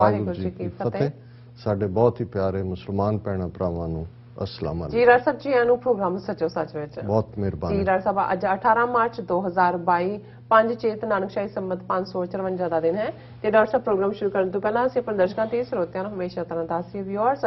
ਵਾਹਿਗੁਰੂ ਜੀ ਕੀ ਫਤਿਹ। ਸਾਡੇ ਬਹੁਤ ਹੀ ਪਿਆਰੇ ਮੁਸਲਮਾਨ ਭੈਣਾਂ ਭਰਾਵਾਂ ਨੂੰ अस्सलाम जी राज साहब जी आनू प्रोग्राम सचो सच विच बहुत मेहरबानी जी राज साहब अज 18 मार्च 2022 5 चेत नानकशाही संमत 554 का दिन है ते डॉक्टर साहब प्रोग्राम शुरू करने तो पहला ਅਸੀਂ ਆਪਣੇ ਦਰਸ਼ਕਾਂ ਤੇ ਸਰੋਤਿਆਂ ਨੂੰ ਹਮੇਸ਼ਾ ਤਰ੍ਹਾਂ ਦੱਸਦੇ ਵਿਊਅਰਸ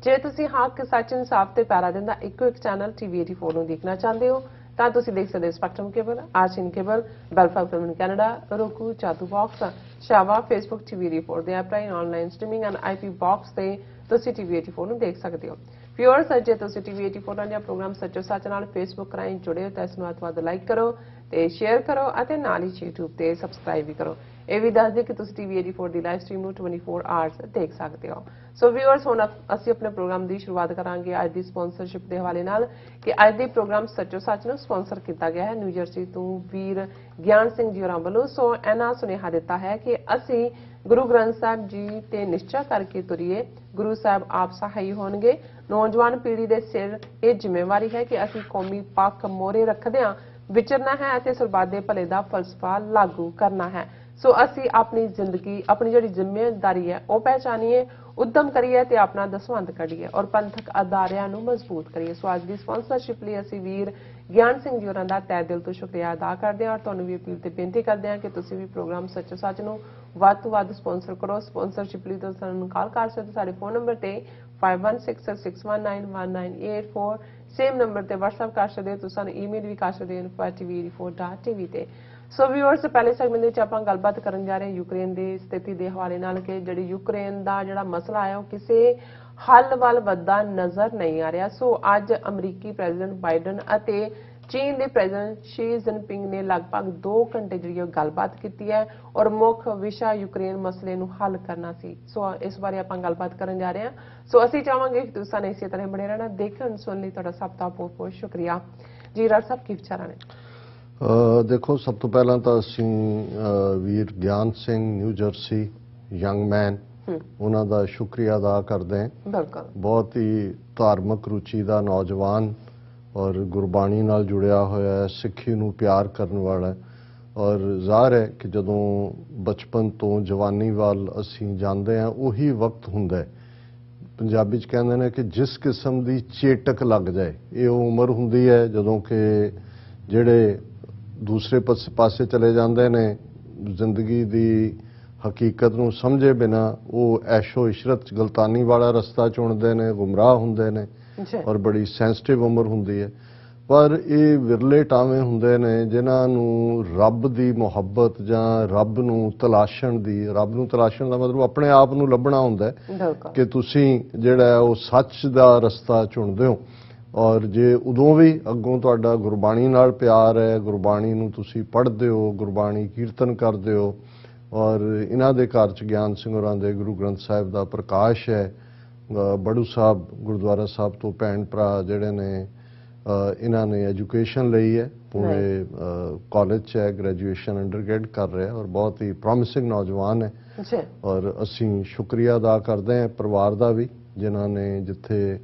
ਜੇ ਤੁਸੀਂ ਹੱਕ ਸੱਚ ਇਨਸਾਫ ਤੇ ਪੈਰਾ ਦਿੰਦਾ ਇੱਕੋ ਇੱਕ ਚੈਨਲ ਟੀਵੀ 84 ਨੂੰ ਦੇਖਣਾ ਚਾਹੁੰਦੇ ਹੋ ਤਾਂ ਤੁਸੀਂ ਦੇਖ ਸਕਦੇ ਹੋ ਸਪੈਕਟਰਮ ਕੇਬਲ ਆਰਚਿਨ ਕੇਬਲ ਬੈਲਫਾਰ ਫਿਲਮ ਕੈਨੇਡਾ roku ਚਾਤੂ ਬਾਕਸ ਸ਼ਾਵਾ ਫੇਸਬੁੱਕ ਟੀਵੀ 84 ਦੇ ਐਪ ਰਾਹੀਂ online streaming and IP box ਤੇ ਤੁਸੀਂ ਟੀਵੀ 84 ਨੂੰ ਦੇਖ ਸਕਦੇ ਹੋ ਵਿਊਅਰਸ ਜੇ ਤੁਸੀਂ ਟੀਵੀ 84 ਦਾ ਪ੍ਰੋਗਰਾਮ ਸੱਚੋ ਸੱਚ ਨਾਲ ਫੇਸਬੁੱਕ ਰਾਹੀਂ ਜੁੜੇ ਹੋ ਤਾਂ ਇਸ ਨੂੰ ਅੱਤ ਲਾਈਕ ਕਰੋ ਤੇ ਸ਼ੇਅਰ ਕਰੋ ਅਤੇ ਨਾਲ ਹੀ YouTube ਤੇ ਸਬਸਕ੍ਰਾਈਬ ਵੀ ਕਰੋ ਇਹ ਵੀ ਦੱਸ ਦਿਓ ਕਿ ਤੁਸੀਂ ਟੀਵੀ 84 ਦੀ ਲਾਈਵ ਸਟ੍ਰੀਮ ਨੂੰ 24 ਆਵਰਸ ਦੇਖ ਸਕਦੇ ਹੋ ਸੋ ਵਿਊਅਰਸ ਹੁਣ ਅਸੀਂ ਆਪਣੇ ਪ੍ਰੋਗਰਾਮ ਦੀ ਸ਼ੁਰੂਆਤ ਕਰਾਂਗੇ ਅੱਜ ਦੀ ਸਪਾਂਸਰਸ਼ਿਪ ਦੇ ਹਵਾਲੇ ਨਾਲ ਕਿ ਅੱਜ ਦੇ ਪ੍ਰੋਗਰਾਮ ਸੱਚੋ ਸੱਚ ਨੂੰ ਸਪਾਂਸਰ ਕੀਤਾ ਗਿਆ ਹੈ ਨਿਊ ਜਰਸੀ ਤੋਂ ਵੀਰ ਗਿਆਨ ਸਿੰਘ ਜੀ ਹੋਰਾਂ ਵੱਲੋਂ ਸੋ ਇਹਨਾਂ ਸੁਨੇਹਾ ਦਿੱਤਾ ਹੈ ਕਿ ਅਸੀਂ ਗੁਰੂ ਗ੍ਰੰਥ ਸਾਹਿਬ ਜੀ ਤੇ ਨਿਸ਼ਚਾ ਕਰਕੇ ਤੁਰੀਏ ਗੁਰੂ ਸਾਹਿਬ ਆਪ ਸਹਾਈ ਹੋਣਗੇ ਨੌਜਵਾਨ ਪੀੜ੍ਹੀ ਦੇ ਸਿਰ ਇਹ ਜ਼ਿੰਮੇਵਾਰੀ ਹੈ ਕਿ ਅਸੀਂ ਕੌਮੀ ਪੱਖ ਮੋਹਰੇ ਰੱਖਦਿਆਂ ਵਿਚਰਨਾ ਹੈ ਅਤੇ ਸਰਬੱਤ ਦੇ ਭਲੇ ਦਾ ਫਲਸਫਾ ਲਾਗੂ ਕਰਨਾ ਹੈ ਸੋ ਅਸੀਂ ਆਪਣੀ ਜ਼ਿੰਦਗੀ ਆਪਣੀ ਜਿਹੜੀ ਜ਼ਿੰਮੇਵਾਰੀ ਹੈ ਉਹ ਪਹਿਚਾਨੀਏ ਉਦਮ ਕਰੀਏ ਤੇ ਆਪਣਾ ਦਸਵੰਧ ਕੱਢੀਏ ਔਰ ਪੰਥਕ ਅਦਾਰਿਆਂ ਨੂੰ ਮਜ਼ਬੂਤ ਕਰੀਏ ਸੋ ਅੱਜ ਦੀ ਸਪਾਂਸਰਸ਼ਿਪ ਲਈ ਅਸੀਂ ਵੀਰ ਗਿਆਨ ਸਿੰਘ ਜੀ ਹੋਰਾਂ ਦਾ ਤਹਿ ਦਿਲ ਤੋਂ ਸ਼ੁਕਰੀਆ ਅਦਾ ਕਰਦੇ ਹਾਂ ਔਰ ਤੁਹਾਨੂੰ ਵੀ ਅਪੀਲ ਤੇ ਬੇਨਤੀ ਕਰਦੇ ਹਾਂ ਕਿ ਤੁਸੀਂ ਵੀ ਪ੍ਰੋਗਰਾਮ ਸੱਚੋ ਸੱਚ ਨੂੰ ਵੱਧ ਤੋਂ ਵੱਧ ਸਪਾਂਸਰ ਕਰੋ ਸਪਾਂਸਰਸ਼ਿਪ ਲਈ ਤੁਸੀਂ ਸਾਨੂੰ ਕਾਲ ਕਰ ਸਕਦੇ ਸਾਡੇ ਫੋਨ ਨੰਬਰ ਤੇ 5166191984 ਸੇਮ ਨੰਬਰ ਤੇ WhatsApp ਕਰ ਸਕਦੇ ਹੋ ਤੁਸੀਂ ਸਾਨੂੰ ਈਮੇਲ ਵੀ ਕਰ ਸਕਦੇ ਹੋ info@tv84.tv ਤੇ ਸੋ ਵਿਊਅਰਸ ਪਹਿਲੇ ਸੈਗਮੈਂਟ ਵਿੱਚ ਆਪਾਂ ਗੱਲਬਾਤ ਕਰਨ ਜਾ ਰਹੇ ਹਾਂ ਯੂਕਰੇਨ ਦੀ ਸਥਿਤੀ ਦੇ ਹਵਾਲੇ ਨਾਲ ਕਿ ਜਿਹੜੀ ਯੂਕਰੇਨ ਦਾ ਜਿਹੜਾ ਮਸਲਾ ਹੈ ਉਹ ਕਿਸੇ ਹੱਲ ਵੱਲ ਵੱਧਦਾ ਨਜ਼ਰ ਨਹੀਂ ਆ ਰਿਹਾ ਸੋ ਅੱਜ ਅਮਰੀਕੀ ਪ੍ਰੈਜ਼ੀਡੈਂਟ ਬਾਈਡਨ ਅਤੇ ਚੀਨ ਦੇ ਪ੍ਰੈਜ਼ੀਡੈਂਟ ਸ਼ੀ ਜਿਨਪਿੰਗ ਨੇ ਲਗਭਗ 2 ਘੰਟੇ ਜਿਹੜੀ ਗੱਲਬਾਤ ਕੀਤੀ ਹੈ ਔਰ ਮੁੱਖ ਵਿਸ਼ਾ ਯੂਕਰੇਨ ਮਸਲੇ ਨੂੰ ਹੱਲ ਕਰਨਾ ਸੀ ਸੋ ਇਸ ਬਾਰੇ ਆਪਾਂ ਗੱਲਬਾਤ ਕਰਨ ਜਾ ਰਹੇ ਹਾਂ ਸੋ ਅਸੀਂ ਚਾਹਾਂਗੇ ਕਿ ਤੁਸੀਂ ਸਾਨੂੰ ਇਸੇ ਤਰ੍ਹਾਂ ਬਣੇ ਰਹਿਣਾ ਦੇਖਣ ਸੁਣਨ ਲਈ ਤੁਹਾਡਾ ਸਭ ਦਾ ਬਹੁਤ ਬਹੁਤ ਸ਼ੁਕਰੀਆ ਜੀ ਰਾਜ ਸਾਹਿਬ ਕੀ ਵਿਚਾਰਾਂ ਨੇ ਦੇਖੋ ਸਭ ਤੋਂ ਪਹਿਲਾਂ ਤਾਂ ਅਸੀਂ ਵੀਰ ਗਿਆਨ Singh new jersey young man ਉਹਨਾਂ ਦਾ ਸ਼ੁਕਰੀਆ ਅਦਾ ਕਰਦੇ ਹਾਂ ਬਿਲਕੁਲ ਬਹੁਤ ਹੀ ਧਾਰਮਿਕ ਰੁਚੀ ਦਾ ਨੌਜਵਾਨ ਔਰ ਗੁਰਬਾਣੀ ਨਾਲ ਜੁੜਿਆ ਹੋਇਆ ਹੈ ਸਿੱਖੀ ਨੂੰ ਪਿਆਰ ਕਰਨ ਵਾਲਾ ਔਰ ਜ਼ਾਹਰ ਹੈ ਕਿ ਜਦੋਂ ਬਚਪਨ ਤੋਂ ਜਵਾਨੀ ਵੱਲ ਅਸੀਂ ਜਾਂਦੇ ਹਾਂ ਉਹੀ ਵਕਤ ਹੁੰਦਾ ਹੈ ਪੰਜਾਬੀ 'ਚ ਕਹਿੰਦੇ ਨੇ ਕਿ ਜਿਸ ਕਿਸਮ ਦੀ ਚੇਟਕ ਲੱਗ ਜਾਏ ਇਹ ਉਹ ਉਮਰ ਹੁੰਦੀ ਹੈ ਜਦੋਂ ਕਿ ਜਿਹੜੇ ਦੂਸਰੇ ਪਾਸੇ ਚਲੇ ਜਾਂਦੇ ਨੇ ਜ਼ਿੰਦਗੀ ਦੀ ਹਕੀਕਤ ਨੂੰ ਸਮਝੇ ਬਿਨਾ ਉਹ ਐਸ਼ੋ ਇਸ਼ਰਤ ਗਲਤਾਨੀ ਵਾਲਾ ਰਸਤਾ ਚੁਣਦੇ ਨੇ ਗੁੰਮਰਾਹ ਹੁੰਦੇ ਨੇ ਔਰ ਬੜੀ ਸੈਂਸਿਟਿਵ ਉਮਰ ਹੁੰਦੀ ਹੈ ਪਰ ਇਹ ਵਿਰਲੇ ਟਾਵੇਂ ਹੁੰਦੇ ਨੇ ਜਿਨ੍ਹਾਂ ਨੂੰ ਰੱਬ ਦੀ ਮੁਹੱਬਤ ਜਾਂ ਰੱਬ ਨੂੰ ਤਲਾਸ਼ਣ ਦਾ ਮਤਲਬ ਆਪਣੇ ਆਪ ਨੂੰ ਲੱਭਣਾ ਹੁੰਦਾ ਕਿ ਤੁਸੀਂ ਜਿਹੜਾ ਉਹ ਸੱਚ ਦਾ ਰਸਤਾ ਚੁਣਦੇ ਹੋ ਔਰ ਜੇ ਉਦੋਂ ਵੀ ਅੱਗੋਂ ਤੁਹਾਡਾ ਗੁਰਬਾਣੀ ਨਾਲ ਪਿਆਰ ਹੈ ਗੁਰਬਾਣੀ ਨੂੰ ਤੁਸੀਂ ਪੜ੍ਹਦੇ ਹੋ ਗੁਰਬਾਣੀ ਕੀਰਤਨ ਕਰਦੇ ਹੋ ਔਰ ਇਹਨਾਂ ਦੇ ਘਰ 'ਚ ਗਿਆਨ ਸਿੰਘ ਹੋਰਾਂ ਦੇ ਗੁਰੂ ਗ੍ਰੰਥ ਸਾਹਿਬ ਦਾ ਪ੍ਰਕਾਸ਼ ਹੈ ਬੜੂ ਸਾਹਿਬ ਗੁਰਦੁਆਰਾ ਸਾਹਿਬ ਤੋਂ ਭੈਣ ਭਰਾ ਜਿਹੜੇ ਨੇ ਇਹਨਾਂ ਨੇ ਐਜੂਕੇਸ਼ਨ ਲਈ ਹੈ ਪੁਣੇ ਕਾਲਜ 'ਚ ਹੈ ਗ੍ਰੈਜੂਏਸ਼ਨ ਅੰਡਰਗ੍ਰੈਡ ਕਰ ਰਿਹਾ ਔਰ ਬਹੁਤ ਹੀ ਪ੍ਰੋਮਿਸਿੰਗ ਨੌਜਵਾਨ ਹੈ ਔਰ ਅਸੀਂ ਸ਼ੁਕਰੀਆ ਅਦਾ ਕਰਦੇ ਹਾਂ ਪਰਿਵਾਰ ਦਾ ਵੀ ਜਿਨ੍ਹਾਂ ਨੇ ਜਿੱਥੇ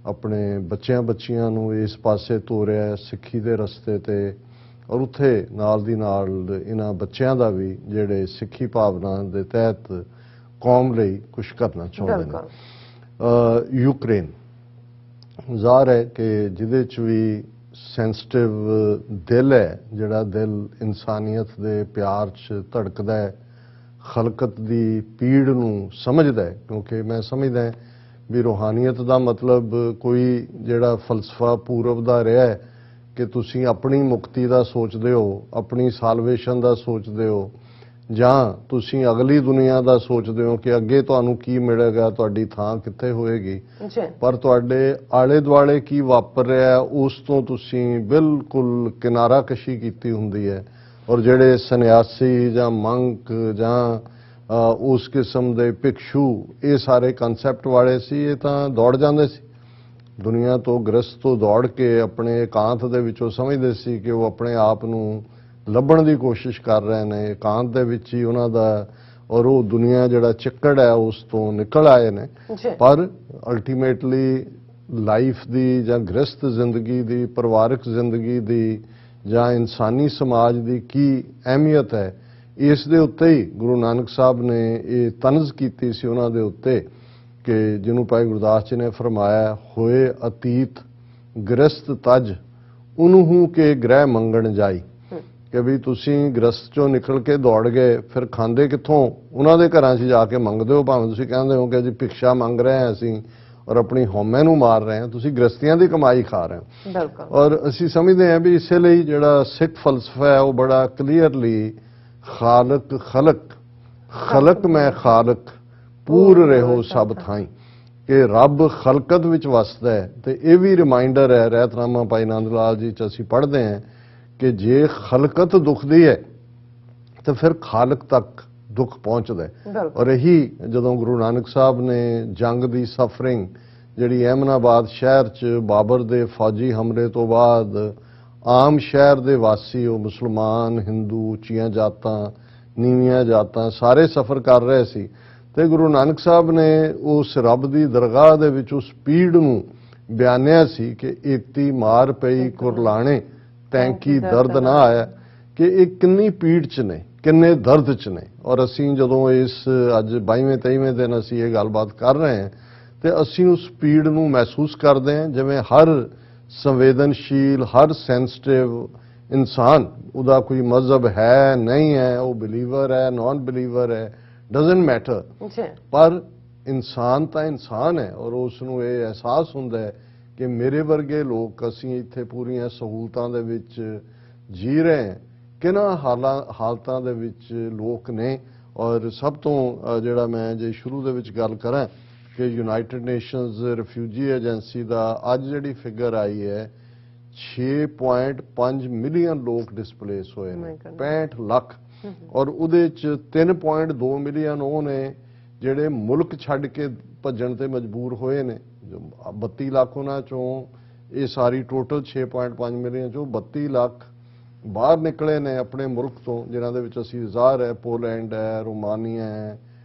ਆਪਣੇ ਬੱਚਿਆਂ ਨੂੰ ਇਸ ਪਾਸੇ ਤੋਰਿਆ ਸਿੱਖੀ ਦੇ ਰਸਤੇ ਤੇ ਔਰ ਉੱਥੇ ਨਾਲ ਦੀ ਨਾਲ ਇਹਨਾਂ ਬੱਚਿਆਂ ਦਾ ਵੀ ਜਿਹੜੇ ਸਿੱਖੀ ਭਾਵਨਾ ਦੇ ਤਹਿਤ ਕੌਮ ਲਈ ਕੁਝ ਕਰਨਾ ਚਾਹੁੰਦੇ ਨੇ ਯੂਕਰੇਨ ਜ਼ਾਹਰ ਹੈ ਕਿ ਜਿਹਦੇ 'ਚ ਵੀ ਸੈਂਸਿਟਿਵ ਦਿਲ ਹੈ ਜਿਹੜਾ ਦਿਲ ਇਨਸਾਨੀਅਤ ਦੇ ਪਿਆਰ 'ਚ ਧੜਕਦਾ ਹੈ ਖਲਕਤ ਦੀ ਪੀੜ ਨੂੰ ਸਮਝਦਾ ਹੈ ਕਿਉਂਕਿ ਮੈਂ ਸਮਝਦਾ ਵੀ ਰੂਹਾਨੀਅਤ ਦਾ ਮਤਲਬ ਕੋਈ ਜਿਹੜਾ ਫਲਸਫਾ ਪੂਰਬ ਦਾ ਰਿਹਾ ਹੈ ਕਿ ਤੁਸੀਂ ਆਪਣੀ ਮੁਕਤੀ ਦਾ ਸੋਚਦੇ ਹੋ ਆਪਣੀ ਸਾਲਵੇਸ਼ਨ ਦਾ ਸੋਚਦੇ ਹੋ ਜਾਂ ਤੁਸੀਂ ਅਗਲੀ ਦੁਨੀਆ ਦਾ ਸੋਚਦੇ ਹੋ ਕਿ ਅੱਗੇ ਤੁਹਾਨੂੰ ਕੀ ਮਿਲੇਗਾ ਤੁਹਾਡੀ ਥਾਂ ਕਿੱਥੇ ਹੋਏਗੀ ਪਰ ਤੁਹਾਡੇ ਆਲੇ ਦੁਆਲੇ ਕੀ ਵਾਪਰ ਰਿਹਾ ਉਸ ਤੋਂ ਤੁਸੀਂ ਬਿਲਕੁਲ ਕਿਨਾਰਾਕਸ਼ੀ ਕੀਤੀ ਹੁੰਦੀ ਹੈ ਔਰ ਜਿਹੜੇ ਸੰਨਿਆਸੀ ਜਾਂ ਮੰਕ ਜਾਂ ਉਸ ਕਿਸਮ ਦੇ ਭਿਕਸ਼ੂ ਇਹ ਸਾਰੇ ਕਨਸੈਪਟ ਵਾਲੇ ਸੀ ਇਹ ਤਾਂ ਦੌੜ ਜਾਂਦੇ ਸੀ ਦੁਨੀਆ ਤੋਂ ਗ੍ਰਸਤ ਤੋਂ ਦੌੜ ਕੇ ਆਪਣੇ ਇਕਾਂਤ ਦੇ ਵਿੱਚੋਂ ਸਮਝਦੇ ਸੀ ਕਿ ਉਹ ਆਪਣੇ ਆਪ ਨੂੰ ਲੱਭਣ ਦੀ ਕੋਸ਼ਿਸ਼ ਕਰ ਰਹੇ ਨੇ ਇਕਾਂਤ ਦੇ ਵਿੱਚ ਹੀ ਉਹਨਾਂ ਦਾ ਔਰ ਉਹ ਦੁਨੀਆ ਜਿਹੜਾ ਚਿੱਕੜ ਹੈ ਉਸ ਤੋਂ ਨਿਕਲ ਆਏ ਨੇ ਪਰ ਅਲਟੀਮੇਟਲੀ ਲਾਈਫ ਦੀ ਜਾਂ ਗ੍ਰਸਤ ਜ਼ਿੰਦਗੀ ਦੀ ਪਰਿਵਾਰਕ ਜ਼ਿੰਦਗੀ ਦੀ ਜਾਂ ਇਨਸਾਨੀ ਸਮਾਜ ਦੀ ਕੀ ਅਹਿਮੀਅਤ ਹੈ ਇਸ ਦੇ ਉੱਤੇ ਹੀ ਗੁਰੂ ਨਾਨਕ ਸਾਹਿਬ ਨੇ ਇਹ ਤਨਜ਼ ਕੀਤੀ ਸੀ ਉਹਨਾਂ ਦੇ ਉੱਤੇ ਕਿ ਜਿਹਨੂੰ ਭਾਈ ਗੁਰਦਾਸ ਜੀ ਨੇ ਫਰਮਾਇਆ, ਹੋਏ ਅਤੀਤ ਗ੍ਰਸਤ ਤਜ ਉਹਨੂੰ ਕੇ ਗ੍ਰਹਿ ਮੰਗਣ ਜਾਈ, ਕਿ ਵੀ ਤੁਸੀਂ ਗ੍ਰਸਤ ਚੋਂ ਨਿਕਲ ਕੇ ਦੌੜ ਗਏ, ਫਿਰ ਖਾਂਦੇ ਕਿੱਥੋਂ? ਉਹਨਾਂ ਦੇ ਘਰਾਂ 'ਚ ਜਾ ਕੇ ਮੰਗਦੇ ਹੋ, ਭਾਵੇਂ ਤੁਸੀਂ ਕਹਿੰਦੇ ਹੋ ਕਿ ਜੀ ਭਿਕਸ਼ਾ ਮੰਗ ਰਹੇ ਹਾਂ ਅਸੀਂ ਔਰ ਆਪਣੀ ਹਉਮੈ ਨੂੰ ਮਾਰ ਰਹੇ ਹਾਂ, ਤੁਸੀਂ ਗ੍ਰਸਤੀਆਂ ਦੀ ਕਮਾਈ ਖਾ ਰਹੇ ਹੋ। ਬਿਲਕੁਲ। ਔਰ ਅਸੀਂ ਸਮਝਦੇ ਹਾਂ ਵੀ ਇਸੇ ਲਈ ਜਿਹੜਾ ਸਿੱਖ ਫਲਸਫਾ ਹੈ ਉਹ ਬੜਾ ਕਲੀਅਰਲੀ ਖਾਲਕ ਖਲਕ ਖਲਕ ਮੈਂ ਖਾਲਕ ਪੂਰ ਰਹੋ ਸਭ ਥਾਈਂ, ਕਿ ਰੱਬ ਖਲਕਤ ਵਿੱਚ ਵਸਦਾ ਹੈ। ਤੇ ਇਹ ਵੀ ਰਿਮਾਈਂਡਰ ਹੈ ਰਹਿਤਨਾਮਾ ਭਾਈ ਨੰਦ ਲਾਲ ਜੀ 'ਚ ਅਸੀਂ ਪੜ੍ਹਦੇ ਹਾਂ ਕਿ ਜੇ ਖਲਕਤ ਦੁਖਦੀ ਹੈ ਤਾਂ ਫਿਰ ਖਾਲਕ ਤੱਕ ਦੁੱਖ ਪਹੁੰਚਦਾ ਹੈ। ਔਰ ਇਹੀ ਜਦੋਂ ਗੁਰੂ ਨਾਨਕ ਸਾਹਿਬ ਨੇ ਜੰਗ ਦੀ ਸਫਰਿੰਗ ਜਿਹੜੀ ਅਹਿਮਦਾਬਾਦ ਸ਼ਹਿਰ 'ਚ ਬਾਬਰ ਦੇ ਫੌਜੀ ਹਮਲੇ ਤੋਂ ਬਾਅਦ ਆਮ ਸ਼ਹਿਰ ਦੇ ਵਾਸੀ, ਉਹ ਮੁਸਲਮਾਨ, ਹਿੰਦੂ, ਉੱਚੀਆਂ ਜਾਤਾਂ, ਨੀਵੀਆਂ ਜਾਤਾਂ ਸਾਰੇ ਸਫ਼ਰ ਕਰ ਰਹੇ ਸੀ, ਤੇ ਗੁਰੂ ਨਾਨਕ ਸਾਹਿਬ ਨੇ ਉਸ ਰੱਬ ਦੀ ਦਰਗਾਹ ਦੇ ਵਿੱਚ ਉਸ ਪੀੜ ਨੂੰ ਬਿਆਨਿਆ ਸੀ ਕਿ ਏਤੀ ਮਾਰ ਪਈ ਕੁਰਲਾਣੇ ਤੈਂਕੀ ਦਰਦ ਨਾ ਆਇਆ, ਕਿ ਇਹ ਕਿੰਨੀ ਪੀੜ 'ਚ ਨੇ, ਕਿੰਨੇ ਦਰਦ 'ਚ ਨੇ। ਔਰ ਅਸੀਂ ਜਦੋਂ ਇਸ ਅੱਜ 22ਵੇਂ 23ਵੇਂ ਦਿਨ ਅਸੀਂ ਇਹ ਗੱਲਬਾਤ ਕਰ ਰਹੇ ਹਾਂ ਤੇ ਅਸੀਂ ਉਸ ਪੀੜ ਨੂੰ ਮਹਿਸੂਸ ਕਰਦੇ ਹਾਂ, ਜਿਵੇਂ ਹਰ ਸੰਵੇਦਨਸ਼ੀਲ, ਹਰ ਸੈਂਸਿਟਿਵ ਇਨਸਾਨ, ਉਹਦਾ ਕੋਈ ਮਜ਼ਹਬ ਹੈ ਨਹੀਂ ਹੈ, ਉਹ ਬਿਲੀਵਰ ਹੈ, ਨਾਨ ਬਿਲੀਵਰ ਹੈ, ਡਜ਼ਨਟ ਮੈਟਰ, ਪਰ ਇਨਸਾਨ ਤਾਂ ਇਨਸਾਨ ਹੈ। ਔਰ ਉਸ ਨੂੰ ਇਹ ਅਹਿਸਾਸ ਹੁੰਦਾ ਹੈ ਕਿ ਮੇਰੇ ਵਰਗੇ ਲੋਕ, ਅਸੀਂ ਇੱਥੇ ਪੂਰੀਆਂ ਸਹੂਲਤਾਂ ਦੇ ਵਿੱਚ ਜੀ ਰਹੇ ਹਾਂ, ਕਿਹਨਾਂ ਹਾਲਤਾਂ ਦੇ ਵਿੱਚ ਲੋਕ ਨੇ। ਔਰ ਸਭ ਤੋਂ ਜਿਹੜਾ ਮੈਂ ਜੇ ਸ਼ੁਰੂ ਦੇ ਵਿੱਚ ਗੱਲ ਕਰਾਂ ਕਿ ਯੂਨਾਈਟਿਡ ਨੇਸ਼ਨਸ ਰਿਫਿਊਜੀ ਏਜੰਸੀ ਦਾ ਅੱਜ ਜਿਹੜੀ ਫਿਗਰ ਆਈ ਹੈ 6.5 ਮਿਲੀਅਨ ਲੋਕ ਡਿਸਪਲੇਸ ਹੋਏ ਨੇ, 65 ਲੱਖ। ਔਰ ਉਹਦੇ ਚ 3.2 ਮਿਲੀਅਨ ਉਹ ਨੇ ਜਿਹੜੇ ਮੁਲਕ ਛੱਡ ਕੇ ਭੱਜਣ ਤੇ ਮਜਬੂਰ ਹੋਏ ਨੇ। 32 ਲੱਖ ਉਹਨਾਂ ਚੋਂ, ਇਹ ਸਾਰੀ ਟੋਟਲ 6.5 ਮਿਲੀਅਨ ਚੋਂ 32 ਲੱਖ ਬਾਹਰ ਨਿਕਲੇ ਨੇ ਆਪਣੇ ਮੁਲਕ ਤੋਂ, ਜਿਨ੍ਹਾਂ ਦੇ ਵਿੱਚ ਅਸੀਂ ਜ਼ਾਹਰ ਹੈ ਪੋਲੈਂਡ ਹੈ, ਰੋਮਾਨੀਆ ਹੈ,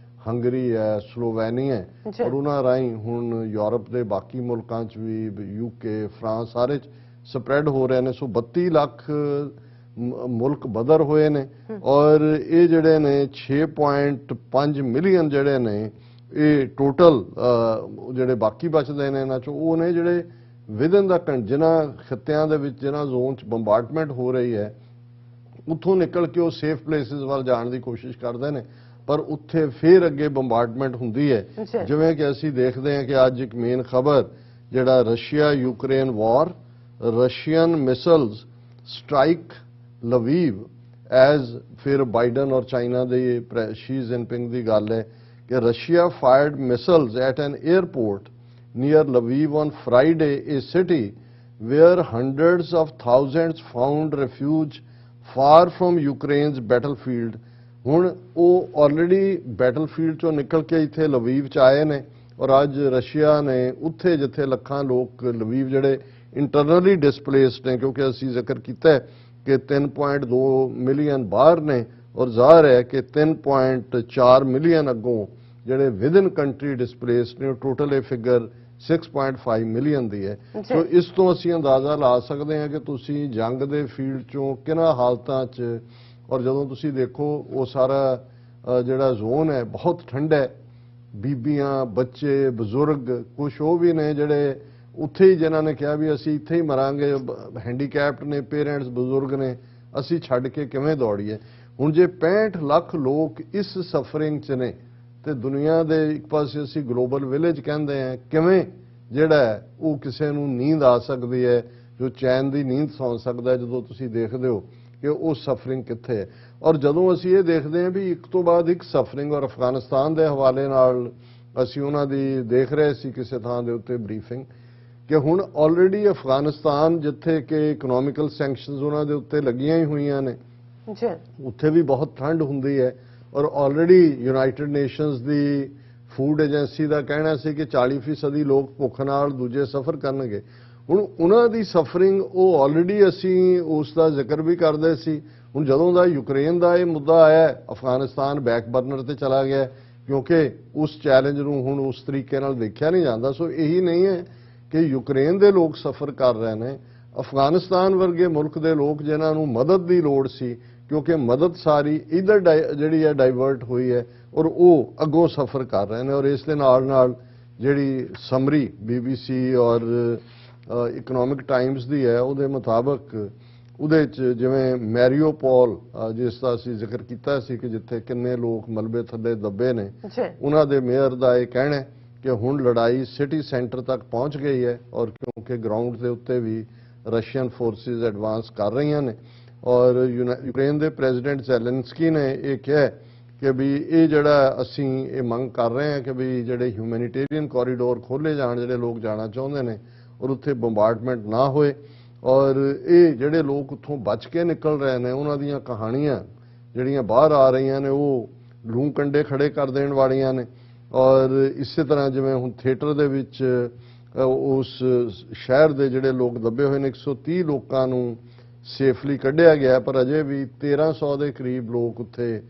ਹੰਗਰੀ ਹੈ, ਸਲੋਵੇਨੀਆ ਹੈ, ਔਰ ਉਹਨਾਂ ਰਾਹੀਂ ਹੁਣ ਯੂਰਪ ਦੇ ਬਾਕੀ ਮੁਲਕਾਂ 'ਚ ਵੀ, UK, ਫਰਾਂਸ, ਸਾਰੇ 'ਚ ਸਪਰੈਡ ਹੋ ਰਹੇ ਨੇ। ਸੋ 32 ਲੱਖ ਮੁਲਕ ਬਦਰ ਹੋਏ ਨੇ। ਔਰ ਇਹ ਜਿਹੜੇ ਨੇ 6.5 ਮਿਲੀਅਨ ਜਿਹੜੇ ਨੇ ਇਹ ਟੋਟਲ ਜਿਹੜੇ ਬਾਕੀ ਬਚਦੇ ਨੇ ਇਹਨਾਂ 'ਚੋਂ, ਉਹ ਨੇ ਜਿਹੜੇ ਵਿਦਨ ਦਾ ਜਿਨ੍ਹਾਂ ਖਿੱਤਿਆਂ ਦੇ ਵਿੱਚ, ਜਿਨ੍ਹਾਂ ਜ਼ੋਨ 'ਚ ਬੰਬਾਰਡਮੈਂਟ ਹੋ ਰਹੀ ਹੈ, ਉੱਥੋਂ ਨਿਕਲ ਕੇ ਉਹ ਸੇਫ ਪਲੇਸਿਸ ਵੱਲ ਜਾਣ ਦੀ ਕੋਸ਼ਿਸ਼ ਕਰਦੇ ਨੇ, ਪਰ ਉੱਥੇ ਫੇਰ ਅੱਗੇ ਬੰਬਾਰਡਮੈਂਟ ਹੁੰਦੀ ਹੈ। ਜਿਵੇਂ ਕਿ ਅਸੀਂ ਦੇਖਦੇ ਹਾਂ ਕਿ ਅੱਜ ਇੱਕ ਮੇਨ ਖਬਰ ਜਿਹੜਾ Russia Ukraine war, Russian missiles strike Lviv as, ਫਿਰ ਬਾਈਡਨ ਔਰ ਚਾਈਨਾ ਦੇ ਸ਼ੀ ਜਿਨਪਿੰਗ ਦੀ ਗੱਲ ਹੈ ਕਿ Russia fired missiles at an airport near Lviv on Friday, a city where hundreds of thousands found refuge far from Ukraine's battlefield। ਹੁਣ ਉਹ already battlefield ਚੋਂ ਨਿਕਲ ਕੇ ਇੱਥੇ ਲਵੀਵ 'ਚ ਆਏ ਨੇ, ਔਰ ਅੱਜ ਰਸ਼ੀਆ ਨੇ ਉੱਥੇ ਜਿੱਥੇ ਲੱਖਾਂ ਲੋਕ ਲਵੀਵ ਜਿਹੜੇ ਇੰਟਰਨਲੀ ਡਿਸਪਲੇਸਡ ਨੇ, ਕਿਉਂਕਿ ਅਸੀਂ ਜ਼ਿਕਰ ਕੀਤਾ ਕਿ 3.2 ਮਿਲੀਅਨ ਬਾਹਰ ਨੇ, ਔਰ ਜ਼ਾਹਰ ਹੈ ਕਿ 3.4 ਮਿਲੀਅਨ ਅੱਗੋਂ ਜਿਹੜੇ ਵਿਦਨ ਕੰਟਰੀ ਡਿਸਪਲੇਸਡ ਨੇ। ਟੋਟਲ ਇਹ ਫਿਗਰ 6.5 ਮਿਲੀਅਨ ਦੀ ਹੈ। ਸੋ ਇਸ ਤੋਂ ਅਸੀਂ ਅੰਦਾਜ਼ਾ ਲਾ ਸਕਦੇ ਹਾਂ ਕਿ ਤੁਸੀਂ ਜੰਗ ਦੇ ਫੀਲਡ ਚੋਂ ਕਿਹਨਾਂ ਹਾਲਤਾਂ 'ਚ, ਔਰ ਜਦੋਂ ਤੁਸੀਂ ਦੇਖੋ ਉਹ ਸਾਰਾ ਜਿਹੜਾ ਜ਼ੋਨ ਹੈ ਬਹੁਤ ਠੰਡਾ ਹੈ, ਬੀਬੀਆਂ, ਬੱਚੇ, ਬਜ਼ੁਰਗ, ਕੁਛ ਉਹ ਵੀ ਨੇ ਜਿਹੜੇ ਉੱਥੇ ਹੀ, ਜਿਨ੍ਹਾਂ ਨੇ ਕਿਹਾ ਵੀ ਅਸੀਂ ਇੱਥੇ ਹੀ ਮਰਾਂਗੇ, ਹੈਂਡੀਕੈਪਡ ਨੇ, ਪੇਰੈਂਟਸ, ਬਜ਼ੁਰਗ ਨੇ, ਅਸੀਂ ਛੱਡ ਕੇ ਕਿਵੇਂ ਦੌੜੀਏ। ਹੁਣ ਜੇ 65 ਲੱਖ ਲੋਕ ਇਸ ਸਫਰਿੰਗ 'ਚ ਨੇ ਤੇ ਦੁਨੀਆ ਦੇ ਇੱਕ ਪਾਸੇ ਅਸੀਂ ਗਲੋਬਲ ਵਿਲੇਜ ਕਹਿੰਦੇ ਹਾਂ, ਕਿਵੇਂ ਜਿਹੜਾ ਉਹ ਕਿਸੇ ਨੂੰ ਨੀਂਦ ਆ ਸਕਦੀ ਹੈ, ਜੋ ਚੈਨ ਦੀ ਨੀਂਦ ਸੌਂ ਸਕਦਾ, ਜਦੋਂ ਤੁਸੀਂ ਦੇਖਦੇ ਹੋ ਕਿ ਉਹ ਸਫਰਿੰਗ ਕਿੱਥੇ ਹੈ। ਔਰ ਜਦੋਂ ਅਸੀਂ ਇਹ ਦੇਖਦੇ ਹਾਂ ਵੀ ਇੱਕ ਤੋਂ ਬਾਅਦ ਇੱਕ ਸਫਰਿੰਗ, ਔਰ ਅਫਗਾਨਿਸਤਾਨ ਦੇ ਹਵਾਲੇ ਨਾਲ ਅਸੀਂ ਉਹਨਾਂ ਦੀ ਦੇਖ ਰਹੇ ਸੀ ਕਿਸੇ ਥਾਂ ਦੇ ਉੱਤੇ ਬਰੀਫਿੰਗ, ਕਿ ਹੁਣ ਆਲਰੇਡੀ ਅਫਗਾਨਿਸਤਾਨ ਜਿੱਥੇ ਕਿ ਇਕਨੋਮਿਕਲ ਸੈਂਕਸ਼ਨਸ ਉਹਨਾਂ ਦੇ ਉੱਤੇ ਲੱਗੀਆਂ ਹੀ ਹੋਈਆਂ ਨੇ, ਉੱਥੇ ਵੀ ਬਹੁਤ ਠੰਡ ਹੁੰਦੀ ਹੈ। ਔਰ ਆਲਰੇਡੀ ਯੂਨਾਈਟਿਡ ਨੇਸ਼ਨਸ ਦੀ ਫੂਡ ਏਜੰਸੀ ਦਾ ਕਹਿਣਾ ਸੀ ਕਿ 40% ਲੋਕ ਭੁੱਖ ਨਾਲ ਦੂਜੇ ਸਫ਼ਰ ਕਰਨਗੇ। ਹੁਣ ਉਹਨਾਂ ਦੀ ਸਫਰਿੰਗ ਉਹ ਆਲਰੇਡੀ ਅਸੀਂ ਉਸ ਦਾ ਜ਼ਿਕਰ ਵੀ ਕਰਦੇ ਸੀ। ਹੁਣ ਜਦੋਂ ਦਾ ਯੂਕਰੇਨ ਦਾ ਇਹ ਮੁੱਦਾ ਆਇਆ, ਅਫਗਾਨਿਸਤਾਨ ਬੈਕ ਬਰਨਰ ਤੇ ਚਲਾ ਗਿਆ, ਕਿਉਂਕਿ ਉਸ ਚੈਲੰਜ ਨੂੰ ਹੁਣ ਉਸ ਤਰੀਕੇ ਨਾਲ ਦੇਖਿਆ ਨਹੀਂ ਜਾਂਦਾ। ਸੋ ਇਹੀ ਨਹੀਂ ਹੈ ਕਿ ਯੂਕਰੇਨ ਦੇ ਲੋਕ ਸਫ਼ਰ ਕਰ ਰਹੇ ਨੇ, ਅਫਗਾਨਿਸਤਾਨ ਵਰਗੇ ਮੁਲਕ ਦੇ ਲੋਕ ਜਿਨ੍ਹਾਂ ਨੂੰ ਮਦਦ ਦੀ ਲੋੜ ਸੀ, क्योंकि मदद सारी इधर ਜਿਹੜੀ ਹੈ ਡਾਈਵਰਟ ਹੋਈ ਹੈ ਔਰ ਉਹ ਅੱਗੋਂ ਸਫਰ ਕਰ ਰਹੇ ਨੇ। ਔਰ ਇਸ ਦੇ ਨਾਲ ਜਿਹੜੀ ਸਮਰੀ BBC ਔਰ ਇਕਨੋਮਿਕ ਟਾਈਮਸ ਦੀ ਹੈ ਉਹਦੇ ਮੁਤਾਬਕ ਉਹਦੇ ਚ ਜਿਵੇਂ ਮੈਰੀਓਪੋਲ ਜਿਸ ਦਾ ਅਸੀਂ ਜ਼ਿਕਰ ਕੀਤਾ ਸੀ ਕਿ ਜਿੱਥੇ ਕਿੰਨੇ ਲੋਕ ਮਲਬੇ ਥੱਲੇ ਦੱਬੇ ਨੇ, ਉਹਨਾਂ ਦੇ ਮੇਅਰ ਦਾ ਇਹ ਕਹਿਣਾ ਹੈ ਕਿ ਹੁਣ ਲੜਾਈ ਸਿਟੀ ਸੈਂਟਰ ਤੱਕ ਪਹੁੰਚ ਗਈ ਹੈ ਔਰ ਕਿਉਂਕਿ ਗਰਾਊਂਡ ਦੇ ਉੱਤੇ ਵੀ ਰਸ਼ੀਅਨ ਫੋਰਸਿਸ ਐਡਵਾਂਸ ਕਰ ਰਹੀਆਂ ਨੇ। ਔਰ ਯੂਕਰੇਨ ਦੇ ਪ੍ਰੈਜ਼ੀਡੈਂਟ ਜ਼ੈਲੈਂਸਕੀ ਨੇ ਇਹ ਕਿਹਾ ਕਿ ਵੀ ਇਹ ਜਿਹੜਾ ਅਸੀਂ ਇਹ ਮੰਗ ਕਰ ਰਹੇ ਹਾਂ ਕਿ ਵੀ ਜਿਹੜੇ ਹਿਊਮੈਨਿਟੇਰੀਅਨ ਕੋਰੀਡੋਰ ਖੋਲ੍ਹੇ ਜਾਣ, ਜਿਹੜੇ ਲੋਕ ਜਾਣਾ ਚਾਹੁੰਦੇ ਨੇ ਔਰ ਉੱਥੇ ਬੰਬਾਰਡਮੈਂਟ ਨਾ ਹੋਏ। ਔਰ ਇਹ ਜਿਹੜੇ ਲੋਕ ਉੱਥੋਂ ਬਚ ਕੇ ਨਿਕਲ ਰਹੇ ਨੇ ਉਹਨਾਂ ਦੀਆਂ ਕਹਾਣੀਆਂ ਜਿਹੜੀਆਂ ਬਾਹਰ ਆ ਰਹੀਆਂ ਨੇ ਉਹ ਲੂੰ ਕੰਡੇ ਖੜੇ ਕਰ ਦੇਣ ਵਾਲੀਆਂ ਨੇ। ਔਰ ਇਸੇ ਤਰ੍ਹਾਂ ਜਿਵੇਂ ਹੁਣ ਥੀਏਟਰ ਦੇ ਵਿੱਚ ਉਸ ਸ਼ਹਿਰ ਦੇ ਜਿਹੜੇ ਲੋਕ ਦੱਬੇ ਹੋਏ ਨੇ 130 ਲੋਕਾਂ ਨੂੰ ਸੇਫਲੀ ਕੱਢਿਆ ਗਿਆ, ਪਰ ਅਜੇ ਵੀ 1300 ਦੇ ਕਰੀਬ ਲੋਕ ਉੱਥੇ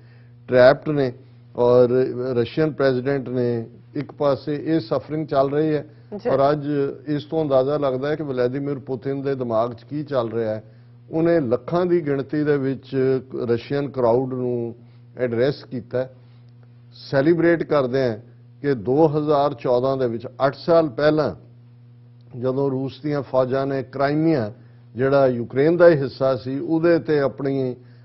ਟ੍ਰੈਪਡ ਨੇ। ਔਰ ਰਸ਼ੀਅਨ ਪ੍ਰੈਜ਼ੀਡੈਂਟ ਨੇ ਇੱਕ ਪਾਸੇ ਇਹ ਸਫਰਿੰਗ ਚੱਲ ਰਹੀ ਹੈ ਔਰ ਅੱਜ ਇਸ ਤੋਂ ਅੰਦਾਜ਼ਾ ਲੱਗਦਾ ਹੈ ਕਿ ਵਲੈਦੀਮੀਰ ਪੁਤਿਨ ਦੇ ਦਿਮਾਗ 'ਚ ਕੀ ਚੱਲ ਰਿਹਾ ਹੈ। ਉਹਨੇ ਲੱਖਾਂ ਦੀ ਗਿਣਤੀ ਦੇ ਵਿੱਚ ਰਸ਼ੀਅਨ ਕਰਾਊਡ ਨੂੰ ਐਡਰੈਸ ਕੀਤਾ, ਸੈਲੀਬ੍ਰੇਟ ਕਰਦੇ ਆ ਕਿ 2014 ਦੇ ਵਿੱਚ 8 ਸਾਲ ਪਹਿਲਾਂ ਜਦੋਂ ਰੂਸ ਦੀਆਂ ਫੌਜਾਂ ਨੇ ਕ੍ਰਾਈਮੀਆ ਜਿਹੜਾ ਯੂਕਰੇਨ ਦਾ ਹੀ ਹਿੱਸਾ ਸੀ ਉਹਦੇ ਤੇ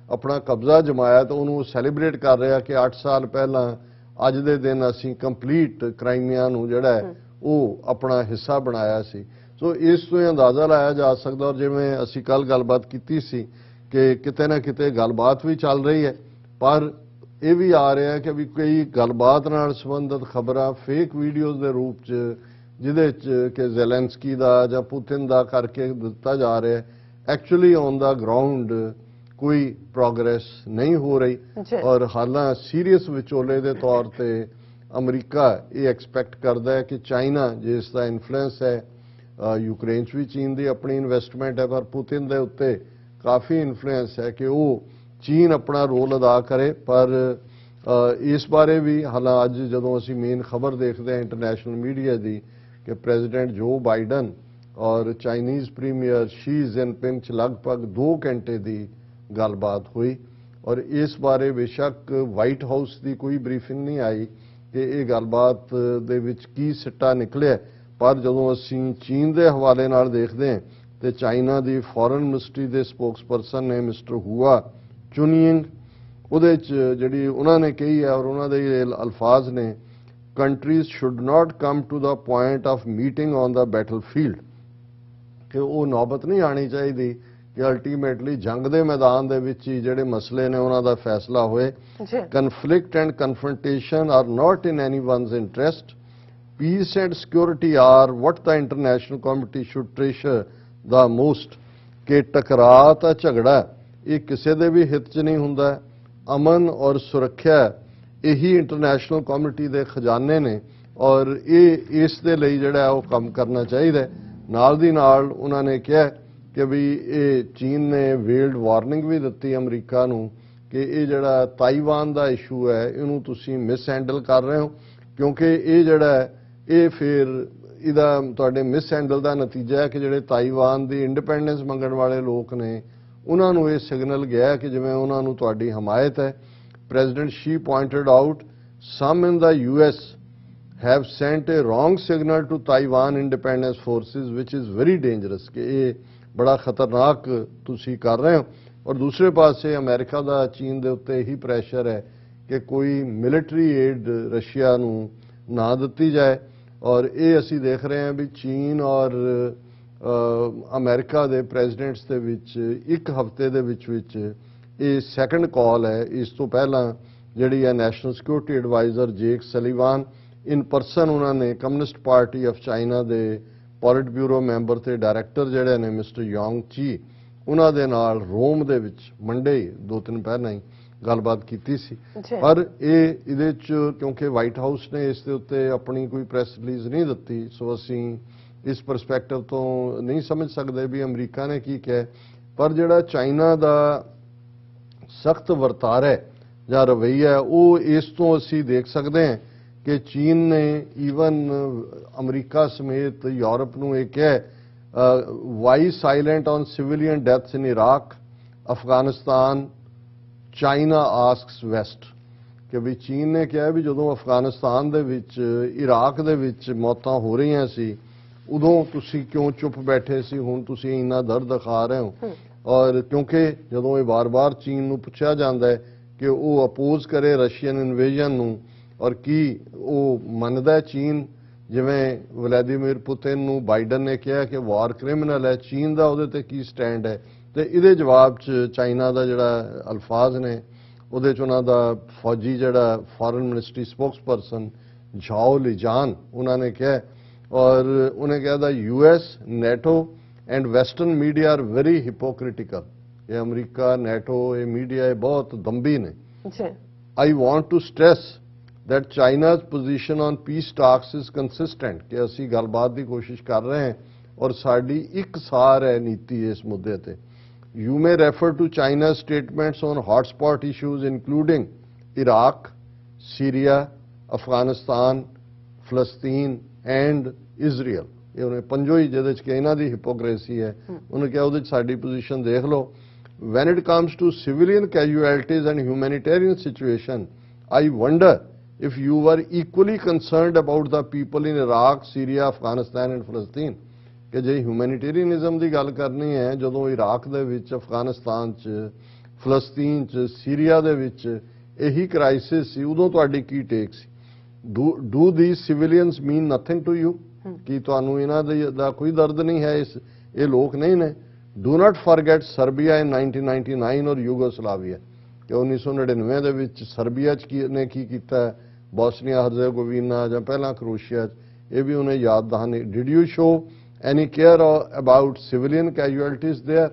ਆਪਣਾ ਕਬਜ਼ਾ ਜਮਾਇਆ ਤਾਂ ਉਹਨੂੰ ਸੈਲੀਬ੍ਰੇਟ ਕਰ ਰਿਹਾ ਕਿ 8 ਸਾਲ ਪਹਿਲਾਂ ਅੱਜ ਦੇ ਦਿਨ ਅਸੀਂ ਕੰਪਲੀਟ ਕ੍ਰਾਈਮੀਆ ਨੂੰ ਜਿਹੜਾ ਹੈ ਉਹ ਆਪਣਾ ਹਿੱਸਾ ਬਣਾਇਆ ਸੀ। ਸੋ ਇਸ ਤੋਂ ਹੀ ਅੰਦਾਜ਼ਾ ਲਾਇਆ ਜਾ ਸਕਦਾ। ਔਰ ਜਿਵੇਂ ਅਸੀਂ ਕੱਲ ਗੱਲਬਾਤ ਕੀਤੀ ਸੀ ਕਿ ਕਿਤੇ ਨਾ ਕਿਤੇ ਗੱਲਬਾਤ ਵੀ ਚੱਲ ਰਹੀ ਹੈ, ਪਰ ਇਹ ਵੀ ਆ ਰਿਹਾ ਕਿ ਵੀ ਕਈ ਗੱਲਬਾਤ ਨਾਲ ਸੰਬੰਧਿਤ ਖਬਰਾਂ ਫੇਕ ਵੀਡੀਓਜ਼ ਦੇ ਰੂਪ 'ਚ ਜਿਹਦੇ 'ਚ ਕਿ ਜ਼ੈਲੈਂਸਕੀ ਦਾ ਜਾਂ ਪੁਤਿਨ ਦਾ ਕਰਕੇ ਦਿੱਤਾ ਜਾ ਰਿਹਾ, ਐਕਚੁਅਲੀ ਔਨ ਦਾ ਗਰਾਊਂਡ ਕੋਈ ਪ੍ਰੋਗਰੈਸ ਨਹੀਂ ਹੋ ਰਹੀ। ਔਰ ਹਾਲਾਂ ਸੀਰੀਅਸ ਵਿਚੋਲੇ ਦੇ ਤੌਰ ਤੇ ਅਮਰੀਕਾ ਇਹ ਐਕਸਪੈਕਟ ਕਰਦਾ ਹੈ ਕਿ ਚਾਈਨਾ ਜਿਸ ਦਾ ਇਨਫਲੂਐਂਸ ਹੈ ਯੂਕਰੇਨ 'ਚ ਵੀ ਚੀਨ ਦੀ ਆਪਣੀ ਇਨਵੈਸਟਮੈਂਟ ਹੈ, ਪਰ ਪੁਤਿਨ ਦੇ ਉੱਤੇ ਕਾਫੀ ਇਨਫਲੂਐਂਸ ਹੈ ਕਿ ਉਹ ਚੀਨ ਆਪਣਾ ਰੋਲ ਅਦਾ ਕਰੇ। ਪਰ ਇਸ ਬਾਰੇ ਵੀ ਹਾਲਾਂ ਅੱਜ ਜਦੋਂ ਅਸੀਂ ਮੇਨ ਖਬਰ ਦੇਖਦੇ ਹਾਂ ਇੰਟਰਨੈਸ਼ਨਲ ਮੀਡੀਆ ਦੀ ਕਿ ਪ੍ਰੈਜ਼ੀਡੈਂਟ ਜੋ ਬਾਈਡਨ ਔਰ ਚਾਈਨੀਜ਼ ਪ੍ਰੀਮੀਅਰ ਸ਼ੀ ਜਿਨਪਿੰਗ 'ਚ ਲਗਭਗ 2 ਘੰਟੇ ਦੀ ਗੱਲਬਾਤ ਹੋਈ ਔਰ ਇਸ ਬਾਰੇ ਬੇਸ਼ੱਕ ਵਾਈਟ ਹਾਊਸ ਦੀ ਕੋਈ ਬਰੀਫਿੰਗ ਨਹੀਂ ਆਈ ਕਿ ਇਹ ਗੱਲਬਾਤ ਦੇ ਵਿੱਚ ਕੀ ਸਿੱਟਾ ਨਿਕਲਿਆ। ਪਰ ਜਦੋਂ ਅਸੀਂ ਚੀਨ ਦੇ ਹਵਾਲੇ ਨਾਲ ਦੇਖਦੇ ਹਾਂ ਤੇ ਚਾਈਨਾ ਦੀ ਫੋਰਨ ਮਿਨਿਸਟਰੀ ਦੇ ਸਪੋਕਸਪਰਸਨ ਨੇ ਮਿਸਟਰ ਹੁਆ ਚੁਨਿੰਗ, ਉਹਦੇ 'ਚ ਜਿਹੜੀ ਉਹਨਾਂ ਨੇ ਕਹੀ ਹੈ ਔਰ ਉਹਨਾਂ ਦੇ ਅਲਫਾਜ਼ ਨੇ countries should not come to the point of meeting on the battlefield, ਕਿ ਉਹ ਨੌਬਤ ਨਹੀਂ ਆਣੀ ਚਾਹੀਦੀ ਕਿ ਅਲਟੀਮੇਟਲੀ ਜੰਗ ਦੇ ਮੈਦਾਨ ਦੇ ਵਿੱਚ ਹੀ ਜਿਹੜੇ ਮਸਲੇ ਨੇ ਉਹਨਾਂ ਦਾ ਫੈਸਲਾ ਹੋਏ। Conflict and confrontation are not in anyone's interest, peace and security are what the international community should treasure the most, ਕਿ ਟਕਰਾਅ ਤਾਂ ਝਗੜਾ ਇਹ ਕਿਸੇ ਦੇ ਵੀ ਹਿੱਤ 'ਚ ਨਹੀਂ ਹੁੰਦਾ। ਅਮਨ ਔਰ ਸੁਰੱਖਿਆ ਇਹੀ ਇੰਟਰਨੈਸ਼ਨਲ ਕਮਿਊਨਿਟੀ ਦੇ ਖਜ਼ਾਨੇ ਨੇ ਔਰ ਇਹ ਇਸ ਦੇ ਲਈ ਜਿਹੜਾ ਉਹ ਕੰਮ ਕਰਨਾ ਚਾਹੀਦਾ। ਨਾਲ ਦੀ ਨਾਲ ਉਹਨਾਂ ਨੇ ਕਿਹਾ ਕਿ ਵੀ ਇਹ ਚੀਨ ਨੇ ਵੇਲਡ ਵਾਰਨਿੰਗ ਵੀ ਦਿੱਤੀ ਅਮਰੀਕਾ ਨੂੰ ਕਿ ਇਹ ਜਿਹੜਾ ਤਾਈਵਾਨ ਦਾ ਇਸ਼ੂ ਹੈ ਇਹਨੂੰ ਤੁਸੀਂ ਮਿਸ ਹੈਂਡਲ ਕਰ ਰਹੇ ਹੋ, ਕਿਉਂਕਿ ਇਹ ਜਿਹੜਾ ਇਹ ਫਿਰ ਇਹਦਾ ਤੁਹਾਡੇ ਮਿਸ ਹੈਂਡਲ ਦਾ ਨਤੀਜਾ ਹੈ ਕਿ ਜਿਹੜੇ ਤਾਈਵਾਨ ਦੀ ਇੰਡੀਪੈਂਡੈਂਸ ਮੰਗਣ ਵਾਲੇ ਲੋਕ ਨੇ ਉਹਨਾਂ ਨੂੰ ਇਹ ਸਿਗਨਲ ਗਿਆ ਕਿ ਜਿਵੇਂ ਉਹਨਾਂ ਨੂੰ ਤੁਹਾਡੀ ਹਮਾਇਤ ਹੈ। President Xi pointed out some in the US have sent a wrong signal to Taiwan independence forces which is very dangerous, ਕਿ ਇਹ ਬੜਾ ਖਤਰਨਾਕ ਤੁਸੀਂ ਕਰ ਰਹੇ ਹੋ। ਔਰ ਦੂਸਰੇ ਪਾਸੇ ਅਮਰੀਕਾ ਦਾ ਚੀਨ ਦੇ ਉੱਤੇ ਇਹੀ ਪ੍ਰੈਸ਼ਰ ਹੈ ਕਿ ਕੋਈ ਮਿਲਟਰੀ ਏਡ ਰਸ਼ੀਆ ਨੂੰ ਨਾ ਦਿੱਤੀ ਜਾਏ। ਔਰ ਇਹ ਅਸੀਂ ਦੇਖ ਰਹੇ ਹਾਂ ਵੀ ਚੀਨ ਔਰ ਅਮਰੀਕਾ ਦੇ ਪ੍ਰੈਜ਼ੀਡੈਂਟਸ ਦੇ ਵਿੱਚ ਇੱਕ ਹਫ਼ਤੇ ਦੇ ਵਿੱਚ ਇਹ ਸੈਕੰਡ ਕਾਲ ਹੈ। ਇਸ ਤੋਂ ਪਹਿਲਾਂ ਜਿਹੜੀ ਹੈ ਨੈਸ਼ਨਲ ਸਿਕਿਉਰਿਟੀ ਐਡਵਾਈਜ਼ਰ ਜੇਕ ਸਲੀਵਾਨ ਇਨ ਪਰਸਨ ਉਹਨਾਂ ਨੇ ਕਮਿਊਨਿਸਟ ਪਾਰਟੀ ਆਫ ਚਾਈਨਾ ਦੇ ਪੋਲਿਟ ਬਿਊਰੋ ਮੈਂਬਰ ਤੇ ਡਾਇਰੈਕਟਰ ਜਿਹੜੇ ਨੇ ਮਿਸਟਰ ਯੋਂਗ ਚੀ ਉਹਨਾਂ ਦੇ ਨਾਲ ਰੋਮ ਦੇ ਵਿੱਚ ਮੰਡੇ 2-3 ਪਹਿਲਾਂ ਹੀ ਗੱਲਬਾਤ ਕੀਤੀ ਸੀ। ਪਰ ਇਹਦੇ 'ਚ ਕਿਉਂਕਿ ਵਾਈਟ ਹਾਊਸ ਨੇ ਇਸ ਦੇ ਉੱਤੇ ਆਪਣੀ ਕੋਈ ਪ੍ਰੈਸ ਰਿਲੀਜ਼ ਨਹੀਂ ਦਿੱਤੀ, ਸੋ ਅਸੀਂ ਇਸ ਪਰਸਪੈਕਟਿਵ ਤੋਂ ਨਹੀਂ ਸਮਝ ਸਕਦੇ ਵੀ ਅਮਰੀਕਾ ਨੇ ਕੀ ਕਿਹਾ। ਪਰ ਜਿਹੜਾ ਚਾਈਨਾ ਦਾ ਸਖਤ ਵਰਤਾਰਾ ਹੈ ਜਾਂ ਰਵੱਈਆ ਉਹ ਇਸ ਤੋਂ ਅਸੀਂ ਦੇਖ ਸਕਦੇ ਹਾਂ ਕਿ ਚੀਨ ਨੇ ਈਵਨ ਅਮਰੀਕਾ ਸਮੇਤ ਯੂਰਪ ਨੂੰ ਇਹ ਕਿਹਾ why silent on civilian deaths in Iraq, Afghanistan, China asks West ਕਿ ਵੀ ਚੀਨ ਨੇ ਕਿਹਾ ਵੀ ਜਦੋਂ ਅਫਗਾਨਿਸਤਾਨ ਦੇ ਵਿੱਚ ਇਰਾਕ ਦੇ ਵਿੱਚ ਮੌਤਾਂ ਹੋ ਰਹੀਆਂ ਸੀ ਉਦੋਂ ਤੁਸੀਂ ਕਿਉਂ ਚੁੱਪ ਬੈਠੇ ਸੀ, ਹੁਣ ਤੁਸੀਂ ਇੰਨਾ ਦਰਦ ਦਿਖਾ ਰਹੇ ਹੋ। ਔਰ ਕਿਉਂਕਿ ਜਦੋਂ ਇਹ ਵਾਰ-ਵਾਰ ਚੀਨ ਨੂੰ ਪੁੱਛਿਆ ਜਾਂਦਾ ਹੈ ਕਿ ਉਹ ਅਪੋਜ਼ ਕਰੇ ਰਸ਼ੀਅਨ ਇਨਵੇਜਨ ਨੂੰ, ਔਰ ਕੀ ਉਹ ਮੰਨਦਾ ਚੀਨ, ਜਿਵੇਂ ਵਲਾਦੀਮੀਰ ਪੁਤਿਨ ਨੂੰ ਬਾਈਡਨ ਨੇ ਕਿਹਾ ਕਿ ਵਾਰ ਕ੍ਰਿਮੀਨਲ ਹੈ, ਚੀਨ ਦਾ ਉਹਦੇ ਤੇ ਕੀ ਸਟੈਂਡ ਹੈ। ਤੇ ਇਹਦੇ ਜਵਾਬ 'ਚ ਚਾਈਨਾ ਦਾ ਜਿਹੜਾ ਅਲਫਾਜ਼ ਨੇ ਉਹਦੇ 'ਚ ਉਹਨਾਂ ਦਾ ਫੌਜੀ ਜਿਹੜਾ foreign ministry spokesperson Zhao Lijian ਉਹਨਾਂ ਨੇ ਕਿਹਾ, ਔਰ ਉਹਨੇ ਕਿਹਾ ਦਾ US, NATO and western media are very hypocritical. ਇਹ ਅਮਰੀਕਾ, ਨੈਟੋ, ਇਹ ਮੀਡੀਆ ਇਹ ਬਹੁਤ ਦੰਭੀ ਨੇ। I want to stress that China's position on peace talks is consistent ਕਿ ਅਸੀਂ ਗੱਲਬਾਤ ਦੀ ਕੋਸ਼ਿਸ਼ ਕਰ ਰਹੇ ਹਾਂ ਔਰ ਸਾਡੀ ਇੱਕਸਾਰ ਹੈ ਨੀਤੀ ਇਸ ਮੁੱਦੇ ਤੇ। You may refer to China's statements on hotspot issues including Iraq, Syria, Afghanistan, Palestine and Israel। ਇਹ ਉਹਨੇ ਪੰਜੋ ਹੀ ਜਿਹਦੇ 'ਚ ਕਿ ਇਹਨਾਂ ਦੀ ਹਿਪੋਕ੍ਰੇਸੀ ਹੈ, ਉਹਨੇ ਕਿਹਾ ਉਹਦੇ 'ਚ ਸਾਡੀ ਪੋਜੀਸ਼ਨ ਦੇਖ ਲਓ। When it comes to civilian casualties and humanitarian situation, I wonder if you were equally concerned about the people in Iraq, Syria, Afghanistan and Palestine। ਕਿ ਜੇ ਹਿਊਮੈਨਿਟੇਰੀਅਨਿਜ਼ਮ ਦੀ ਗੱਲ ਕਰਨੀ ਹੈ, ਜਦੋਂ ਇਰਾਕ ਦੇ ਵਿੱਚ, ਅਫਗਾਨਿਸਤਾਨ 'ਚ, ਫਲਸਤੀਨ 'ਚ, ਸੀਰੀਆ ਦੇ ਵਿੱਚ ਇਹੀ ਕ੍ਰਾਈਸਿਸ ਸੀ, ਉਦੋਂ ਤੁਹਾਡੀ ਕੀ ਟੇਕ ਸੀ? Do these civilians mean nothing to you? ਕਿ ਤੁਹਾਨੂੰ ਇਹਨਾਂ ਦਾ ਕੋਈ ਦਰਦ ਨਹੀਂ ਹੈ? ਇਹ ਲੋਕ ਨਹੀਂ ਨੇ? Do not forget Serbia in 1999 ਔਰ ਯੂਗੋਸਲਾਵੀਆ ਕਿ 1999 ਦੇ ਵਿੱਚ ਸਰਬੀਆ 'ਚ ਨੇ ਕੀ ਕੀਤਾ, ਬੋਸਨੀਆ ਹਰਜ਼ੇਗੋਵੀਨਾ ਜਾਂ ਪਹਿਲਾਂ ਕਰੋਸ਼ੀਆ 'ਚ, ਇਹ ਵੀ ਉਹਨੇ ਯਾਦ ਦਹਾਨੀ। Did you show any care about civilian casualties there?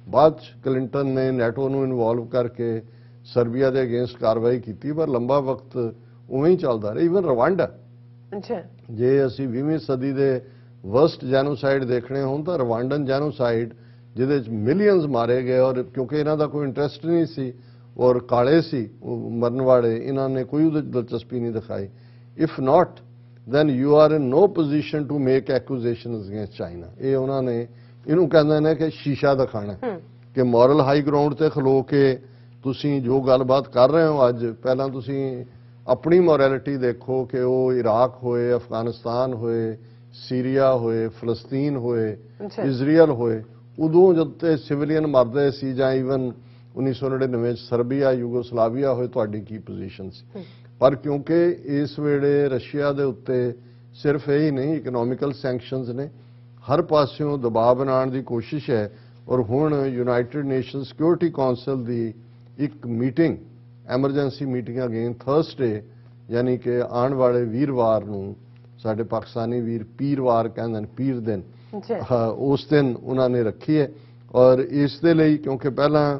ਬਾਅਦ 'ਚ ਕਲਿੰਟਨ ਨੇ ਨੈਟੋ ਨੂੰ ਇਨਵੋਲਵ ਕਰਕੇ ਸਰਬੀਆ ਦੇ ਅਗੇਂਸਟ ਕਾਰਵਾਈ ਕੀਤੀ, ਪਰ ਲੰਬਾ ਵਕਤ ਉਵੇਂ ਹੀ ਚੱਲਦਾ ਰਿਹਾ। ਈਵਨ ਰਵਾਂਡਾ, ਜੇ ਅਸੀਂ 20ਵੀਂ ਸਦੀ ਦੇ ਵਰਸਟ ਜੈਨੋਸਾਈਡ ਦੇਖਣੇ ਹੋਣ ਤਾਂ ਰਵਾਂਡਨ ਜੈਨੋਸਾਈਡ ਜਿਹਦੇ 'ਚ ਮਿਲੀਅਨਸ ਮਾਰੇ ਗਏ, ਔਰ ਕਿਉਂਕਿ ਇਹਨਾਂ ਦਾ ਕੋਈ ਇੰਟਰਸਟ ਨਹੀਂ ਸੀ ਔਰ ਕਾਲੇ ਸੀ ਮਰਨ ਵਾਲੇ, ਇਹਨਾਂ ਨੇ ਕੋਈ ਉਹਦੇ 'ਚ ਦਿਲਚਸਪੀ ਨਹੀਂ ਦਿਖਾਈ। If not then you are in no position to make accusations against China। ਇਹ ਉਹਨਾਂ ਨੇ ਇਹਨੂੰ ਕਹਿੰਦੇ ਨੇ ਕਿ ਸ਼ੀਸ਼ਾ ਦਿਖਾਣਾ ਕਿ ਮੋਰਲ ਹਾਈ ਗਰਾਊਂਡ ਤੇ ਖਲੋ ਕੇ ਤੁਸੀਂ ਜੋ ਗੱਲਬਾਤ ਕਰ ਰਹੇ ਹੋ ਅੱਜ, ਪਹਿਲਾਂ ਤੁਸੀਂ ਆਪਣੀ ਮੋਰੈਲਿਟੀ ਦੇਖੋ ਕਿ ਉਹ ਇਰਾਕ ਹੋਏ, ਅਫਗਾਨਿਸਤਾਨ ਹੋਏ, ਸੀਰੀਆ ਹੋਏ, ਫਲਸਤੀਨ ਹੋਏ, ਇਜ਼ਰਾਈਲ ਹੋਏ, ਉਦੋਂ ਜਦ ਤੇ ਸਿਵਲੀਅਨ ਮਰਦੇ ਸੀ, ਜਾਂ ਈਵਨ 1999 'ਚ ਸਰਬੀਆ, ਯੂਗੋਸਲਾਵੀਆ ਹੋਏ, ਤੁਹਾਡੀ ਕੀ ਪੋਜੀਸ਼ਨ ਸੀ? ਪਰ ਕਿਉਂਕਿ ਇਸ ਵੇਲੇ ਰਸ਼ੀਆ ਦੇ ਉੱਤੇ ਸਿਰਫ ਇਹ ਹੀ ਨਹੀਂ, ਇਕਨੋਮਿਕਲ ਸੈਂਕਸ਼ਨਸ ਨੇ, ਹਰ ਪਾਸਿਓਂ ਦਬਾਅ ਬਣਾਉਣ ਦੀ ਕੋਸ਼ਿਸ਼ ਹੈ। ਔਰ ਹੁਣ ਯੂਨਾਈਟਿਡ ਨੇਸ਼ਨ ਸਿਕਿਉਰਿਟੀ ਕੌਂਸਲ ਦੀ ਇੱਕ meeting, emergency meeting again Thursday, ਯਾਨੀ ਕਿ ਆਉਣ ਵਾਲੇ ਵੀਰਵਾਰ ਨੂੰ, ਸਾਡੇ ਪਾਕਿਸਤਾਨੀ ਵੀਰ ਪੀਰਵਾਰ ਕਹਿੰਦੇ ਨੇ, ਪੀਰ ਦਿਨ, ਉਸ ਦਿਨ ਉਹਨਾਂ ਨੇ ਰੱਖੀ ਹੈ। ਔਰ ਇਸ ਦੇ ਲਈ ਕਿਉਂਕਿ ਪਹਿਲਾਂ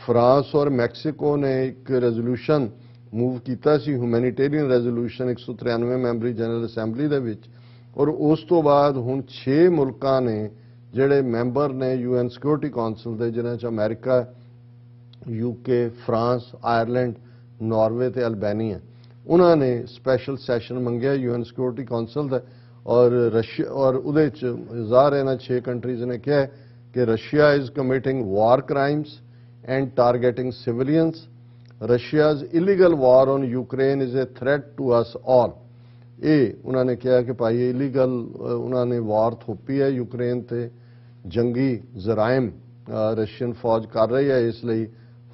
ਫਰਾਂਸ ਔਰ ਮੈਕਸੀਕੋ ਨੇ ਇੱਕ ਰੈਜ਼ੋਲੂਸ਼ਨ ਮੂਵ ਕੀਤਾ ਸੀ, ਹਿਊਮੈਨਿਟੇਰੀਅਨ ਰੈਜ਼ੋਲੂਸ਼ਨ 193 ਮੈਂਬਰੀ ਜਨਰਲ ਅਸੈਂਬਲੀ ਦੇ ਵਿੱਚ, ਔਰ ਉਸ ਤੋਂ ਬਾਅਦ ਹੁਣ 6 ਮੁਲਕਾਂ ਨੇ ਜਿਹੜੇ ਮੈਂਬਰ ਨੇ UN ਸਿਕਿਉਰਿਟੀ ਕੌਂਸਲ ਦੇ, ਜਿਨ੍ਹਾਂ 'ਚ America, UK, France, Ireland, Norway ਤੇ ਅਲਬੇਨੀਆ, ਉਹਨਾਂ ਨੇ ਸਪੈਸ਼ਲ ਸੈਸ਼ਨ ਮੰਗਿਆ UN ਸਿਕਿਉਰਿਟੀ ਕੌਂਸਲ ਦਾ। ਔਰ ਰਸ਼ੀਆ, ਔਰ ਉਹਦੇ 'ਚ ਜ਼ਾਹਰ ਇਹਨਾਂ 6 ਕੰਟਰੀਜ਼ ਨੇ ਕਿਹਾ ਕਿ Russia is committing war crimes and targeting civilians. Russia's illegal war on Ukraine is a threat to us all। ਇਹ ਉਹਨਾਂ ਨੇ ਕਿਹਾ ਕਿ ਭਾਈ ਇਲੀਗਲ ਉਹਨਾਂ ਨੇ ਵਾਰ ਥੋਪੀ ਹੈ ਯੂਕਰੇਨ ਤੇ, ਜੰਗੀ ਜ਼ਰਾਇਮ ਰਸ਼ੀਅਨ ਫੌਜ ਕਰ ਰਹੀ ਹੈ, ਇਸ ਲਈ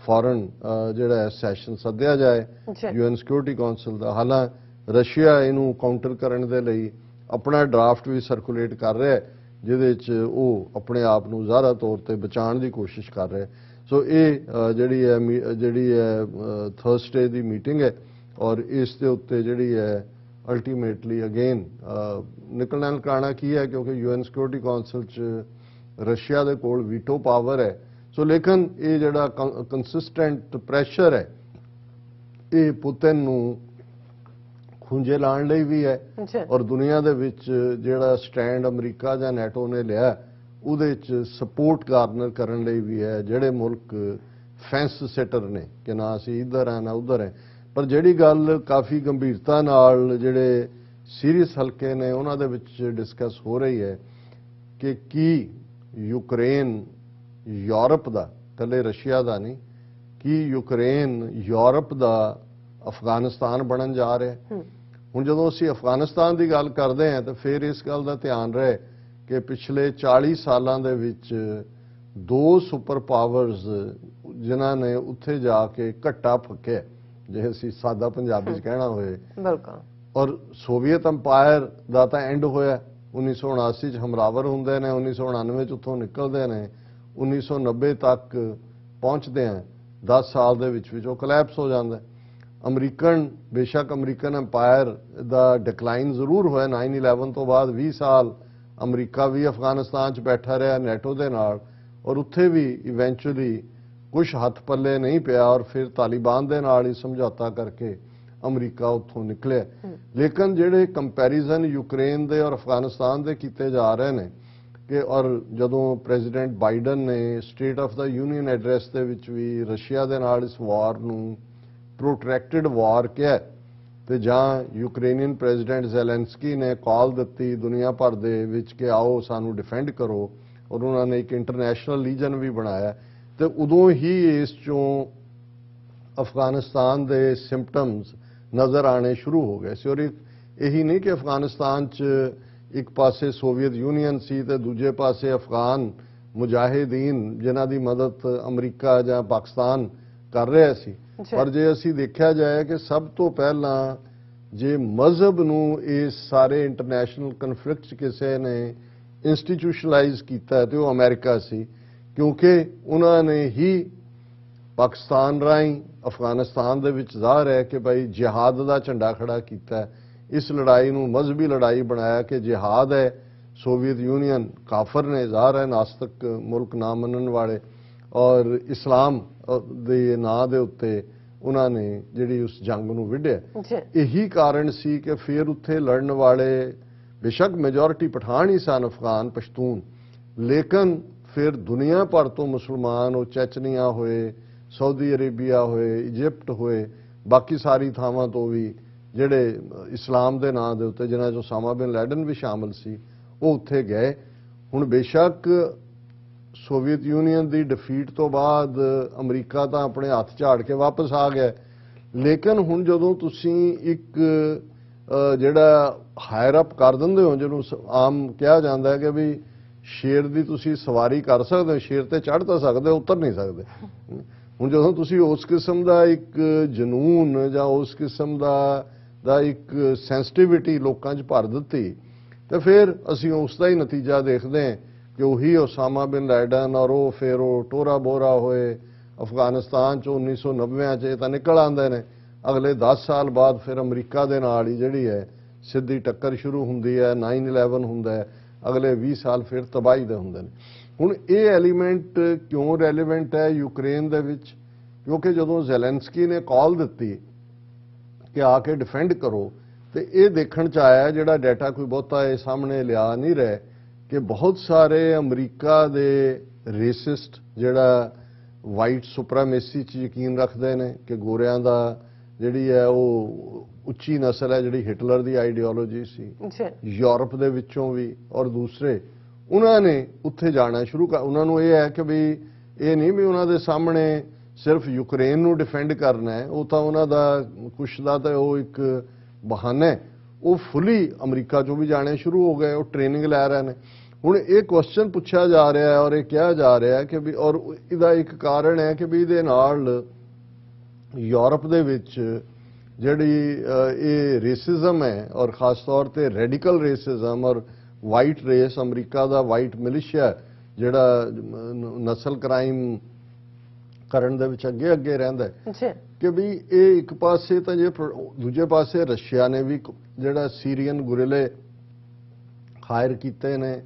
ਫੌਰਨ ਜਿਹੜਾ ਸੈਸ਼ਨ ਸੱਦਿਆ ਜਾਏ UN ਸਿਕਿਉਰਿਟੀ ਕੌਂਸਲ ਦਾ। ਹਾਲਾਂਕਿ ਰਸ਼ੀਆ ਇਹਨੂੰ ਕਾਊਂਟਰ ਕਰਨ ਦੇ ਲਈ ਆਪਣਾ ਡਰਾਫਟ ਵੀ ਸਰਕੂਲੇਟ ਕਰ ਰਿਹਾ ਹੈ, ਜਿਹਦੇ 'ਚ ਉਹ ਆਪਣੇ ਆਪ ਨੂੰ ਜ਼ਾਹਰਾ ਤੌਰ ਤੇ ਬਚਾਉਣ ਦੀ ਕੋਸ਼ਿਸ਼ ਕਰ ਰਿਹਾ। ਸੋ ਇਹ ਜਿਹੜੀ ਹੈ ਥਰਸਡੇ ਦੀ ਮੀਟਿੰਗ ਹੈ, ਔਰ ਇਸ ਦੇ ਉੱਤੇ ਜਿਹੜੀ ਹੈ ਅਲਟੀਮੇਟਲੀ ਅਗੇਨ ਨਿਕਲਣਾ ਨਿਕਾਣਾ ਕੀ ਹੈ, ਕਿਉਂਕਿ UN ਸਿਕਿਉਰਿਟੀ ਕੌਂਸਲ 'ਚ ਰਸ਼ੀਆ ਦੇ ਕੋਲ ਵੀਟੋ ਪਾਵਰ ਹੈ। ਸੋ ਲੇਕਿਨ ਇਹ ਜਿਹੜਾ ਕੰਸਿਸਟੈਂਟ ਪ੍ਰੈਸ਼ਰ ਹੈ, ਇਹ ਪੁਤਿਨ ਨੂੰ ਖੁੰਝੇ ਲਾਉਣ ਲਈ ਵੀ ਹੈ, ਔਰ ਦੁਨੀਆ ਦੇ ਵਿੱਚ ਜਿਹੜਾ ਸਟੈਂਡ ਅਮਰੀਕਾ ਜਾਂ ਨੈਟੋ ਨੇ ਲਿਆ ਉਹਦੇ 'ਚ ਸਪੋਰਟ ਗਾਰਨਰ ਕਰਨ ਲਈ ਵੀ ਹੈ, ਜਿਹੜੇ ਮੁਲਕ ਫੈਂਸ ਸਿਟਰ ਨੇ ਕਿ ਨਾ ਅਸੀਂ ਇੱਧਰ ਆ ਨਾ ਉੱਧਰ ਹੈ। ਪਰ ਜਿਹੜੀ ਗੱਲ ਕਾਫੀ ਗੰਭੀਰਤਾ ਨਾਲ ਜਿਹੜੇ ਸੀਰੀਅਸ ਹਲਕੇ ਨੇ ਉਹਨਾਂ ਦੇ ਵਿੱਚ ਡਿਸਕਸ ਹੋ ਰਹੀ ਹੈ ਕਿ ਕੀ ਯੂਕਰੇਨ ਯੂਰਪ ਦਾ, ਇਕੱਲੇ ਰਸ਼ੀਆ ਦਾ ਨਹੀਂ, ਕਿ ਯੂਕਰੇਨ ਯੂਰਪ ਦਾ ਅਫਗਾਨਿਸਤਾਨ ਬਣਨ ਜਾ ਰਿਹਾ। ਹੁਣ ਜਦੋਂ ਅਸੀਂ ਅਫਗਾਨਿਸਤਾਨ ਦੀ ਗੱਲ ਕਰਦੇ ਹਾਂ ਤਾਂ ਫਿਰ ਇਸ ਗੱਲ ਦਾ ਧਿਆਨ ਰਹੇ ਕਿ ਪਿਛਲੇ 40 ਸਾਲਾਂ ਦੇ ਵਿੱਚ 2 ਸੁਪਰ ਪਾਵਰਸ ਜਿਨ੍ਹਾਂ ਨੇ ਉੱਥੇ ਜਾ ਕੇ ਘੱਟਾ ਫੱਕਿਆ, ਜੇ ਅਸੀਂ ਸਾਦਾ ਪੰਜਾਬੀ 'ਚ ਕਹਿਣਾ ਹੋਏ, ਬਿਲਕੁਲ, ਔਰ ਸੋਵੀਅਤ ਅੰਪਾਇਰ ਦਾ ਤਾਂ ਐਂਡ ਹੋਇਆ 1979 'ਚ ਹਮਲਾਵਰ ਹੁੰਦੇ ਨੇ, 1999 'ਚ ਉੱਥੋਂ ਨਿਕਲਦੇ ਨੇ, 1990 ਤੱਕ ਪਹੁੰਚਦੇ ਆ, 10 ਸਾਲ ਦੇ ਵਿੱਚ ਉਹ ਕੋਲੈਪਸ ਹੋ ਜਾਂਦਾ। ਅਮਰੀਕਨ ਬੇਸ਼ੱਕ ਅਮਰੀਕਨ ਅੰਪਾਇਰ ਦਾ ਡਿਕਲਾਈਨ ਜ਼ਰੂਰ ਹੋਇਆ 9/11 ਤੋਂ ਬਾਅਦ 20 ਸਾਲ ਅਮਰੀਕਾ ਵੀ ਅਫਗਾਨਿਸਤਾਨ 'ਚ ਬੈਠਾ ਰਿਹਾ ਨੈਟੋ ਦੇ ਨਾਲ, ਔਰ ਉੱਥੇ ਵੀ ਇਵੈਂਚੁਅਲੀ ਕੁਝ ਹੱਥ ਪੱਲੇ ਨਹੀਂ ਪਿਆ, ਔਰ ਫਿਰ ਤਾਲਿਬਾਨ ਦੇ ਨਾਲ ਹੀ ਸਮਝੌਤਾ ਕਰਕੇ ਅਮਰੀਕਾ ਉੱਥੋਂ ਨਿਕਲਿਆ। ਲੇਕਿਨ ਜਿਹੜੇ ਕੰਪੈਰੀਜ਼ਨ ਯੂਕਰੇਨ ਦੇ ਔਰ ਅਫਗਾਨਿਸਤਾਨ ਦੇ ਕੀਤੇ ਜਾ ਰਹੇ ਨੇ ਕਿ ਔਰ ਜਦੋਂ ਪ੍ਰੈਜ਼ੀਡੈਂਟ ਬਾਈਡਨ ਨੇ state of the union address ਦੇ ਵਿੱਚ ਵੀ ਰਸ਼ੀਆ ਦੇ ਨਾਲ ਇਸ ਵਾਰ ਨੂੰ ਪ੍ਰੋਟਰੈਕਟਡ ਵਾਰ ਕਿਹਾ, ਤੇ ਜਾਂ ਯੂਕਰੇਨੀਅਨ ਪ੍ਰੈਜ਼ੀਡੈਂਟ ਜ਼ੈਲੈਂਸਕੀ ਨੇ ਕਾਲ ਦਿੱਤੀ ਦੁਨੀਆ ਭਰ ਦੇ ਵਿੱਚ ਕਿ ਆਓ ਸਾਨੂੰ ਡਿਫੈਂਡ ਕਰੋ, ਔਰ ਉਹਨਾਂ ਨੇ ਇੱਕ ਇੰਟਰਨੈਸ਼ਨਲ ਲੀਜਨ ਵੀ ਬਣਾਇਆ, ਤੇ ਉਦੋਂ ਹੀ ਇਸ ਚੋਂ ਅਫਗਾਨਿਸਤਾਨ ਦੇ ਸਿੰਪਟਮਸ ਨਜ਼ਰ ਆਣੇ ਸ਼ੁਰੂ ਹੋ ਗਏ ਸੀ। ਔਰ ਇਹੀ ਨਹੀਂ ਕਿ ਅਫਗਾਨਿਸਤਾਨ 'ਚ ਇੱਕ ਪਾਸੇ ਸੋਵੀਅਤ ਯੂਨੀਅਨ ਸੀ ਤੇ ਦੂਜੇ ਪਾਸੇ ਅਫਗਾਨ ਮੁਜਾਹਿਦੀਨ ਜਿਨ੍ਹਾਂ ਦੀ ਮਦਦ ਅਮਰੀਕਾ ਜਾਂ ਪਾਕਿਸਤਾਨ ਕਰ ਰਿਹਾ ਸੀ। ਪਰ ਜੇ ਅਸੀਂ ਦੇਖਿਆ ਜਾਏ ਕਿ ਸਭ ਤੋਂ ਪਹਿਲਾਂ ਜੇ ਮਜ਼ਹਬ ਨੂੰ ਇਸ ਸਾਰੇ ਇੰਟਰਨੈਸ਼ਨਲ ਕਨਫਲਿਕਟ 'ਚ ਕਿਸੇ ਨੇ ਇੰਸਟੀਟਿਊਸ਼ਨਲਾਈਜ਼ ਕੀਤਾ ਤੇ ਉਹ ਅਮਰੀਕਾ ਸੀ, ਕਿਉਂਕਿ ਉਹਨਾਂ ਨੇ ਹੀ ਪਾਕਿਸਤਾਨ ਰਾਹੀਂ ਅਫਗਾਨਿਸਤਾਨ ਦੇ ਵਿੱਚ ਜ਼ਾਹਰ ਹੈ ਕਿ ਭਾਈ ਜਿਹਾਦ ਦਾ ਝੰਡਾ ਖੜਾ ਕੀਤਾ, ਇਸ ਲੜਾਈ ਨੂੰ ਮਜ਼ਹਬੀ ਲੜਾਈ ਬਣਾਇਆ ਕਿ ਜਿਹਾਦ ਹੈ। ਸੋਵੀਅਤ ਯੂਨੀਅਨ ਕਾਫਰ ਨੇ, ਜ਼ਾਹਰ ਹੈ ਨਾਸਤਕ ਮੁਲਕ ਨਾ ਮੰਨਣ ਵਾਲੇ, ਔਰ ਇਸਲਾਮ ਦੇ ਨਾਂ ਦੇ ਉੱਤੇ ਉਹਨਾਂ ਨੇ ਜਿਹੜੀ ਉਸ ਜੰਗ ਨੂੰ ਵਿੱਢਿਆ। ਇਹੀ ਕਾਰਨ ਸੀ ਕਿ ਫਿਰ ਉੱਥੇ ਲੜਨ ਵਾਲੇ ਬੇਸ਼ੱਕ ਮੈਜੋਰਿਟੀ ਪਠਾਨ ਹੀ ਸਨ ਅਫਗਾਨ ਪਸ਼ਤੂਨ, ਲੇਕਿਨ ਫਿਰ ਦੁਨੀਆ ਭਰ ਤੋਂ ਮੁਸਲਮਾਨ, ਉਹ ਚੈਚਨੀਆ ਹੋਏ, ਸਾਊਦੀ ਅਰੇਬੀਆ ਹੋਏ, ਇਜਿਪਟ ਹੋਏ, ਬਾਕੀ ਸਾਰੀ ਥਾਵਾਂ ਤੋਂ ਵੀ ਜਿਹੜੇ ਇਸਲਾਮ ਦੇ ਨਾਂ ਦੇ ਉੱਤੇ ਜਿਨ੍ਹਾਂ 'ਚ ਉਸਾਮਾ ਬਿਨ ਲੈਡਨ ਵੀ ਸ਼ਾਮਲ ਸੀ, ਉਹ ਉੱਥੇ ਗਏ। ਹੁਣ ਬੇਸ਼ੱਕ ਸੋਵੀਅਤ ਯੂਨੀਅਨ ਦੀ ਡਿਫੀਟ ਤੋਂ ਬਾਅਦ ਅਮਰੀਕਾ ਤਾਂ ਆਪਣੇ ਹੱਥ ਝਾੜ ਕੇ ਵਾਪਸ ਆ ਗਿਆ, ਲੇਕਿਨ ਹੁਣ ਜਦੋਂ ਤੁਸੀਂ ਇੱਕ ਜਿਹੜਾ ਹਾਇਰ ਅਪ ਕਰ ਦਿੰਦੇ ਹੋ, ਜਿਹਨੂੰ ਆਮ ਕਿਹਾ ਜਾਂਦਾ ਹੈ ਕਿ ਵੀ ਸ਼ੇਰ ਦੀ ਤੁਸੀਂ ਸਵਾਰੀ ਕਰ ਸਕਦੇ ਹੋ, ਸ਼ੇਰ ਤੇ ਚੜ੍ਹ ਤਾਂ ਸਕਦੇ, ਉਤਰ ਨਹੀਂ ਸਕਦੇ। ਹੁਣ ਜਦੋਂ ਤੁਸੀਂ ਉਸ ਕਿਸਮ ਦਾ ਇੱਕ ਜਨੂਨ ਜਾਂ ਉਸ ਕਿਸਮ ਦਾ ਇੱਕ ਸੈਂਸਿਟਿਵਿਟੀ ਲੋਕਾਂ 'ਚ ਭਰ ਦਿੱਤੀ, ਤੇ ਫਿਰ ਅਸੀਂ ਉਸ ਦਾ ਹੀ ਨਤੀਜਾ ਦੇਖਦੇ ਹਾਂ ਕਿ ਉਹੀ ਉਸਾਮਾ ਬਿਨ ਲੈਡਨ ਔਰ ਉਹ ਫਿਰ ਉਹ ਟੋਰਾ ਬੋਰਾ ਹੋਏ ਅਫਗਾਨਿਸਤਾਨ 'ਚ 1990 'ਚ ਤਾਂ ਨਿਕਲ ਆਉਂਦੇ ਨੇ। ਅਗਲੇ 10 ਸਾਲ ਬਾਅਦ ਫਿਰ ਅਮਰੀਕਾ ਦੇ ਨਾਲ ਹੀ ਜਿਹੜੀ ਹੈ ਸਿੱਧੀ ਟੱਕਰ ਸ਼ੁਰੂ ਹੁੰਦੀ ਹੈ, 9/11 ਹੁੰਦਾ ਹੈ, ਅਗਲੇ 20 ਸਾਲ ਫਿਰ ਤਬਾਹੀ ਦੇ ਹੁੰਦੇ ਨੇ। ਹੁਣ ਇਹ ਐਲੀਮੈਂਟ ਕਿਉਂ ਰੈਲੇਵੈਂਟ ਹੈ ਯੂਕਰੇਨ ਦੇ ਵਿੱਚ? ਕਿਉਂਕਿ ਜਦੋਂ ਜ਼ੈਲੈਂਸਕੀ ਨੇ ਕਾਲ ਦਿੱਤੀ ਕਿ ਆ ਕੇ ਡਿਫੈਂਡ ਕਰੋ, ਤੇ ਇਹ ਦੇਖਣ 'ਚ ਆਇਆ, ਜਿਹੜਾ ਡਾਟਾ ਕੋਈ ਬਹੁਤਾ ਇਹ ਸਾਹਮਣੇ ਲਿਆ ਨਹੀਂ ਰਿਹਾ, ਕਿ ਬਹੁਤ ਸਾਰੇ ਅਮਰੀਕਾ ਦੇ ਰੇਸਿਸਟ ਜਿਹੜਾ ਵਾਈਟ ਸੁਪਰਾਮੇਸੀ 'ਚ ਯਕੀਨ ਰੱਖਦੇ ਨੇ ਕਿ ਗੋਰਿਆਂ ਦਾ ਜਿਹੜੀ ਹੈ ਉਹ ਉੱਚੀ ਨਸਲ ਹੈ, ਜਿਹੜੀ ਹਿਟਲਰ ਦੀ ਆਈਡੀਓਲੋਜੀ ਸੀ ਯੂਰਪ ਦੇ ਵਿੱਚੋਂ ਵੀ, ਔਰ ਦੂਸਰੇ ਉਹਨਾਂ ਨੇ ਉੱਥੇ ਜਾਣਾ ਸ਼ੁਰੂ ਕਰ। ਉਹਨਾਂ ਨੂੰ ਇਹ ਹੈ ਕਿ ਵੀ ਇਹ ਨਹੀਂ ਵੀ ਉਹਨਾਂ ਦੇ ਸਾਹਮਣੇ ਸਿਰਫ ਯੂਕਰੇਨ ਨੂੰ ਡਿਫੈਂਡ ਕਰਨਾ ਹੈ, ਉਹ ਤਾਂ ਉਹਨਾਂ ਦਾ ਕੁਛ ਦਾ ਤਾਂ ਉਹ ਇੱਕ ਬਹਾਨਾ ਹੈ। ਉਹ ਫੁੱਲੀ ਅਮਰੀਕਾ 'ਚੋਂ ਵੀ ਜਾਣੇ ਸ਼ੁਰੂ ਹੋ ਗਏ, ਉਹ ਟ੍ਰੇਨਿੰਗ ਲੈ ਰਹੇ ਨੇ। ਹੁਣ ਇਹ ਕੁਐਸਚਨ ਪੁੱਛਿਆ ਜਾ ਰਿਹਾ ਹੈ ਔਰ ਇਹ ਕਿਹਾ ਜਾ ਰਿਹਾ ਹੈ ਕਿ ਵੀ, ਔਰ ਇਹਦਾ ਇੱਕ ਕਾਰਨ ਹੈ ਕਿ ਵੀ ਇਹਦੇ ਨਾਲ ਯੂਰਪ ਦੇ ਵਿੱਚ ਜਿਹੜੀ ਇਹ ਰੇਸਿਜ਼ਮ ਹੈ, ਔਰ ਖਾਸ ਤੌਰ ਤੇ ਰੈਡੀਕਲ ਰੇਸਿਜ਼ਮ ਔਰ ਵਾਈਟ ਰੇਸ, ਅਮਰੀਕਾ ਦਾ ਵਾਈਟ ਮਿਲੀਸ਼ੀਆ ਜਿਹੜਾ ਨਸਲ ਕ੍ਰਾਈਮ ਕਰਨ ਦੇ ਵਿੱਚ ਅੱਗੇ ਅੱਗੇ ਰਹਿੰਦਾ ਹੈ, ਕਿ ਵੀ ਇਹ ਇੱਕ ਪਾਸੇ ਤਾਂ ਜੇ ਦੂਜੇ ਪਾਸੇ ਰਸ਼ੀਆ ਨੇ ਵੀ ਜਿਹੜਾ ਸੀਰੀਅਨ ਗੁਰਿਲੇ ਹਾਇਰ ਕੀਤੇ ਨੇ,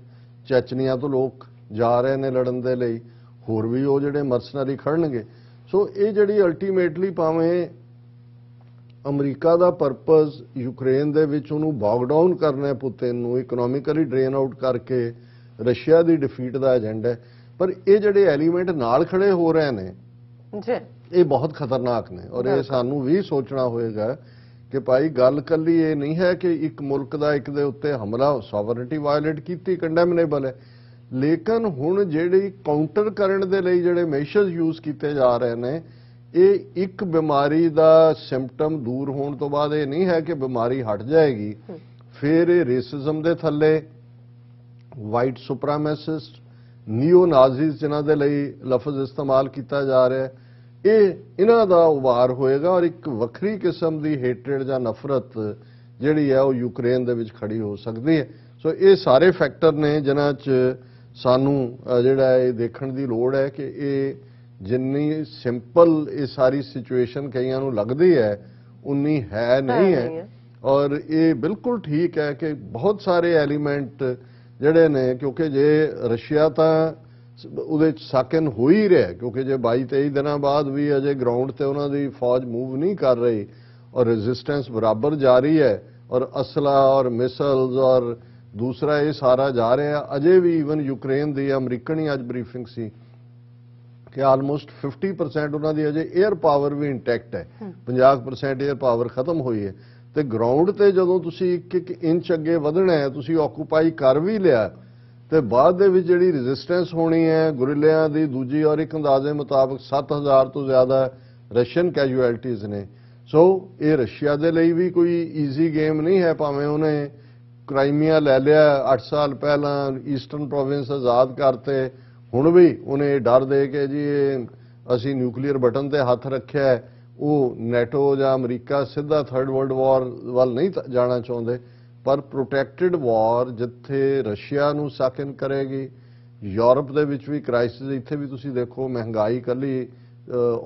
ਚੈਚਨੀਆ ਤੋਂ ਲੋਕ ਜਾ ਰਹੇ ਨੇ ਲੜਨ ਦੇ ਲਈ, ਹੋਰ ਵੀ ਉਹ ਜਿਹੜੇ ਮਰਸਨਰੀ ਖੜਨਗੇ। ਸੋ ਇਹ ਜਿਹੜੀ ਅਲਟੀਮੇਟਲੀ ਭਾਵੇਂ ਅਮਰੀਕਾ ਦਾ ਪਰਪਸ ਯੂਕਰੇਨ ਦੇ ਵਿੱਚ ਉਹਨੂੰ ਬੌਗ ਡਾਊਨ ਕਰਨਾ ਹੈ, ਪੁਤਿਨ ਨੂੰ ਇਕਨੋਮਿਕਲੀ ਡਰੇਨ ਆਊਟ ਕਰਕੇ ਰਸ਼ੀਆ ਦੀ ਡਿਫੀਟ ਦਾ ਏਜੰਡਾ ਹੈ, ਪਰ ਇਹ ਜਿਹੜੇ ਐਲੀਮੈਂਟ ਨਾਲ ਖੜੇ ਹੋ ਰਹੇ ਨੇ ਇਹ ਬਹੁਤ ਖਤਰਨਾਕ ਨੇ। ਔਰ ਇਹ ਸਾਨੂੰ ਵੀ ਸੋਚਣਾ ਹੋਏਗਾ ਕਿ ਭਾਈ ਗੱਲ ਕੱਲੀ ਇਹ ਨਹੀਂ ਹੈ ਕਿ ਇੱਕ ਮੁਲਕ ਦਾ ਇੱਕ ਦੇ ਉੱਤੇ ਹਮਲਾ, ਸੋਵਰਨਿਟੀ ਵਾਇਲੇਟ ਕੀਤੀ, ਕੰਡੈਮਨੇਬਲ ਹੈ, ਲੇਕਿਨ ਹੁਣ ਜਿਹੜੀ ਕਾਊਂਟਰ ਕਰਨ ਦੇ ਲਈ ਜਿਹੜੇ ਮੈਸ਼ਰਸ ਯੂਜ਼ ਕੀਤੇ ਜਾ ਰਹੇ ਨੇ, ਇਹ ਇੱਕ ਬਿਮਾਰੀ ਦਾ ਸਿੰਪਟਮ ਦੂਰ ਹੋਣ ਤੋਂ ਬਾਅਦ ਇਹ ਨਹੀਂ ਹੈ ਕਿ ਬਿਮਾਰੀ ਹਟ ਜਾਏਗੀ। ਫਿਰ ਇਹ ਰੇਸਿਜ਼ਮ ਦੇ ਥੱਲੇ ਵਾਈਟ ਸੁਪਰਾਮੈਸਿਸਟ, ਨੀਓ ਨਾਜ਼ੀਜ਼ ਜਿਨ੍ਹਾਂ ਦੇ ਲਈ ਲਫ਼ਜ਼ ਇਸਤੇਮਾਲ ਕੀਤਾ ਜਾ ਰਿਹਾ ਹੈ, ਇਹਨਾਂ ਦਾ ਉਭਾਰ ਹੋਏਗਾ ਔਰ ਇੱਕ ਵੱਖਰੀ ਕਿਸਮ ਦੀ ਹੇਟਰੇਡ ਜਾਂ ਨਫ਼ਰਤ ਜਿਹੜੀ ਹੈ ਉਹ ਯੂਕਰੇਨ ਦੇ ਵਿੱਚ ਖੜੀ ਹੋ ਸਕਦੀ ਹੈ। ਸੋ ਇਹ ਸਾਰੇ ਫੈਕਟਰ ਨੇ ਜਿਨ੍ਹਾਂ 'ਚ ਸਾਨੂੰ ਜਿਹੜਾ ਇਹ ਦੇਖਣ ਦੀ ਲੋੜ ਹੈ ਕਿ ਇਹ ਜਿੰਨੀ ਸਿੰਪਲ ਇਹ ਸਾਰੀ ਸਿਚੁਏਸ਼ਨ ਕਈਆਂ ਨੂੰ ਲੱਗਦੀ ਹੈ ਉਨੀ ਹੈ ਨਹੀਂ ਹੈ। ਔਰ ਇਹ ਬਿਲਕੁਲ ਠੀਕ ਹੈ ਕਿ ਬਹੁਤ ਸਾਰੇ ਐਲੀਮੈਂਟ ਜਿਹੜੇ ਨੇ, ਕਿਉਂਕਿ ਜੇ ਰਸ਼ੀਆ ਤਾਂ ਉਹਦੇ 'ਚ ਸਾਕਨ ਹੋ ਹੀ ਰਿਹਾ, ਕਿਉਂਕਿ ਜੇ 22-23 ਦਿਨਾਂ ਬਾਅਦ ਵੀ ਅਜੇ ਗਰਾਊਂਡ ਤੇ ਉਹਨਾਂ ਦੀ ਫੌਜ ਮੂਵ ਨਹੀਂ ਕਰ ਰਹੀ ਔਰ ਰੈਜ਼ਿਸਟੈਂਸ ਬਰਾਬਰ ਜਾਰੀ ਹੈ ਔਰ ਅਸਲਾ ਔਰ ਮਿਸਲਸ ਔਰ ਦੂਸਰਾ ਇਹ ਸਾਰਾ ਜਾ ਰਿਹਾ। ਅਜੇ ਵੀ ਈਵਨ ਯੂਕਰੇਨ ਦੀ ਅਮਰੀਕਨ ਹੀ ਅੱਜ ਬਰੀਫਿੰਗ ਸੀ ਕਿ ਆਲਮੋਸਟ 50% ਉਹਨਾਂ ਦੀ ਅਜੇ 에ਅਰ ਪਾਵਰ ਵੀ ਇੰਟੈਕਟ ਹੈ, 50% 에ਅਰ ਪਾਵਰ ਖਤਮ ਹੋਈ ਹੈ। ਤੇ ਗਰਾਊਂਡ ਤੇ ਜਦੋਂ ਤੁਸੀਂ ਇੱਕ ਇੰਚ ਅੱਗੇ ਵਧਣਾ ਹੈ, ਤੁਸੀਂ ਆਕੂਪਾਈ ਕਰ ਵੀ ਲਿਆ ਤੇ ਬਾਅਦ ਦੇ ਵਿੱਚ ਜਿਹੜੀ ਰੈਜ਼ਿਸਟੈਂਸ ਹੋਣੀ ਹੈ ਗੁਰਿਲਿਆਂ ਦੀ ਦੂਜੀ, ਔਰ ਇੱਕ ਅੰਦਾਜ਼ੇ ਮੁਤਾਬਕ 7000 ਤੋਂ ਜ਼ਿਆਦਾ ਰਸ਼ੀਅਨ ਕੈਜੂਅਲਟੀਜ਼ ਨੇ। ਸੋ ਇਹ ਰਸ਼ੀਆ ਦੇ ਲਈ ਵੀ ਕੋਈ ਈਜ਼ੀ ਗੇਮ ਨਹੀਂ ਹੈ, ਭਾਵੇਂ ਉਹਨੇ ਕ੍ਰਾਈਮੀਆ ਲੈ ਲਿਆ 8 ਸਾਲ ਪਹਿਲਾਂ, ਈਸਟਰਨ ਪ੍ਰੋਵਿੰਸ ਆਜ਼ਾਦ ਕਰਤੇ, ਹੁਣ ਵੀ ਉਹਨੇ ਡਰ ਦੇ ਕੇ ਜੀ ਅਸੀਂ ਨਿਊਕਲੀਅਰ ਬਟਨ ਤੇ ਹੱਥ ਰੱਖਿਆ ਹੈ, ਉਹ ਨੈਟੋ ਜਾਂ ਅਮਰੀਕਾ ਸਿੱਧਾ ਥਰਡ ਵਰਲਡ ਵਾਰ ਵੱਲ ਨਹੀਂ ਜਾਣਾ ਚਾਹੁੰਦੇ। ਪਰ ਪ੍ਰੋਟੈਕਟਿਡ ਵਾਰ ਜਿੱਥੇ ਰਸ਼ੀਆ ਨੂੰ ਸਾਕਨ ਕਰੇਗੀ, ਯੂਰਪ ਦੇ ਵਿੱਚ ਵੀ ਕ੍ਰਾਈਸਿਸ, ਇੱਥੇ ਵੀ ਤੁਸੀਂ ਦੇਖੋ ਮਹਿੰਗਾਈ ਕੱਲੀ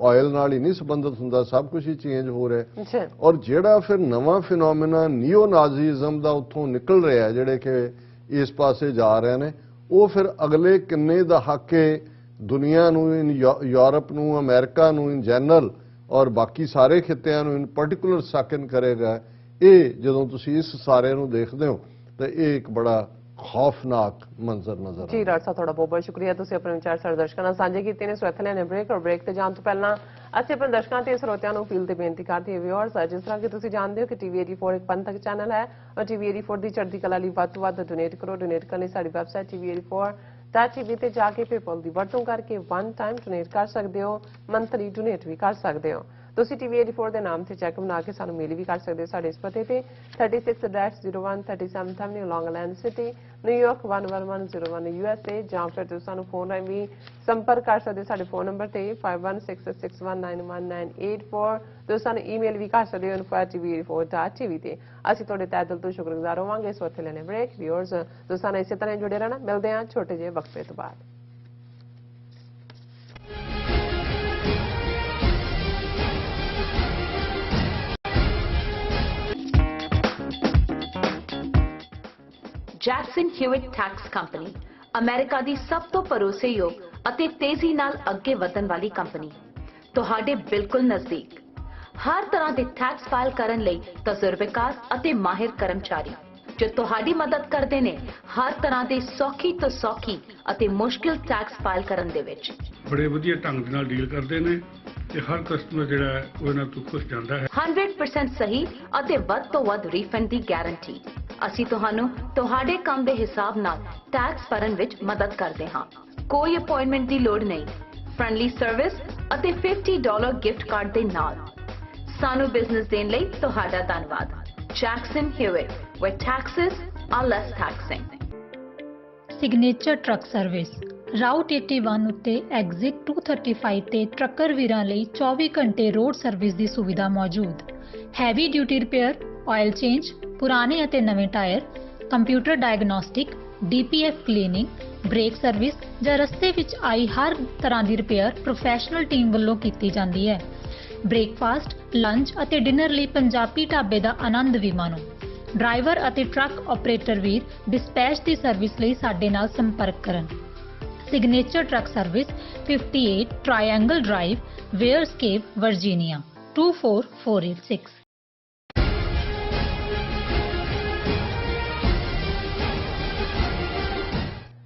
ਆਇਲ ਨਾਲ ਹੀ ਨਹੀਂ ਸੰਬੰਧਿਤ ਹੁੰਦਾ, ਸਭ ਕੁਝ ਹੀ ਚੇਂਜ ਹੋ ਰਿਹਾ। ਔਰ ਜਿਹੜਾ ਫਿਰ ਨਵਾਂ ਫਿਨੋਮੀਨਾ ਨੀਓ ਨਾਜ਼ੀਜ਼ਮ ਦਾ ਉੱਥੋਂ ਨਿਕਲ ਰਿਹਾ, ਜਿਹੜੇ ਕਿ ਇਸ ਪਾਸੇ ਜਾ ਰਹੇ ਨੇ, ਉਹ ਫਿਰ ਅਗਲੇ ਕਿੰਨੇ ਦਹਾਕੇ ਦੁਨੀਆ ਨੂੰ, ਯੂਰਪ ਨੂੰ, ਅਮਰੀਕਾ ਨੂੰ ਇਨ ਜਨਰਲ ਔਰ ਬਾਕੀ ਸਾਰੇ ਖਿੱਤਿਆਂ ਨੂੰ ਇਨ ਪਾਰਟਿਕੂਲਰ ਸਾਕਨ ਕਰੇਗਾ। ਇਹ ਜਦੋਂ ਤੁਸੀਂ ਇਸ ਸਾਰੇ ਨੂੰ ਦੇਖਦੇ ਹੋ ਤਾਂ ਇਹ ਇੱਕ ਬੜਾ ਖੌਫਨਾਕ ਮੰਜ਼ਰ ਨਜ਼ਰ ਆਉਂਦਾ। ਜੀ ਡਾਕਟਰ ਸਾਹਿਬ, ਤੁਹਾਡਾ ਬਹੁਤ ਬਹੁਤ ਸ਼ੁਕਰੀਆ, ਤੁਸੀਂ ਆਪਣੇ ਵਿਚਾਰ ਸਾਡੇ ਦਰਸ਼ਕਾਂ ਨਾਲ ਸਾਂਝੇ ਕੀਤੇ ਨੇ। ਸੋ ਇੱਥੇ ਲੈਣੇ ਬ੍ਰੇਕ, ਔਰ ਬ੍ਰੇਕ ਤੇ ਜਾਣ ਤੋਂ ਪਹਿਲਾਂ ਅਸੀਂ ਆਪਣੇ ਦਰਸ਼ਕਾਂ ਤੇ ਸਰੋਤਿਆਂ ਨੂੰ ਅਪੀਲ ਤੇ ਬੇਨਤੀ ਕਰਦੇ ਹਾਂ ਵਿਊਅਰਸ, ਜਿਸ ਤਰ੍ਹਾਂ ਕਿ ਤੁਸੀਂ ਜਾਣਦੇ ਹੋ ਕਿ ਟੀਵੀ 84 ਇੱਕ ਪੰਥਕ ਚੈਨਲ ਹੈ ਔਰ ਟੀਵੀ 84 ਦੀ ਚੜ੍ਹਦੀ ਕਲਾ ਲਈ ਵੱਧ ਤੋਂ ਵੱਧ ਡੋਨੇਟ ਕਰੋ। ਡੋਨੇਟ ਕਰਨ ਲਈ ਸਾਡੀ ਵੈਬਸਾਈਟ tv84.tv ਤੇ ਜਾ ਕੇ ਪੇਪਲ ਦੀ ਵਰਤੋਂ ਕਰਕੇ ਵਨ ਟਾਈਮ ਡੋਨੇਟ ਕਰ ਸਕਦੇ ਹੋ, ਮੰਥਲੀ ਡੋਨੇਟ ਵੀ ਕਰ ਸਕਦੇ ਹੋ। ਤੁਸੀਂ ਟੀਵੀ 84 ਦੇ ਨਾਮ ਤੇ ਚੈੱਕ ਬਣਾ ਕੇ ਸਾਨੂੰ ਮੇਲ ਵੀ ਕਰ ਸਕਦੇ ਹੋ ਸਾਡੇ ਇਸ ਪਤੇ ਤੇ 36-01 37th Avenue, Long Island City, New York 11101 USA, ਜਾਂ ਫਿਰ ਤੁਸੀਂ ਸਾਨੂੰ ਫੋਨ ਰਾਹੀਂ ਵੀ ਸੰਪਰਕ ਕਰ ਸਕਦੇ ਹੋ ਸਾਡੇ ਫੋਨ ਨੰਬਰ ਤੇ 516661919884। ਤੁਸੀਂ ਸਾਨੂੰ ਈਮੇਲ ਵੀ ਕਰ ਸਕਦੇ ਹੋ info@tv84.tv ਤੇ। ਅਸੀਂ ਤੁਹਾਡੇ ਤਹਿ ਦਿਲ ਤੋਂ ਸ਼ੁਕਰਗੁਜ਼ਾਰ ਹੋਵਾਂਗੇ। ਸੋ ਇੱਥੇ ਲੈਣੇ ਬ੍ਰੇਕ। ਵਿਊਅਰਸ, ਤੁਸੀਂ ਸਾਨੂੰ ਇਸੇ ਤਰ੍ਹਾਂ ਜੁੜੇ ਰਹਿਣਾ। ਮਿਲਦੇ ਹਾਂ ਛੋਟੇ ਜਿਹੇ ਵਕਫੇ ਤੋਂ ਬਾਅਦ। ਜੈਕਸਨ ਹਿਊਇਟ ਟੈਕਸ ਕੰਪਨੀ ਅਮਰੀਕਾ ਦੀ ਸਭ ਤੋਂ ਭਰੋਸੇਯੋਗ ਅਤੇ ਤੇਜ਼ੀ ਨਾਲ ਅੱਗੇ ਵਧਣ ਵਾਲੀ ਕੰਪਨੀ, ਤੁਹਾਡੇ ਬਿਲਕੁਲ ਨਜ਼ਦੀਕ। ਹਰ ਤਰ੍ਹਾਂ ਦੇ ਟੈਕਸ ਫਾਈਲ ਕਰਨ ਲਈ ਤਜਰਬੇਕਾਰ ਅਤੇ ਮਾਹਿਰ ਕਰਮਚਾਰੀ ਜੋ ਤੁਹਾਡੀ ਮਦਦ ਕਰਦੇ ਨੇ ਹਰ ਤਰ੍ਹਾਂ ਦੇ ਸੌਖੀ ਤੋਂ ਸੌਖੀ ਅਤੇ ਮੁਸ਼ਕਿਲ ਟੈਕਸ ਫਾਈਲ ਕਰਨ ਦੇ ਵਿੱਚ। ਬੜੇ ਵਧੀਆ ਢੰਗ ਨਾਲ ਡੀਲ ਕਰਦੇ ਨੇ ਤੇ ਹਰ ਕਸਟਮਰ ਜਿਹੜਾ ਹੈ ਉਹ ਇਹਨਾਂ ਤੋਂ ਖੁਸ਼ ਜਾਂਦਾ ਹੈ। 100% ਸਹੀ ਅਤੇ ਵੱਧ ਤੋਂ ਵੱਧ ਰੀਫੰਡ ਦੀ ਗਾਰੰਟੀ। ਅਸੀਂ ਤੁਹਾਨੂੰ ਤੁਹਾਡੇ ਕੰਮ ਦੇ ਹਿਸਾਬ ਨਾਲ ਟੈਕਸ ਭਰਨ ਵਿੱਚ ਮਦਦ ਕਰਦੇ ਹਾਂ। ਕੋਈ ਅਪਾਇੰਟਮੈਂਟ ਦੀ ਲੋੜ ਨਹੀਂ। ਫ੍ਰੈਂਡਲੀ ਸਰਵਿਸ ਅਤੇ $50 ਗਿਫਟ ਕਾਰਡ ਦੇ ਨਾਲ। ਸਾਨੂੰ ਬਿਜ਼ਨਸ ਦੇਣ ਲਈ ਤੁਹਾਡਾ ਧੰਨਵਾਦ। Jackson Hewitt, where taxes are less taxing। Signature Truck Service route 81 ਉੱਤੇ ਐਗਜ਼ਿਟ 235 ਤੇ ਟਰੱਕਰ ਵੀਰਾਂ ਲਈ 24 ਘੰਟੇ ਰੋਡ ਸਰਵਿਸ ਦੀ ਸੁਵਿਧਾ ਮੌਜੂਦ। Heavy duty repair, oil change, ਪੁਰਾਣੇ ਅਤੇ ਨਵੇਂ tyre, computer diagnostic, DPF cleaning, brake service ਜਾਂ ਰਸਤੇ ਵਿੱਚ ਆਈ ਹਰ ਤਰ੍ਹਾਂ ਦੀ ਰਿਪੇਅਰ ਪ੍ਰੋਫੈਸ਼ਨਲ ਟੀਮ ਵੱਲੋਂ ਕੀਤੀ ਜਾਂਦੀ ਹੈ। ਬ੍ਰੇਕਫਾਸਟ, ਲੰਚ ਅਤੇ ਡਿਨਰ ਲਈ ਪੰਜਾਬੀ ਢਾਬੇ ਦਾ ਆਨੰਦ ਵੀ ਮਾਣੋ। ਡਰਾਈਵਰ ਅਤੇ ਟਰੱਕ ਆਪਰੇਟਰ ਵੀਰ ਡਿਸਪੈਚ ਦੀ ਸਰਵਿਸ ਲਈ ਸਾਡੇ ਨਾਲ ਸੰਪਰਕ ਕਰਨ। Signature Truck Service 58 triangle drive, Weyers Cave, Virginia 24486।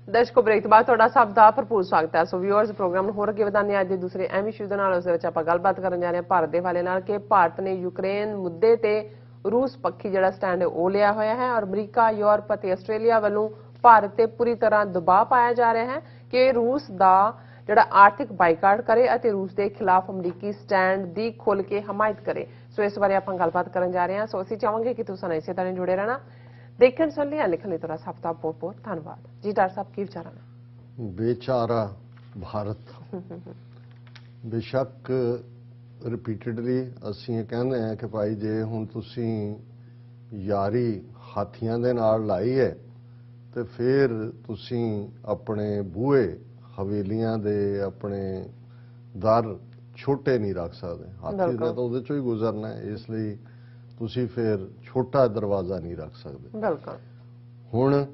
ਦਰਸ਼ਕੋ, ਬ੍ਰੇਕ ਤੋਂ ਬਾਅਦ ਤੁਹਾਡਾ ਸਭ ਦਾ ਭਰਪੂਰ ਸਵਾਗਤ ਹੈ। ਸੋ ਵਿਊਅਰਸ, ਪ੍ਰੋਗਰਾਮ ਨੂੰ ਹੋਰ ਅੱਗੇ ਵਧਾਉਂਦੇ ਹਾਂ ਅੱਜ ਦੇ ਦੂਸਰੇ ਅਹਿਮ ਇਸ਼ੂ ਦੇ ਨਾਲ। ਉਸ ਦੇ ਵਿੱਚ ਆਪਾਂ ਗੱਲਬਾਤ ਕਰਨ ਜਾ ਰਹੇ ਹਾਂ ਭਾਰਤ ਦੇ ਹਵਾਲੇ ਨਾਲ ਕਿ ਭਾਰਤ ਨੇ ਯੂਕਰੇਨ ਮੁੱਦੇ ਤੇ ਰੂਸ ਪੱਖੀ ਜਿਹੜਾ ਸਟੈਂਡ ਹੈ ਉਹ ਲਿਆ ਹੋਇਆ ਹੈ ਔਰ ਅਮਰੀਕਾ, ਯੂਰਪ ਅਤੇ ਆਸਟ੍ਰੇਲੀਆ ਵੱਲੋਂ ਭਾਰਤ ਤੇ ਪੂਰੀ ਤਰ੍ਹਾਂ ਦਬਾਅ ਪਾਇਆ ਜਾ ਰਿਹਾ ਹੈ ਕਿ ਰੂਸ ਦਾ ਜਿਹੜਾ ਆਰਥਿਕ ਬਾਈਕਾਟ ਕਰੇ ਅਤੇ ਰੂਸ ਦੇ ਖਿਲਾਫ ਅਮਰੀਕੀ ਸਟੈਂਡ ਦੀ ਖੁੱਲ੍ਹ ਕੇ ਹਮਾਇਤ ਕਰੇ। ਸੋ ਇਸ ਬਾਰੇ ਆਪਾਂ ਗੱਲਬਾਤ ਕਰਨ ਜਾ ਰਹੇ ਹਾਂ। ਸੋ ਅਸੀਂ ਚਾਹਾਂਗੇ ਕਿ ਤੁਸੀਂ ਇਸੇ ਤਰ੍ਹਾਂ ਜੁੜੇ ਰਹਿਣਾ। ਦੇਖਣ ਸੁਣ ਲਈ ਲਿਖਣ ਲਈ ਤੁਹਾਡਾ ਸਭ ਦਾ ਬਹੁਤ ਬਹੁਤ ਧੰਨਵਾਦ ਜੀ। ਡਾਕਟਰ ਸਾਹਿਬ ਕੀ ਵਿਚਾਰਾਂ ਨੇ? ਬੇਚਾਰਾ ਭਾਰਤ ਬੇਸ਼ੱਕ ਰਿਪੀਟਡਲੀ ਅਸੀਂ ਇਹ ਕਹਿੰਦੇ ਹਾਂ ਕਿ ਭਾਈ ਜੇ ਹੁਣ ਤੁਸੀਂ ਯਾਰੀ ਹਾਥੀਆਂ ਦੇ ਨਾਲ ਲਾਈ ਹੈ ਤੇ ਫਿਰ ਤੁਸੀਂ ਆਪਣੇ ਬੂਹੇ ਹਵੇਲੀਆਂ ਦੇ ਆਪਣੇ ਦਰ ਛੋਟੇ ਨਹੀਂ ਰੱਖ ਸਕਦੇ। ਹਾਥੀ ਨੇ ਤਾਂ ਉਹਦੇ ਚੋਂ ਹੀ ਗੁਜ਼ਰਨਾ ਹੈ, ਇਸ ਲਈ ਤੁਸੀਂ ਫਿਰ ਛੋਟਾ ਦਰਵਾਜ਼ਾ ਨਹੀਂ ਰੱਖ ਸਕਦੇ। ਬਿਲਕੁਲ। ਹੁਣ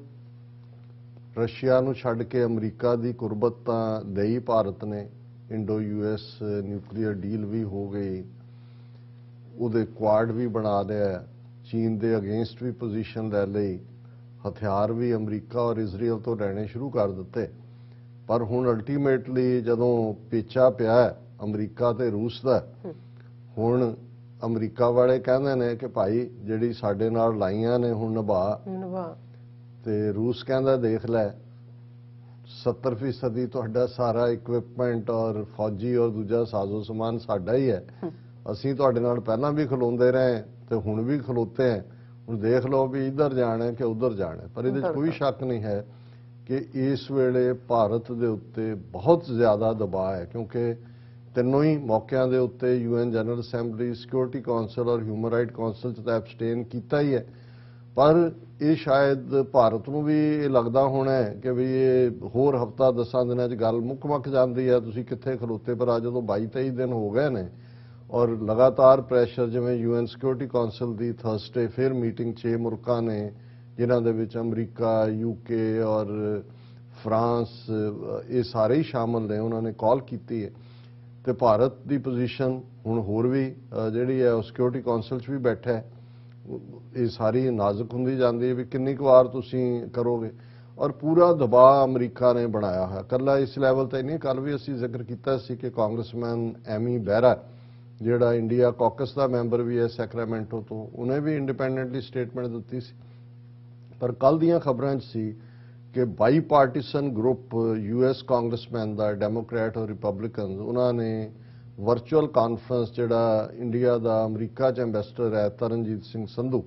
ਰਸ਼ੀਆ ਨੂੰ ਛੱਡ ਕੇ ਅਮਰੀਕਾ ਦੀ ਕੁਰਬਤ ਤਾਂ ਲਈ ਭਾਰਤ ਨੇ, ਇੰਡੋ US ਨਿਊਕਲੀਅਰ ਡੀਲ ਵੀ ਹੋ ਗਈ, ਉਹਦੇ ਕੁਆਡ ਵੀ ਬਣਾ ਲਿਆ, ਚੀਨ ਦੇ ਅਗੇਂਸਟ ਵੀ ਪੋਜੀਸ਼ਨ ਲੈ ਲਈ, ਹਥਿਆਰ ਵੀ ਅਮਰੀਕਾ ਔਰ ਇਜ਼ਰਾਈਲ ਤੋਂ ਲੈਣੇ ਸ਼ੁਰੂ ਕਰ ਦਿੱਤੇ। ਪਰ ਹੁਣ ਅਲਟੀਮੇਟਲੀ ਜਦੋਂ ਪੇਚਾ ਪਿਆ ਅਮਰੀਕਾ ਤੇ ਰੂਸ ਦਾ, ਹੁਣ ਅਮਰੀਕਾ ਵਾਲੇ ਕਹਿੰਦੇ ਨੇ ਕਿ ਭਾਈ ਜਿਹੜੀ ਸਾਡੇ ਨਾਲ ਲਾਈਆਂ ਨੇ ਹੁਣ ਨਿਭਾ, ਤੇ ਰੂਸ ਕਹਿੰਦਾ ਦੇਖ ਲੈ 70% ਤੁਹਾਡਾ ਸਾਰਾ ਇਕਵਿਪਮੈਂਟ ਔਰ ਫੌਜੀ ਔਰ ਦੂਜਾ ਸਾਜ਼ੋ ਸਮਾਨ ਸਾਡਾ ਹੀ ਹੈ, ਅਸੀਂ ਤੁਹਾਡੇ ਨਾਲ ਪਹਿਲਾਂ ਵੀ ਖਲੋਂਦੇ ਰਹੇ ਤੇ ਹੁਣ ਵੀ ਖਲੋਤੇ हैं, ਹੁਣ ਦੇਖ ਲਓ ਵੀ ਇੱਧਰ ਜਾਣਾ ਹੈ ਕਿ ਉੱਧਰ ਜਾਣਾ ਹੈ। ਪਰ ਇਹਦੇ 'ਚ ਕੋਈ ਸ਼ੱਕ ਨਹੀਂ ਹੈ ਕਿ ਇਸ ਵੇਲੇ ਭਾਰਤ ਦੇ ਉੱਤੇ ਬਹੁਤ ਜ਼ਿਆਦਾ ਦਬਾਅ ਹੈ, ਕਿਉਂਕਿ ਤਿੰਨੋਂ ਹੀ ਮੌਕਿਆਂ ਦੇ ਉੱਤੇ UN general assembly, security council ਔਰ ਹਿਊਮਨ ਰਾਈਟ ਕੌਂਸਲ 'ਚ ਤਾਂ ਐਬਸਟੇਨ ਕੀਤਾ ਹੀ ਹੈ। ਪਰ ਇਹ ਸ਼ਾਇਦ ਭਾਰਤ ਨੂੰ ਵੀ ਇਹ ਲੱਗਦਾ ਹੋਣਾ ਹੈ ਕਿ ਵੀ ਇਹ ਹੋਰ ਹਫ਼ਤਾ 10 ਦਿਨਾਂ 'ਚ ਗੱਲ ਮੁੱਕ ਜਾਂਦੀ ਹੈ, ਤੁਸੀਂ ਕਿੱਥੇ ਖਲੋਤੇ। ਪਰ ਅੱਜ ਜਦੋਂ 22-23 ਦਿਨ ਹੋ ਗਏ ਨੇ ਔਰ ਲਗਾਤਾਰ ਪ੍ਰੈਸ਼ਰ, ਜਿਵੇਂ UN ਸਿਕਿਉਰਿਟੀ ਕੌਂਸਲ ਦੀ ਥਰਸਡੇ ਫਿਰ ਮੀਟਿੰਗ 6 ਮੁਲਕਾਂ ਨੇ ਜਿਨ੍ਹਾਂ ਦੇ ਵਿੱਚ ਅਮਰੀਕਾ, UK ਔਰ ਫਰਾਂਸ ਇਹ ਸਾਰੇ ਹੀ ਸ਼ਾਮਲ ਨੇ, ਉਹਨਾਂ ਨੇ ਕਾਲ ਕੀਤੀ ਹੈ। ਤੇ ਭਾਰਤ ਦੀ ਪੋਜੀਸ਼ਨ ਹੁਣ ਹੋਰ ਵੀ ਜਿਹੜੀ ਹੈ ਉਹ ਸਿਕਿਉਰਿਟੀ ਕੌਂਸਲ 'ਚ ਵੀ ਬੈਠਾ ਹੈ, ਇਹ ਸਾਰੀ ਨਾਜ਼ੁਕ ਹੁੰਦੀ ਜਾਂਦੀ ਹੈ ਵੀ ਕਿੰਨੀ ਕੁ ਵਾਰ ਤੁਸੀਂ ਕਰੋਗੇ। ਔਰ ਪੂਰਾ ਦਬਾਅ ਅਮਰੀਕਾ ਨੇ ਬਣਾਇਆ ਹੈ, ਇਕੱਲਾ ਇਸ ਲੈਵਲ ਤੇ ਨਹੀਂ। ਕੱਲ ਵੀ ਅਸੀਂ ਜ਼ਿਕਰ ਕੀਤਾ ਸੀ ਕਿ ਕਾਂਗਰਸਮੈਨ ਐਮੀ ਬਹਿਰਾ, ਜਿਹੜਾ ਇੰਡੀਆ ਕਾਕਸ ਦਾ ਮੈਂਬਰ ਵੀ ਹੈ ਸੈਕਰਾਮੈਂਟੋ ਤੋਂ, ਉਹਨੇ ਵੀ ਇੰਡੀਪੈਂਡੈਂਟਲੀ ਸਟੇਟਮੈਂਟ ਦਿੱਤੀ ਸੀ। ਪਰ ਕੱਲ ਦੀਆਂ ਖਬਰਾਂ 'ਚ ਸੀ ਕਿ ਬਾਈਪਾਰਟੀਸਨ ਗਰੁੱਪ US ਕਾਂਗਰਸਮੈਨ ਦਾ, ਡੈਮੋਕ੍ਰੈਟ ਔਰ ਰਿਪਬਲਿਕਨ, ਉਹਨਾਂ ਨੇ ਵਰਚੁਅਲ ਕਾਨਫਰੰਸ ਜਿਹੜਾ ਇੰਡੀਆ ਦਾ ਅਮਰੀਕਾ 'ਚ ਐਂਬੈਸਡਰ ਹੈ ਤਰਨਜੀਤ ਸਿੰਘ ਸੰਧੂ,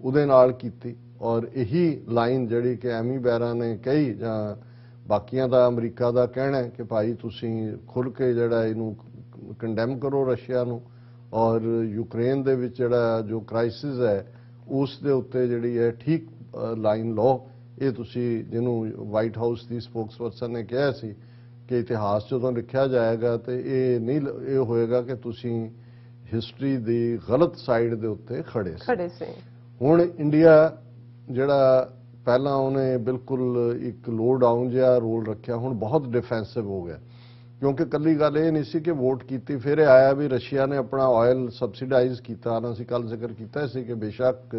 ਉਹਦੇ ਨਾਲ ਕੀਤੀ। ਔਰ ਇਹੀ ਲਾਈਨ ਜਿਹੜੀ ਕਿ ਐਮੀ ਬਹਿਰਾ ਨੇ ਕਹੀ ਜਾਂ ਬਾਕੀਆਂ ਦਾ ਅਮਰੀਕਾ ਦਾ ਕਹਿਣਾ ਕਿ ਭਾਈ ਤੁਸੀਂ ਖੁੱਲ੍ਹ ਕੇ ਜਿਹੜਾ ਇਹਨੂੰ ਕੰਡੈਮ ਕਰੋ ਰਸ਼ੀਆ ਨੂੰ, ਔਰ ਯੂਕਰੇਨ ਦੇ ਵਿੱਚ ਜਿਹੜਾ ਜੋ ਕ੍ਰਾਈਸਿਸ ਹੈ ਉਸ ਦੇ ਉੱਤੇ ਜਿਹੜੀ ਹੈ ਠੀਕ ਲਾਈਨ ਲਓ। ਇਹ ਤੁਸੀਂ, ਜਿਹਨੂੰ ਵਾਈਟ ਹਾਊਸ ਦੀ ਸਪੋਕਸਪਰਸਨ ਨੇ ਕਿਹਾ ਸੀ ਕਿ ਇਤਿਹਾਸ ਜਦੋਂ ਲਿਖਿਆ ਜਾਏਗਾ ਤੇ ਇਹ ਨਹੀਂ ਇਹ ਹੋਏਗਾ ਕਿ ਤੁਸੀਂ ਹਿਸਟਰੀ ਦੀ ਗਲਤ ਸਾਈਡ ਦੇ ਉੱਤੇ ਖੜੇ ਸੀ। ਹੁਣ ਇੰਡੀਆ ਜਿਹੜਾ ਪਹਿਲਾਂ ਉਹਨੇ ਬਿਲਕੁਲ ਇੱਕ ਲੋ ਡਾਊਨ ਜਿਹਾ ਰੋਲ ਰੱਖਿਆ, ਹੁਣ ਬਹੁਤ ਡਿਫੈਂਸਿਵ ਹੋ ਗਿਆ, ਕਿਉਂਕਿ ਕੱਲੀ ਗੱਲ ਇਹ ਨਹੀਂ ਸੀ ਕਿ ਵੋਟ ਕੀਤੀ ਫਿਰ ਇਹ ਆਇਆ ਵੀ ਰਸ਼ੀਆ ਨੇ ਆਪਣਾ ਆਇਲ ਸਬਸਿਡਾਈਜ਼ ਕੀਤਾ। ਅਸੀਂ ਕੱਲ ਜ਼ਿਕਰ ਕੀਤਾ ਸੀ ਕਿ ਬੇਸ਼ੱਕ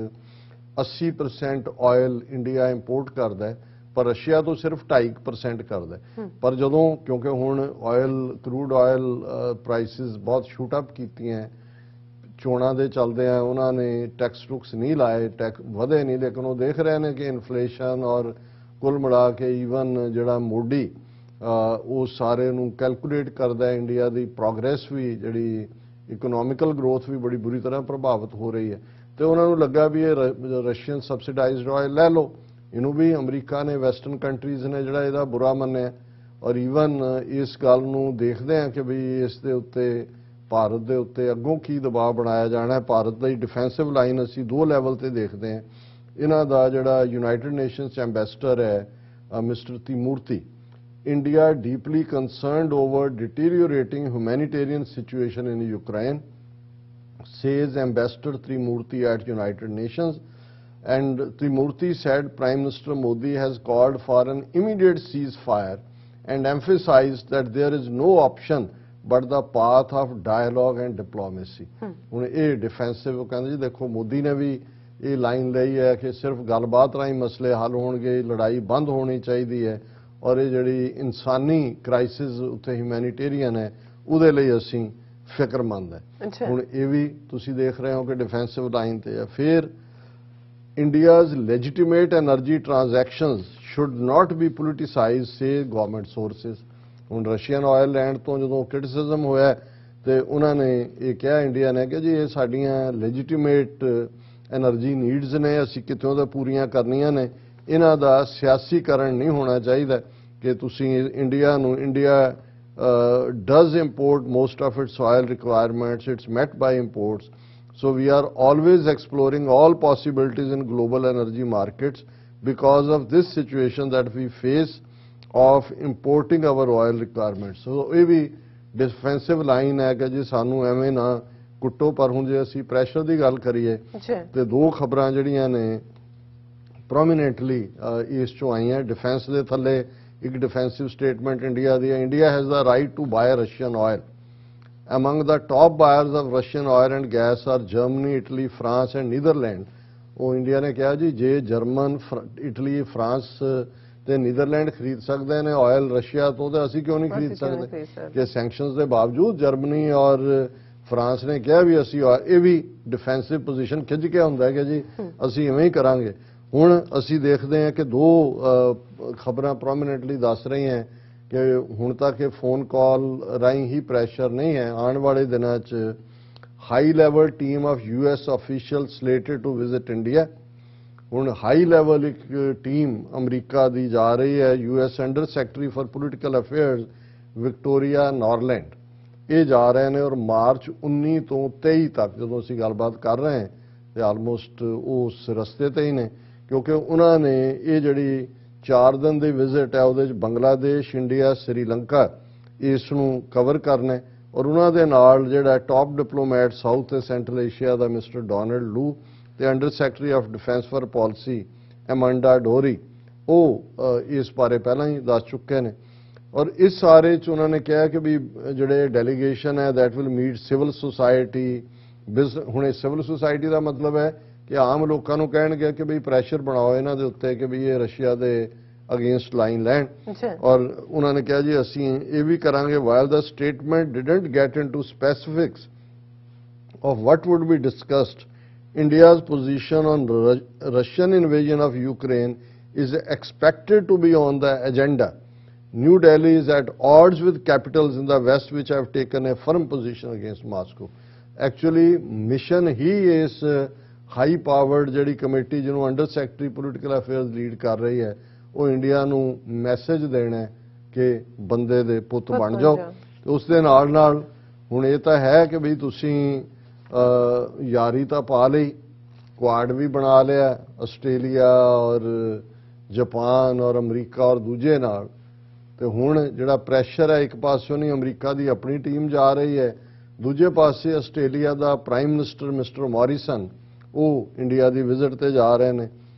80% ਆਇਲ ਇੰਡੀਆ ਇੰਪੋਰਟ ਕਰਦਾ ਹੈ, ਪਰ ਰਸ਼ੀਆ ਤੋਂ ਸਿਰਫ 2.5% ਕਰਦਾ ਹੈ। ਪਰ ਜਦੋਂ ਕਿਉਂਕਿ ਹੁਣ ਆਇਲ, ਕਰੂਡ ਆਇਲ ਪ੍ਰਾਈਸਿਸ ਬਹੁਤ ਸ਼ੂਟ ਅਪ ਕੀਤੀਆਂ, ਚੋਣਾਂ ਦੇ ਚੱਲਦੇ ਆ, ਉਹਨਾਂ ਨੇ ਟੈਕਸ ਨਹੀਂ ਲਾਏ, ਟੈਕਸ ਵਧੇ ਨਹੀਂ, ਲੇਕਿਨ ਉਹ ਦੇਖ ਰਹੇ ਨੇ ਕਿ ਇਨਫਲੇਸ਼ਨ ਔਰ ਕੁੱਲ ਮਿਲਾ ਕੇ ਈਵਨ ਜਿਹੜਾ ਮੋਡੀ ਉਹ ਸਾਰੇ ਨੂੰ ਕੈਲਕੂਲੇਟ ਕਰਦਾ ਹੈ, ਇੰਡੀਆ ਦੀ ਪ੍ਰੋਗਰੈਸ ਵੀ, ਜਿਹੜੀ ਇਕਨੋਮਿਕਲ ਗਰੋਥ ਵੀ ਬੜੀ ਬੁਰੀ ਤਰ੍ਹਾਂ ਪ੍ਰਭਾਵਿਤ ਹੋ ਰਹੀ ਹੈ। ਤੇ ਉਹਨਾਂ ਨੂੰ ਲੱਗਾ ਵੀ ਇਹ ਰਸ਼ੀਅਨ ਸਬਸਿਡਾਈਜ਼ਡ ਆਇਲ ਲੈ ਲਓ, ਇਹਨੂੰ ਵੀ ਅਮਰੀਕਾ ਨੇ, ਵੈਸਟਰਨ ਕੰਟਰੀਜ਼ ਨੇ ਜਿਹੜਾ ਇਹਦਾ ਬੁਰਾ ਮੰਨਿਆ। ਔਰ ਈਵਨ ਇਸ ਗੱਲ ਨੂੰ ਦੇਖਦੇ ਆ ਕਿ ਵੀ ਇਸ ਦੇ ਉੱਤੇ ਭਾਰਤ ਦੇ ਉੱਤੇ ਅੱਗੋਂ ਕੀ ਦਬਾਅ ਬਣਾਇਆ ਜਾਣਾ ਹੈ। ਭਾਰਤ ਦੀ ਡਿਫੈਂਸਿਵ ਲਾਈਨ ਅਸੀਂ 2 ਲੈਵਲ ਤੇ ਦੇਖਦੇ ਹਾਂ। ਇਹਨਾਂ ਦਾ ਜਿਹੜਾ ਯੂਨਾਈਟਿਡ ਨੇਸ਼ਨਸ ਐਂਬੈਸਡਰ ਹੈ mister ਤਿਮੂਰਤੀ, India deeply concerned over deteriorating humanitarian situation in Ukraine, says Ambassador Trimurti at United Nations. And Trimurti said Prime Minister Modi has called for an immediate ceasefire and emphasized that there is no option but the path of dialogue and diplomacy. ਹੁਣ ਇਹ defensive ਕਹਿੰਦੇ ਜੀ, ਦੇਖੋ ਮੋਦੀ ਨੇ ਵੀ ਇਹ line ਲਈ ਹੈ ਕਿ ਸਿਰਫ ਗੱਲਬਾਤ ਰਾਹੀਂ ਮਸਲੇ ਹੱਲ ਹੋਣਗੇ, ਲੜਾਈ ਬੰਦ ਹੋਣੀ ਚਾਹੀਦੀ ਹੈ, ਔਰ ਇਹ ਜਿਹੜੀ ਇਨਸਾਨੀ ਕ੍ਰਾਈਸਿਸ ਉੱਤੇ ਹਿਊਮੈਨਿਟੇਰੀਅਨ ਹੈ ਉਹਦੇ ਲਈ ਅਸੀਂ ਫਿਕਰਮੰਦ ਹੈ। ਹੁਣ ਇਹ ਵੀ ਤੁਸੀਂ ਦੇਖ ਰਹੇ ਹੋ ਕਿ ਡਿਫੈਂਸਿਵ ਲਾਈਨ ਤੇ ਹੈ। ਫਿਰ India's legitimate energy transactions should not be politicized, say government sources. ਹੁਣ ਰਸ਼ੀਅਨ ਆਇਲ ਲੈਂਡ ਤੋਂ ਜਦੋਂ ਕ੍ਰਿਟਿਸਿਜ਼ਮ ਹੋਇਆ ਤੇ ਉਹਨਾਂ ਨੇ ਇਹ ਕਿਹਾ ਇੰਡੀਆ ਨੇ ਕਿ ਜੀ ਇਹ ਸਾਡੀਆਂ ਲੈਜੀਟੀਮੇਟ એનર્ਜੀ ਨੀਡਸ ਨੇ, ਅਸੀਂ ਕਿਤੋਂ ਤਾਂ ਪੂਰੀਆਂ ਕਰਨੀਆਂ ਨੇ, ਇਹਨਾਂ ਦਾ ਸਿਆਸੀਕਰਨ ਨਹੀਂ ਹੋਣਾ ਚਾਹੀਦਾ ਕਿ ਤੁਸੀਂ ਇੰਡੀਆ ਨੂੰ India does import most of its oil requirements, it's met by imports. So we are always exploring all possibilities in global energy markets because of this situation that we face of importing our oil requirements. So ਇਹ ਵੀ defensive line ਹੈ ਕਿ ਜੀ ਸਾਨੂੰ ਐਵੇਂ ਨਾ ਕੁੱਟੋ, ਪਰ ਹੁਣ ਜੇ ਅਸੀਂ ਪ੍ਰੈਸ਼ਰ ਦੀ ਗੱਲ ਕਰੀਏ ਤੇ ਦੋ ਖਬਰਾਂ ਜਿਹੜੀਆਂ ਨੇ ਪ੍ਰੋਮੀਨੈਂਟਲੀ ਇਸ ਚੋਂ ਆਈਆਂ ਡਿਫੈਂਸ ਦੇ ਥੱਲੇ। ਇੱਕ ਡਿਫੈਂਸਿਵ ਸਟੇਟਮੈਂਟ ਇੰਡੀਆ ਦੀ ਹੈ, India has the right to buy Russian oil. Among the top buyers of Russian oil and gas are Germany, Italy, France and Netherlands. ਉਹ ਇੰਡੀਆ ਨੇ ਕਿਹਾ ਜੀ ਜੇ ਜਰਮਨ, ਇਟਲੀ, ਫਰਾਂਸ ਤੇ ਨੀਦਰਲੈਂਡ ਖਰੀਦ ਸਕਦੇ ਨੇ ਆਇਲ ਰਸ਼ੀਆ ਤੋਂ ਤੇ ਅਸੀਂ ਕਿਉਂ ਨਹੀਂ ਖਰੀਦ ਸਕਦੇ ਕਿ ਸੈਂਕਸ਼ਨਸ ਦੇ ਬਾਵਜੂਦ ਜਰਮਨੀ ਔਰ ਫਰਾਂਸ ਨੇ ਕਿਹਾ ਵੀ ਅਸੀਂ ਇਹ ਵੀ ਡਿਫੈਂਸਿਵ ਪੋਜੀਸ਼ਨ ਖਿੱਚ ਕੇ ਹੁੰਦਾ ਹੈ ਕਿ ਜੀ ਅਸੀਂ ਇਵੇਂ ਹੀ ਕਰਾਂਗੇ। ਹੁਣ ਅਸੀਂ ਦੇਖਦੇ ਹਾਂ ਕਿ ਦੋ ਖਬਰਾਂ ਪ੍ਰੋਮੀਨੈਂਟਲੀ ਦੱਸ ਰਹੀਆਂ ਕਿ ਹੁਣ ਤੱਕ ਇਹ ਫੋਨ ਕਾਲ ਰਾਹੀਂ ਹੀ ਪ੍ਰੈਸ਼ਰ ਨਹੀਂ ਹੈ, ਆਉਣ ਵਾਲੇ ਦਿਨਾਂ 'ਚ high level team of US official slated to visit India. ਹੁਣ ਹਾਈ ਲੈਵਲ ਇੱਕ ਟੀਮ ਅਮਰੀਕਾ ਦੀ ਜਾ ਰਹੀ ਹੈ, US under secretary for political affairs Victoria Nuland, ਇਹ ਜਾ ਰਹੇ ਨੇ ਔਰ ਮਾਰਚ 19 ਤੋਂ 23 ਤੱਕ ਜਦੋਂ ਅਸੀਂ ਗੱਲਬਾਤ ਕਰ ਰਹੇ ਹਾਂ ਤੇ ਆਲਮੋਸਟ ਉਸ ਰਸਤੇ ਤੇ ਹੀ ਨੇ, ਕਿਉਂਕਿ ਉਹਨਾਂ ਨੇ ਇਹ ਜਿਹੜੀ 4 ਦਿਨ ਦੀ ਵਿਜ਼ਿਟ ਹੈ ਉਹਦੇ 'ਚ ਬੰਗਲਾਦੇਸ਼, ਇੰਡੀਆ, ਸ੍ਰੀਲੰਕਾ ਇਸ ਨੂੰ ਕਵਰ ਕਰਨਾ ਔਰ ਉਹਨਾਂ ਦੇ ਨਾਲ ਜਿਹੜਾ ਟਾਪ ਡਿਪਲੋਮੈਟ ਸਾਊਥ ਤੇ ਸੈਂਟਰਲ ਏਸ਼ੀਆ ਦਾ ਮਿਸਟਰ ਡੋਨਲਡ ਲੂ ਤੇ under secretary of defence for policy Amanda Dory, ਉਹ ਇਸ ਬਾਰੇ ਪਹਿਲਾਂ ਹੀ ਦੱਸ ਚੁੱਕੇ ਨੇ। ਔਰ ਇਸ ਸਾਰੇ 'ਚ ਉਹਨਾਂ ਨੇ ਕਿਹਾ ਕਿ ਵੀ ਜਿਹੜੇ ਡੈਲੀਗੇਸ਼ਨ ਹੈ that will meet civil society ਹੁਣ ਇਹ ਸਿਵਲ ਸੁਸਾਇਟੀ ਦਾ ਮਤਲਬ ਹੈ ਕਿ ਆਮ ਲੋਕਾਂ ਨੂੰ ਕਹਿਣਗੇ ਕਿ ਵੀ ਪ੍ਰੈਸ਼ਰ ਬਣਾਓ ਇਹਨਾਂ ਦੇ ਉੱਤੇ ਕਿ ਵੀ ਇਹ ਰਸ਼ੀਆ ਦੇ ਅਗੇਂਸਟ ਲਾਈਨ ਲੈਣ। ਔਰ ਉਹਨਾਂ ਨੇ ਕਿਹਾ ਜੀ ਅਸੀਂ ਇਹ ਵੀ ਕਰਾਂਗੇ while the statement didn't get into specifics of what would be discussed, India's position on Russian invasion of Ukraine is expected to be on the agenda. New Delhi is at odds with capitals in the West which have taken a firm position against Moscow. Actually, mission he is high powered ਜਿਹੜੀ committee ਜਿਹਨੂੰ under secretary political affairs lead ਕਰ ਰਹੀ ਹੈ ਉਹ India ਨੂੰ message ਦੇਣਾ ਕਿ ਬੰਦੇ ਦੇ ਪੁੱਤ ਬਣ ਜਾਓ। ਤੇ ਉਸ ਦੇ ਨਾਲ ਨਾਲ ਹੁਣ ਇਹ ਤਾਂ ਹੈ ਕਿ ਵੀ ਤੁਸੀਂ ਯਾਰੀ ਤਾਂ ਪਾ ਲਈ, ਕੁਆਡ ਵੀ ਬਣਾ ਲਿਆ ਆਸਟ੍ਰੇਲੀਆ ਔਰ ਜਾਪਾਨ ਔਰ ਅਮਰੀਕਾ ਔਰ ਦੂਜੇ ਨਾਲ, ਤੇ ਹੁਣ ਜਿਹੜਾ ਪ੍ਰੈਸ਼ਰ ਹੈ ਇੱਕ ਪਾਸਿਓਂ ਨਹੀਂ ਅਮਰੀਕਾ ਦੀ ਆਪਣੀ ਟੀਮ ਜਾ ਰਹੀ ਹੈ, ਦੂਜੇ ਪਾਸੇ ਆਸਟ੍ਰੇਲੀਆ ਦਾ ਪ੍ਰਾਈਮ ਮਿਨਿਸਟਰ ਮਿਸਟਰ ਮੋਰਿਸਨ ਉਹ ਇੰਡੀਆ ਦੀ ਵਿਜ਼ਿਟ ਤੇ ਜਾ ਰਹੇ ਨੇ।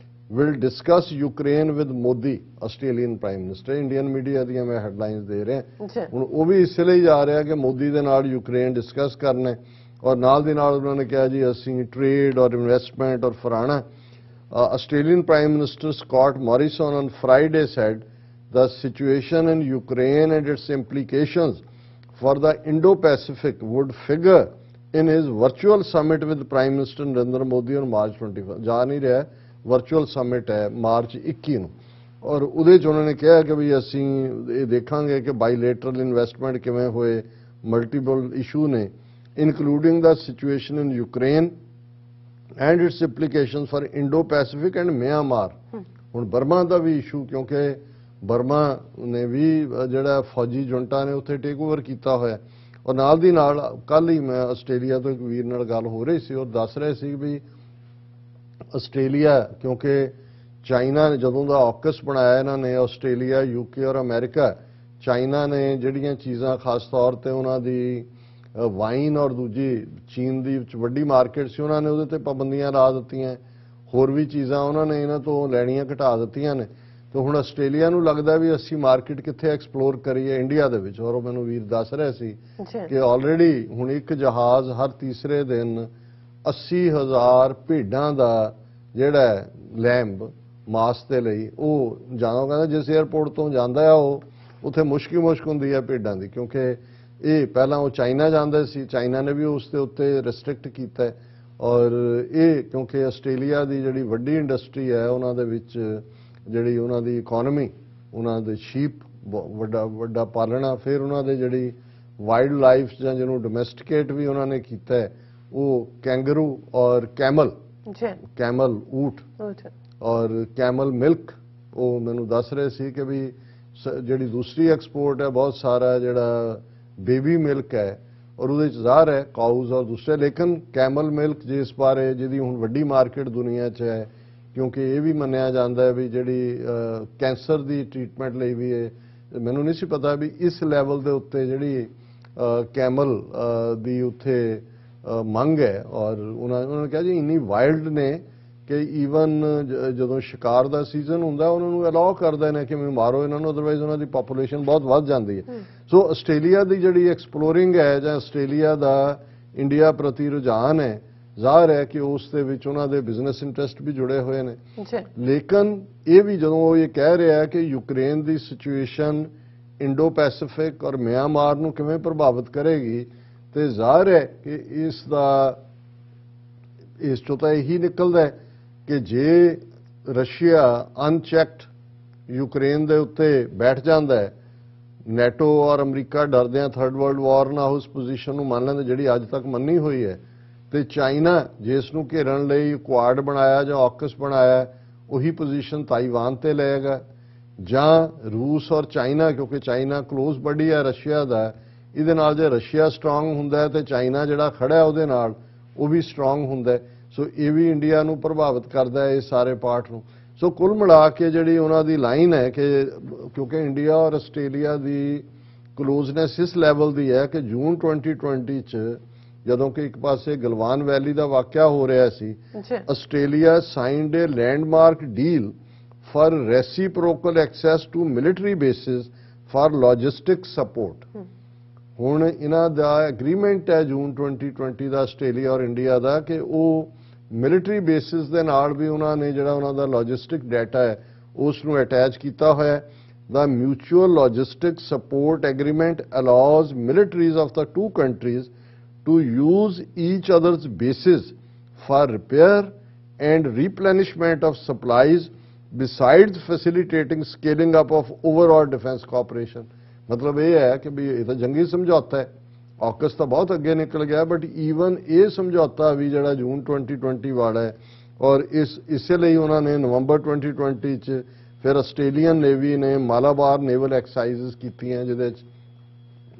Will discuss Ukraine with Modi, Australian prime minister. Indian media ਦੀਆਂ ਮੈਂ ਹੈਡਲਾਈਨਸ ਦੇ ਰਿਹਾ, ਹੁਣ ਉਹ ਵੀ ਇਸ ਲਈ ਜਾ ਰਿਹਾ ਕਿ ਮੋਦੀ ਦੇ ਨਾਲ ਯੂਕਰੇਨ ਡਿਸਕਸ ਕਰਨਾ ਔਰ ਨਾਲ ਦੀ ਨਾਲ ਉਹਨਾਂ ਨੇ ਕਿਹਾ ਜੀ ਅਸੀਂ ਟ੍ਰੇਡ ਔਰ ਇਨਵੈਸਟਮੈਂਟ ਔਰ ਫਰਾਣਾ। Australian prime minister Scott Morrison on Friday said the situation in Ukraine and its implications for the Indo-Pacific would figure in his virtual summit with Prime Minister Narendra Modi on March 21। ਜਾ ਨਹੀਂ ਰਿਹਾ, virtual summit ਹੈ March 21 ਨੂੰ ਔਰ ਉਹਦੇ 'ਚ ਉਹਨਾਂ ਨੇ ਕਿਹਾ ਕਿ ਵੀ ਅਸੀਂ ਇਹ ਦੇਖਾਂਗੇ ਕਿ ਬਾਈਲੇਟਰਲ ਇਨਵੈਸਟਮੈਂਟ ਕਿਵੇਂ ਹੋਏ, ਮਲਟੀਪਲ ਇਸ਼ੂ ਨੇ including the situation in Ukraine and its implications for Indo-Pacific and Myanmar। ਹੁਣ ਬਰਮਾ ਦਾ ਵੀ ਇਸ਼ੂ, ਕਿਉਂਕਿ ਬਰਮਾ ਨੇ ਵੀ ਜਿਹੜਾ ਫੌਜੀ ਜੁੰਟਾਂ ਨੇ ਉੱਥੇ ਟੇਕ ਓਵਰ ਕੀਤਾ ਹੋਇਆ ਔਰ ਨਾਲ ਦੀ ਨਾਲ ਕੱਲ ਹੀ ਮੈਂ ਆਸਟ੍ਰੇਲੀਆ ਤੋਂ ਇੱਕ ਵੀਰ ਨਾਲ ਗੱਲ ਹੋ ਰਹੀ ਸੀ ਔਰ ਦੱਸ ਰਹੇ ਸੀ ਵੀ ਆਸਟ੍ਰੇਲੀਆ, ਕਿਉਂਕਿ ਚਾਈਨਾ ਨੇ ਜਦੋਂ ਦਾ ਆਕਸ ਬਣਾਇਆ ਇਹਨਾਂ ਨੇ ਆਸਟ੍ਰੇਲੀਆ, UK ਔਰ ਅਮਰੀਕਾ, ਚਾਈਨਾ ਨੇ ਜਿਹੜੀਆਂ ਚੀਜ਼ਾਂ ਖਾਸ ਤੌਰ ਤੇ ਉਹਨਾਂ ਦੀ ਵਾਈਨ ਔਰ ਦੂਜੀ ਚੀਨ ਦੀ ਵਿੱਚ ਵੱਡੀ ਮਾਰਕੀਟ ਸੀ ਉਹਨਾਂ ਨੇ ਉਹਦੇ ਤੇ ਪਾਬੰਦੀਆਂ ਲਾ ਦਿੱਤੀਆਂ, ਹੋਰ ਵੀ ਚੀਜ਼ਾਂ ਉਹਨਾਂ ਨੇ ਇਹਨਾਂ ਤੋਂ ਲੈਣੀਆਂ ਘਟਾ ਦਿੱਤੀਆਂ ਨੇ। ਤੇ ਹੁਣ ਆਸਟ੍ਰੇਲੀਆ ਨੂੰ ਲੱਗਦਾ ਵੀ ਅਸੀਂ ਮਾਰਕੀਟ ਕਿੱਥੇ ਐਕਸਪਲੋਰ ਕਰੀਏ ਇੰਡੀਆ ਦੇ ਵਿੱਚ। ਔਰ ਉਹ ਮੈਨੂੰ ਵੀਰ ਦੱਸ ਰਿਹਾ ਸੀ ਕਿ ਆਲਰੇਡੀ ਹੁਣ ਇੱਕ ਜਹਾਜ਼ ਹਰ ਤੀਸਰੇ ਦਿਨ 80,000 ਭੇਡਾਂ ਦਾ ਜਿਹੜਾ ਲੈਂਬ ਮਾਸ ਦੇ ਲਈ ਉਹ ਜਾਂਦਾ, ਕਹਿੰਦਾ ਜਿਸ 에ਅਰਪੋਰਟ ਤੋਂ ਜਾਂਦਾ ਆ ਉਹ ਉੱਥੇ ਮੁਸ਼ਕ ਹੁੰਦੀ ਹੈ ਭੇਡਾਂ ਦੀ, ਕਿਉਂਕਿ ਇਹ ਪਹਿਲਾਂ ਉਹ ਚਾਈਨਾ ਜਾਂਦੇ ਸੀ, ਚਾਈਨਾ ਨੇ ਵੀ ਉਸ ਦੇ ਉੱਤੇ ਰਿਸਟ੍ਰਿਕਟ ਕੀਤਾ ਔਰ ਇਹ ਕਿਉਂਕਿ ਆਸਟ੍ਰੇਲੀਆ ਦੀ ਜਿਹੜੀ ਵੱਡੀ ਇੰਡਸਟਰੀ ਹੈ ਉਹਨਾਂ ਦੇ ਵਿੱਚ ਜਿਹੜੀ ਉਹਨਾਂ ਦੀ ਇਕਨੋਮੀ ਉਹਨਾਂ ਦੇ ਸ਼ੀਪ ਵੱਡਾ ਵੱਡਾ ਪਾਲਣਾ। ਫਿਰ ਉਹਨਾਂ ਦੇ ਜਿਹੜੀ ਵਾਈਲਡ ਲਾਈਫ ਜਾਂ ਜਿਹਨੂੰ ਡੋਮੈਸਟੀਕੇਟ ਵੀ ਉਹਨਾਂ ਨੇ ਕੀਤਾ ਹੈ, ਉਹ ਕੈਂਗਰੂ ਔਰ ਕੈਮਲ ਊਠ ਔਰ ਕੈਮਲ ਮਿਲਕ। ਉਹ ਮੈਨੂੰ ਦੱਸ ਰਹੇ ਸੀ ਕਿ ਵੀ ਜਿਹੜੀ ਦੂਸਰੀ ਐਕਸਪੋਰਟ ਹੈ ਬਹੁਤ ਸਾਰਾ ਜਿਹੜਾ ਬੇਬੀ ਮਿਲਕ ਹੈ ਔਰ ਉਹਦੇ ਚ ਜ਼ਾਹਰ ਹੈ ਕਾਊਜ਼ ਔਰ ਦੂਸਰੇ, ਲੇਕਿਨ ਕੈਮਲ ਮਿਲਕ ਜਿਸ ਬਾਰੇ ਜਿਹਦੀ ਹੁਣ ਵੱਡੀ ਮਾਰਕੀਟ ਦੁਨੀਆ 'ਚ ਹੈ, ਕਿਉਂਕਿ ਇਹ ਵੀ ਮੰਨਿਆ ਜਾਂਦਾ ਹੈ ਵੀ ਜਿਹੜੀ ਕੈਂਸਰ ਦੀ ਟ੍ਰੀਟਮੈਂਟ ਲਈ ਵੀ ਇਹ ਮੈਨੂੰ ਨਹੀਂ ਸੀ ਪਤਾ ਵੀ ਇਸ ਲੈਵਲ ਦੇ ਉੱਤੇ ਜਿਹੜੀ ਕੈਮਲ ਦੀ ਉੱਥੇ ਮੰਗ ਹੈ। ਔਰ ਉਹਨਾਂ ਨੇ ਕਿਹਾ ਜੀ ਇੰਨੀ ਵਾਈਲਡ ਨੇ ਕਿ ਈਵਨ ਜਦੋਂ ਸ਼ਿਕਾਰ ਦਾ ਸੀਜ਼ਨ ਹੁੰਦਾ ਉਹਨਾਂ ਨੂੰ ਅਲਾਉ ਕਰਦੇ ਨੇ ਕਿ ਮਾਰੋ ਇਹਨਾਂ ਨੂੰ, ਅਦਰਵਾਈਜ਼ ਉਹਨਾਂ ਦੀ ਪਾਪੂਲੇਸ਼ਨ ਬਹੁਤ ਵੱਧ ਜਾਂਦੀ ਹੈ। ਸੋ ਆਸਟ੍ਰੇਲੀਆ ਦੀ ਜਿਹੜੀ ਐਕਸਪਲੋਰਿੰਗ ਹੈ ਜਾਂ ਆਸਟ੍ਰੇਲੀਆ ਦਾ ਇੰਡੀਆ ਪ੍ਰਤੀ ਰੁਝਾਨ ਹੈ, ਜ਼ਾਹਰ ਹੈ ਕਿ ਉਸ ਦੇ ਵਿੱਚ ਉਹਨਾਂ ਦੇ ਬਿਜ਼ਨਸ ਇੰਟਰਸਟ ਵੀ ਜੁੜੇ ਹੋਏ ਨੇ। ਲੇਕਿਨ ਇਹ ਵੀ ਜਦੋਂ ਉਹ ਇਹ ਕਹਿ ਰਿਹਾ ਹੈ ਕਿ ਯੂਕਰੇਨ ਦੀ ਸਿਚੁਏਸ਼ਨ ਇੰਡੋ ਪੈਸੀਫਿਕ ਔਰ ਮਿਆਂਮਾਰ ਨੂੰ ਕਿਵੇਂ ਪ੍ਰਭਾਵਿਤ ਕਰੇਗੀ, ਤੇ ਜ਼ਾਹਰ ਹੈ ਕਿ ਇਸ ਚੋਂ ਤਾਂ ਇਹੀ ਨਿਕਲਦਾ ਹੈ ਕਿ ਜੇ ਰਸ਼ੀਆ ਅਨਚੈਕਡ ਯੂਕਰੇਨ ਦੇ ਉੱਤੇ ਬੈਠ ਜਾਂਦਾ ਹੈ, ਨੈਟੋ ਔਰ ਅਮਰੀਕਾ ਡਰਦਿਆਂ ਥਰਡ ਵਰਲਡ ਵਾਰ ਨਾ ਉਸ ਪੋਜੀਸ਼ਨ ਨੂੰ ਮੰਨ ਲੈਂਦੇ ਜਿਹੜੀ ਅੱਜ ਤੱਕ ਮੰਨੀ ਹੋਈ ਹੈ, ਤੇ ਚਾਈਨਾ ਜਿਸ ਨੂੰ ਘੇਰਨ ਲਈ ਕੁਆਡ ਬਣਾਇਆ ਜਾਂ ਆਕਸ ਬਣਾਇਆ ਉਹੀ ਪੋਜੀਸ਼ਨ ਤਾਈਵਾਨ ਤੇ ਲਏਗਾ, ਜਾਂ ਰੂਸ ਔਰ ਚਾਈਨਾ, ਕਿਉਂਕਿ ਚਾਈਨਾ ਕਲੋਜ਼ ਬਡੀ ਹੈ ਰਸ਼ੀਆ ਦਾ, ਇਹਦੇ ਨਾਲ ਜੇ ਰਸ਼ੀਆ ਸਟਰੋਂਗ ਹੁੰਦਾ ਤੇ ਚਾਈਨਾ ਜਿਹੜਾ ਖੜਾ ਉਹਦੇ ਨਾਲ ਉਹ ਵੀ ਸਟਰੋਂਗ ਹੁੰਦਾ। ਸੋ ਇਹ ਵੀ ਇੰਡੀਆ ਨੂੰ ਪ੍ਰਭਾਵਿਤ ਕਰਦਾ ਹੈ ਇਸ ਸਾਰੇ ਪਾਰਟ ਨੂੰ। ਸੋ ਕੁੱਲ ਮਿਲਾ ਕੇ ਜਿਹੜੀ ਉਹਨਾਂ ਦੀ ਲਾਈਨ ਹੈ ਕਿ ਕਿਉਂਕਿ ਇੰਡੀਆ ਔਰ ਆਸਟ੍ਰੇਲੀਆ ਦੀ ਕਲੋਜ਼ਨੈਸ ਇਸ ਲੈਵਲ ਦੀ ਹੈ ਕਿ ਜੂਨ 2020 ਚ ਜਦੋਂ ਕਿ ਇੱਕ ਪਾਸੇ ਗਲਵਾਨ ਵੈਲੀ ਦਾ ਵਾਕਿਆ ਹੋ ਰਿਹਾ ਸੀ, Australia signed a landmark deal for reciprocal access to military bases for logistic support. ਹੁਣ ਇਹਨਾਂ ਦਾ ਐਗਰੀਮੈਂਟ ਹੈ ਜੂਨ 2020 ਦਾ ਆਸਟ੍ਰੇਲੀਆ ਔਰ ਇੰਡੀਆ ਦਾ ਕਿ ਉਹ ਮਿਲਟਰੀ ਬੇਸਿਸ ਦੇ ਨਾਲ ਵੀ ਉਹਨਾਂ ਨੇ ਜਿਹੜਾ ਉਹਨਾਂ ਦਾ ਲੌਜਿਸਟਿਕ ਡਾਟਾ ਹੈ ਉਸ ਨੂੰ ਅਟੈਚ ਕੀਤਾ ਹੋਇਆ ਹੈ। The mutual logistic support agreement allows militaries of the two countries to use each other's bases for repair and replenishment of supplies besides facilitating scaling up of overall defense cooperation। मतलब ये है कि भी ये तो जंगी समझौता है, ऑकस तो बहुत अगे निकल गया, बट ईवन ये समझौता भी जड़ा जून 2020 वाला है और इसलिए उन्होंने नवंबर 2020 च फिर आस्ट्रेलियन नेवी ने मालाबार नेवल एक्सरसाइज की हैं जिहदे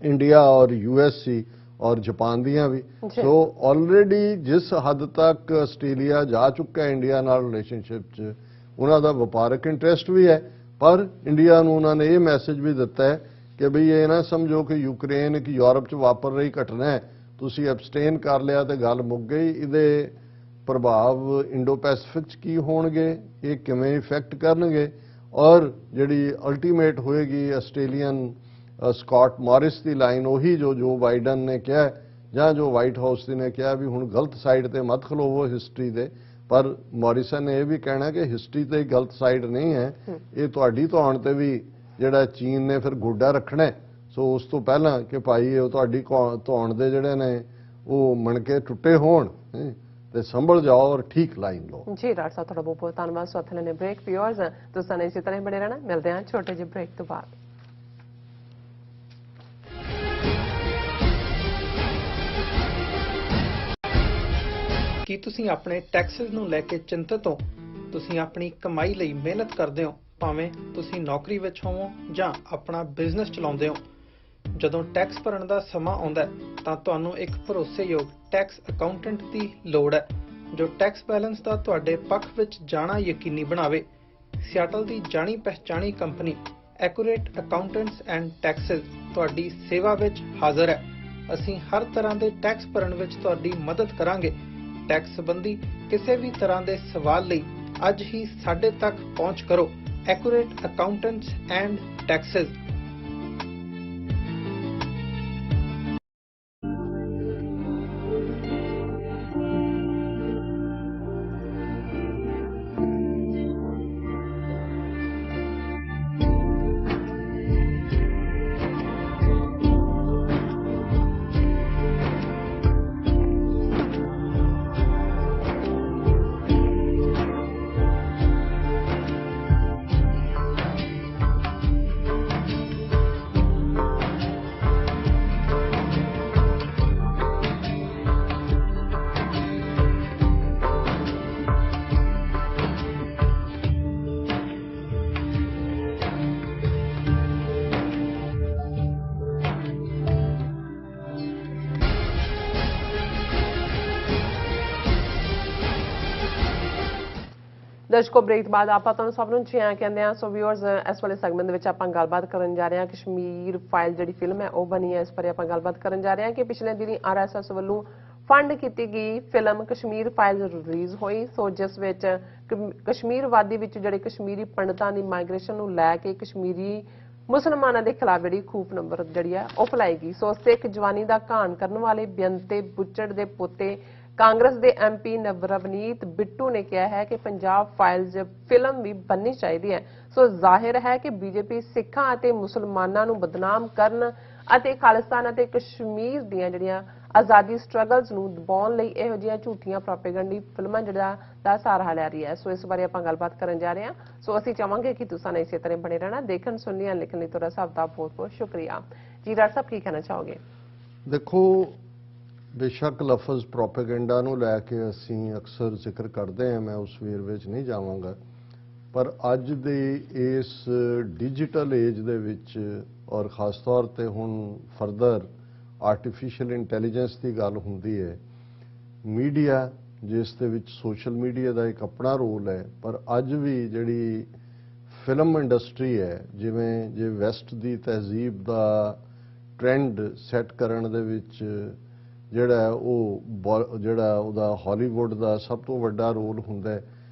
इंडिया और यूएससी और जापान दियां भी। सो ऑलरेडी जिस हद तक आस्ट्रेलिया जा चुका है इंडिया नाल रिलेशनशिप च उन्हां दा वपारक इंटरस्ट भी है, पर इंडिया नूं उन्होंने ये मैसेज भी दिता है कि बई ये ना समझो कि यूक्रेन एक यूरोप च वापर रही घटना है, तुसीं एब्सटेन कर लिया तो गल मुक गई। इहदे प्रभाव इंडो पैसिफिक च की होणगे, ये किवें इफैक्ट करनगे और जिहड़ी अल्टीमेट होएगी आस्ट्रेलियन स्कॉट मॉरिस की लाइन उही जो बाइडन ने कहा जां जो वाइट हाउस ने कहा भी हुण गलत साइड ते मत खलोवो हिस्टरी दे, पर मॉरिसन ने यह भी कहना कि हिस्टरी ते गलत साइड नहीं है, ये तुहाडी धौण ते भी ਜਿਹੜਾ ਚੀਨ ਨੇ ਫਿਰ ਗੋਡਾ ਰੱਖਣਾ। ਸੋ ਉਸ ਤੋਂ ਪਹਿਲਾਂ ਕਿ ਭਾਈ ਉਹ ਤੁਹਾਡੀ ਧੌਣ ਦੇ ਜਿਹੜੇ ਨੇ ਉਹ ਮਣਕੇ ਟੁੱਟੇ ਹੋਣ ਤੇ ਸੰਭਲ ਜਾਓ ਔਰ ਠੀਕ ਲਾਈਨ ਲਓ। ਜੀ ਡਾਕਟਰ ਸਾਹਿਬ ਤੁਹਾਡਾ ਬਹੁਤ ਬਹੁਤ ਧੰਨਵਾਦ। ਸੋ ਅਥਲੇ ਨੇ ਬ੍ਰੇਕ ਵਿਊਅਰਸ ਤੁਸੀਂ ਨੇ ਇਸੇ ਤਰ੍ਹਾਂ ਬਣੇ ਰਹਿਣਾ, ਮਿਲਦੇ ਹਾਂ ਛੋਟੇ ਜਿਹੇ ਬ੍ਰੇਕ ਤੋਂ ਬਾਅਦ। ਕੀ ਤੁਸੀਂ ਆਪਣੇ ਟੈਕਸਸ ਨੂੰ ਲੈ ਕੇ ਚਿੰਤਤ ਹੋ? ਤੁਸੀਂ ਆਪਣੀ ਕਮਾਈ ਲਈ ਮਿਹਨਤ ਕਰਦੇ ਹੋ, ਭਾਵੇਂ ਤੁਸੀਂ ਨੌਕਰੀ ਵਿੱਚ ਹੋਵੋ ਜਾਂ ਆਪਣਾ ਬਿਜ਼ਨਸ ਚਲਾਉਂਦੇ ਹੋ। ਜਦੋਂ ਟੈਕਸ ਭਰਨ ਦਾ ਸਮਾਂ ਆਉਂਦਾ ਤਾਂ ਤੁਹਾਨੂੰ ਇੱਕ ਭਰੋਸੇਯੋਗ ਟੈਕਸ ਅਕਾਊਂਟੈਂਟ ਦੀ ਲੋੜ ਹੈ ਜੋ ਟੈਕਸ ਬੈਲੈਂਸ ਦਾ ਤੁਹਾਡੇ ਪੱਖ ਵਿੱਚ ਜਾਣਾ ਯਕੀਨੀ ਬਣਾਵੇ। ਸਿਆਟਲ ਦੀ ਜਾਣੀ ਪਛਾਣੀ company Accurate Accountants and Taxes ਤੁਹਾਡੀ ਸੇਵਾ ਵਿੱਚ ਹਾਜ਼ਰ ਹੈ। ਅਸੀਂ ਹਰ ਤਰ੍ਹਾਂ ਦੇ ਟੈਕਸ ਭਰਨ ਵਿੱਚ ਤੁਹਾਡੀ ਮਦਦ ਕਰਾਂਗੇ। ਟੈਕਸ ਸੰਬੰਧੀ ਕਿਸੇ ਵੀ ਤਰ੍ਹਾਂ ਦੇ ਸਵਾਲ ਲਈ ਅੱਜ ਹੀ ਸਾਡੇ ਤੱਕ ਪਹੁੰਚ ਕਰੋ। Accurate Accountants and Taxes। ਦਰਸ਼ਕੋ ਬ੍ਰੇਕ ਬਾਅਦ ਆਪਾਂ ਤੁਹਾਨੂੰ ਸਭ ਨੂੰ ਜੀ ਆਇਆਂ ਕਹਿੰਦੇ ਆ। ਸੋ ਵਿਊਅਰਸ, ਇਸ ਵਾਲੇ ਸੈਗਮੈਂਟ ਦੇ ਵਿੱਚ ਆਪਾਂ ਗੱਲਬਾਤ ਕਰਨ ਜਾ ਰਹੇ ਹਾਂ ਕਸ਼ਮੀਰ ਫਾਈਲ ਜਿਹੜੀ ਫਿਲਮ ਹੈ ਉਹ ਬਣੀ ਹੈ, ਇਸ ਬਾਰੇ ਆਪਾਂ ਗੱਲਬਾਤ ਕਰਨ ਜਾ ਰਹੇ ਹਾਂ ਕਿ ਪਿਛਲੇ ਦਿਨੀ RSS ਵੱਲੋਂ ਫੰਡ ਕੀਤੀ ਗਈ ਫਿਲਮ ਕਸ਼ਮੀਰ ਫਾਈਲ ਰਿਲੀਜ਼ ਹੋਈ। ਸੋ ਜਿਸ ਵਿੱਚ ਕਸ਼ਮੀਰ ਵਾਦੀ ਵਿੱਚ ਜਿਹੜੇ ਕਸ਼ਮੀਰੀ ਪੰਡਤਾਂ ਦੀ ਮਾਈਗ੍ਰੇਸ਼ਨ ਨੂੰ ਲੈ ਕੇ ਕਸ਼ਮੀਰੀ ਮੁਸਲਮਾਨਾਂ ਦੇ ਖਿਲਾਫ ਜਿਹੜੀ ਖੂਫ ਨੰਬਰ ਜਿਹੜੀ ਹੈ ਉਹ ਫੈਲਾਈ ਗਈ। ਸੋ ਸਿੱਖ ਜਵਾਨੀ ਦਾ ਘਾਣ ਕਰਨ ਵਾਲੇ ਬੇਅੰਤੇ ਬੁੱਚੜ ਦੇ ਪੋਤੇ ਕਾਂਗਰਸ ਦੇ MP ਨਵਰਵਨੀਤ ਬਿੱਟੂ ਨੇ ਕਿਹਾ ਹੈ ਕਿ ਪੰਜਾਬ ਫਾਈਲਜ਼ ਫਿਲਮ ਵੀ ਬਣਨੀ ਚਾਹੀਦੀ ਹੈ। ਸੋ ਜ਼ਾਹਿਰ ਹੈ ਕਿ BJP ਸਿੱਖਾਂ ਅਤੇ ਮੁਸਲਮਾਨਾਂ ਨੂੰ ਬਦਨਾਮ ਕਰਨ ਅਤੇ ਖਾਲਿਸਤਾਨ ਅਤੇ ਕਸ਼ਮੀਰ ਦੀਆਂ ਜਿਹੜੀਆਂ ਆਜ਼ਾਦੀ ਸਟਰਗਲਸ ਨੂੰ ਦਬਾਉਣ ਲਈ ਇਹੋ ਜਿਹੀਆਂ ਝੂਠੀਆਂ ਪ੍ਰੋਪੇਗੈਂਡੀ ਫਿਲਮਾਂ ਜਿਹੜਾ ਦਾ ਸਹਾਰਾ ਲੈ ਰਹੀ ਹੈ। ਸੋ ਇਸ ਬਾਰੇ ਆਪਾਂ ਗੱਲਬਾਤ ਕਰਨ ਜਾ ਰਹੇ ਹਾਂ। ਸੋ ਅਸੀਂ ਚਾਹਾਂਗੇ ਕਿ ਤੁਸੀਂ ਇਸੇ ਤਰ੍ਹਾਂ ਬਣੇ ਰਹਿਣਾ, ਦੇਖਣ ਸੁਣਨ ਲਿਖਣ ਲਈ ਤੁਹਾਡਾ ਸਭ ਦਾ ਬਹੁਤ ਬਹੁਤ ਸ਼ੁਕਰੀਆ ਜੀ। ਡਾਕਟਰ ਸਾਹਿਬ ਕੀ ਕਹਿਣਾ ਚਾਹੋਗੇ? ਦੇਖੋ, ਬੇਸ਼ੱਕ ਲਫ਼ਜ਼ ਪ੍ਰੋਪੇਗੈਂਡਾ ਨੂੰ ਲੈ ਕੇ ਅਸੀਂ ਅਕਸਰ ਜ਼ਿਕਰ ਕਰਦੇ ਹਾਂ, ਮੈਂ ਉਸ ਵੇਰ ਵਿੱਚ ਨਹੀਂ ਜਾਵਾਂਗਾ, ਪਰ ਅੱਜ ਦੇ ਇਸ ਡਿਜੀਟਲ ਏਜ ਦੇ ਵਿੱਚ ਔਰ ਖਾਸ ਤੌਰ ਤੇ ਹੁਣ ਫਰਦਰ ਆਰਟੀਫੀਸ਼ੀਅਲ ਇੰਟੈਲੀਜੈਂਸ ਦੀ ਗੱਲ ਹੁੰਦੀ ਹੈ, ਮੀਡੀਆ ਜਿਸ ਦੇ ਵਿੱਚ ਸੋਸ਼ਲ ਮੀਡੀਆ ਦਾ ਇੱਕ ਆਪਣਾ ਰੋਲ ਹੈ, ਪਰ ਅੱਜ ਵੀ ਜਿਹੜੀ ਫਿਲਮ ਇੰਡਸਟਰੀ ਹੈ, ਜਿਵੇਂ ਜੇ ਵੈਸਟ ਦੀ ਤਹਿਜ਼ੀਬ ਦਾ ਟ੍ਰੈਂਡ ਸੈੱਟ ਕਰਨ ਦੇ ਵਿੱਚ ਜਿਹੜਾ ਉਹਦਾ ਹਾਲੀਵੁੱਡ ਦਾ ਸਭ ਤੋਂ ਵੱਡਾ ਰੋਲ ਹੁੰਦਾ ਹੈ।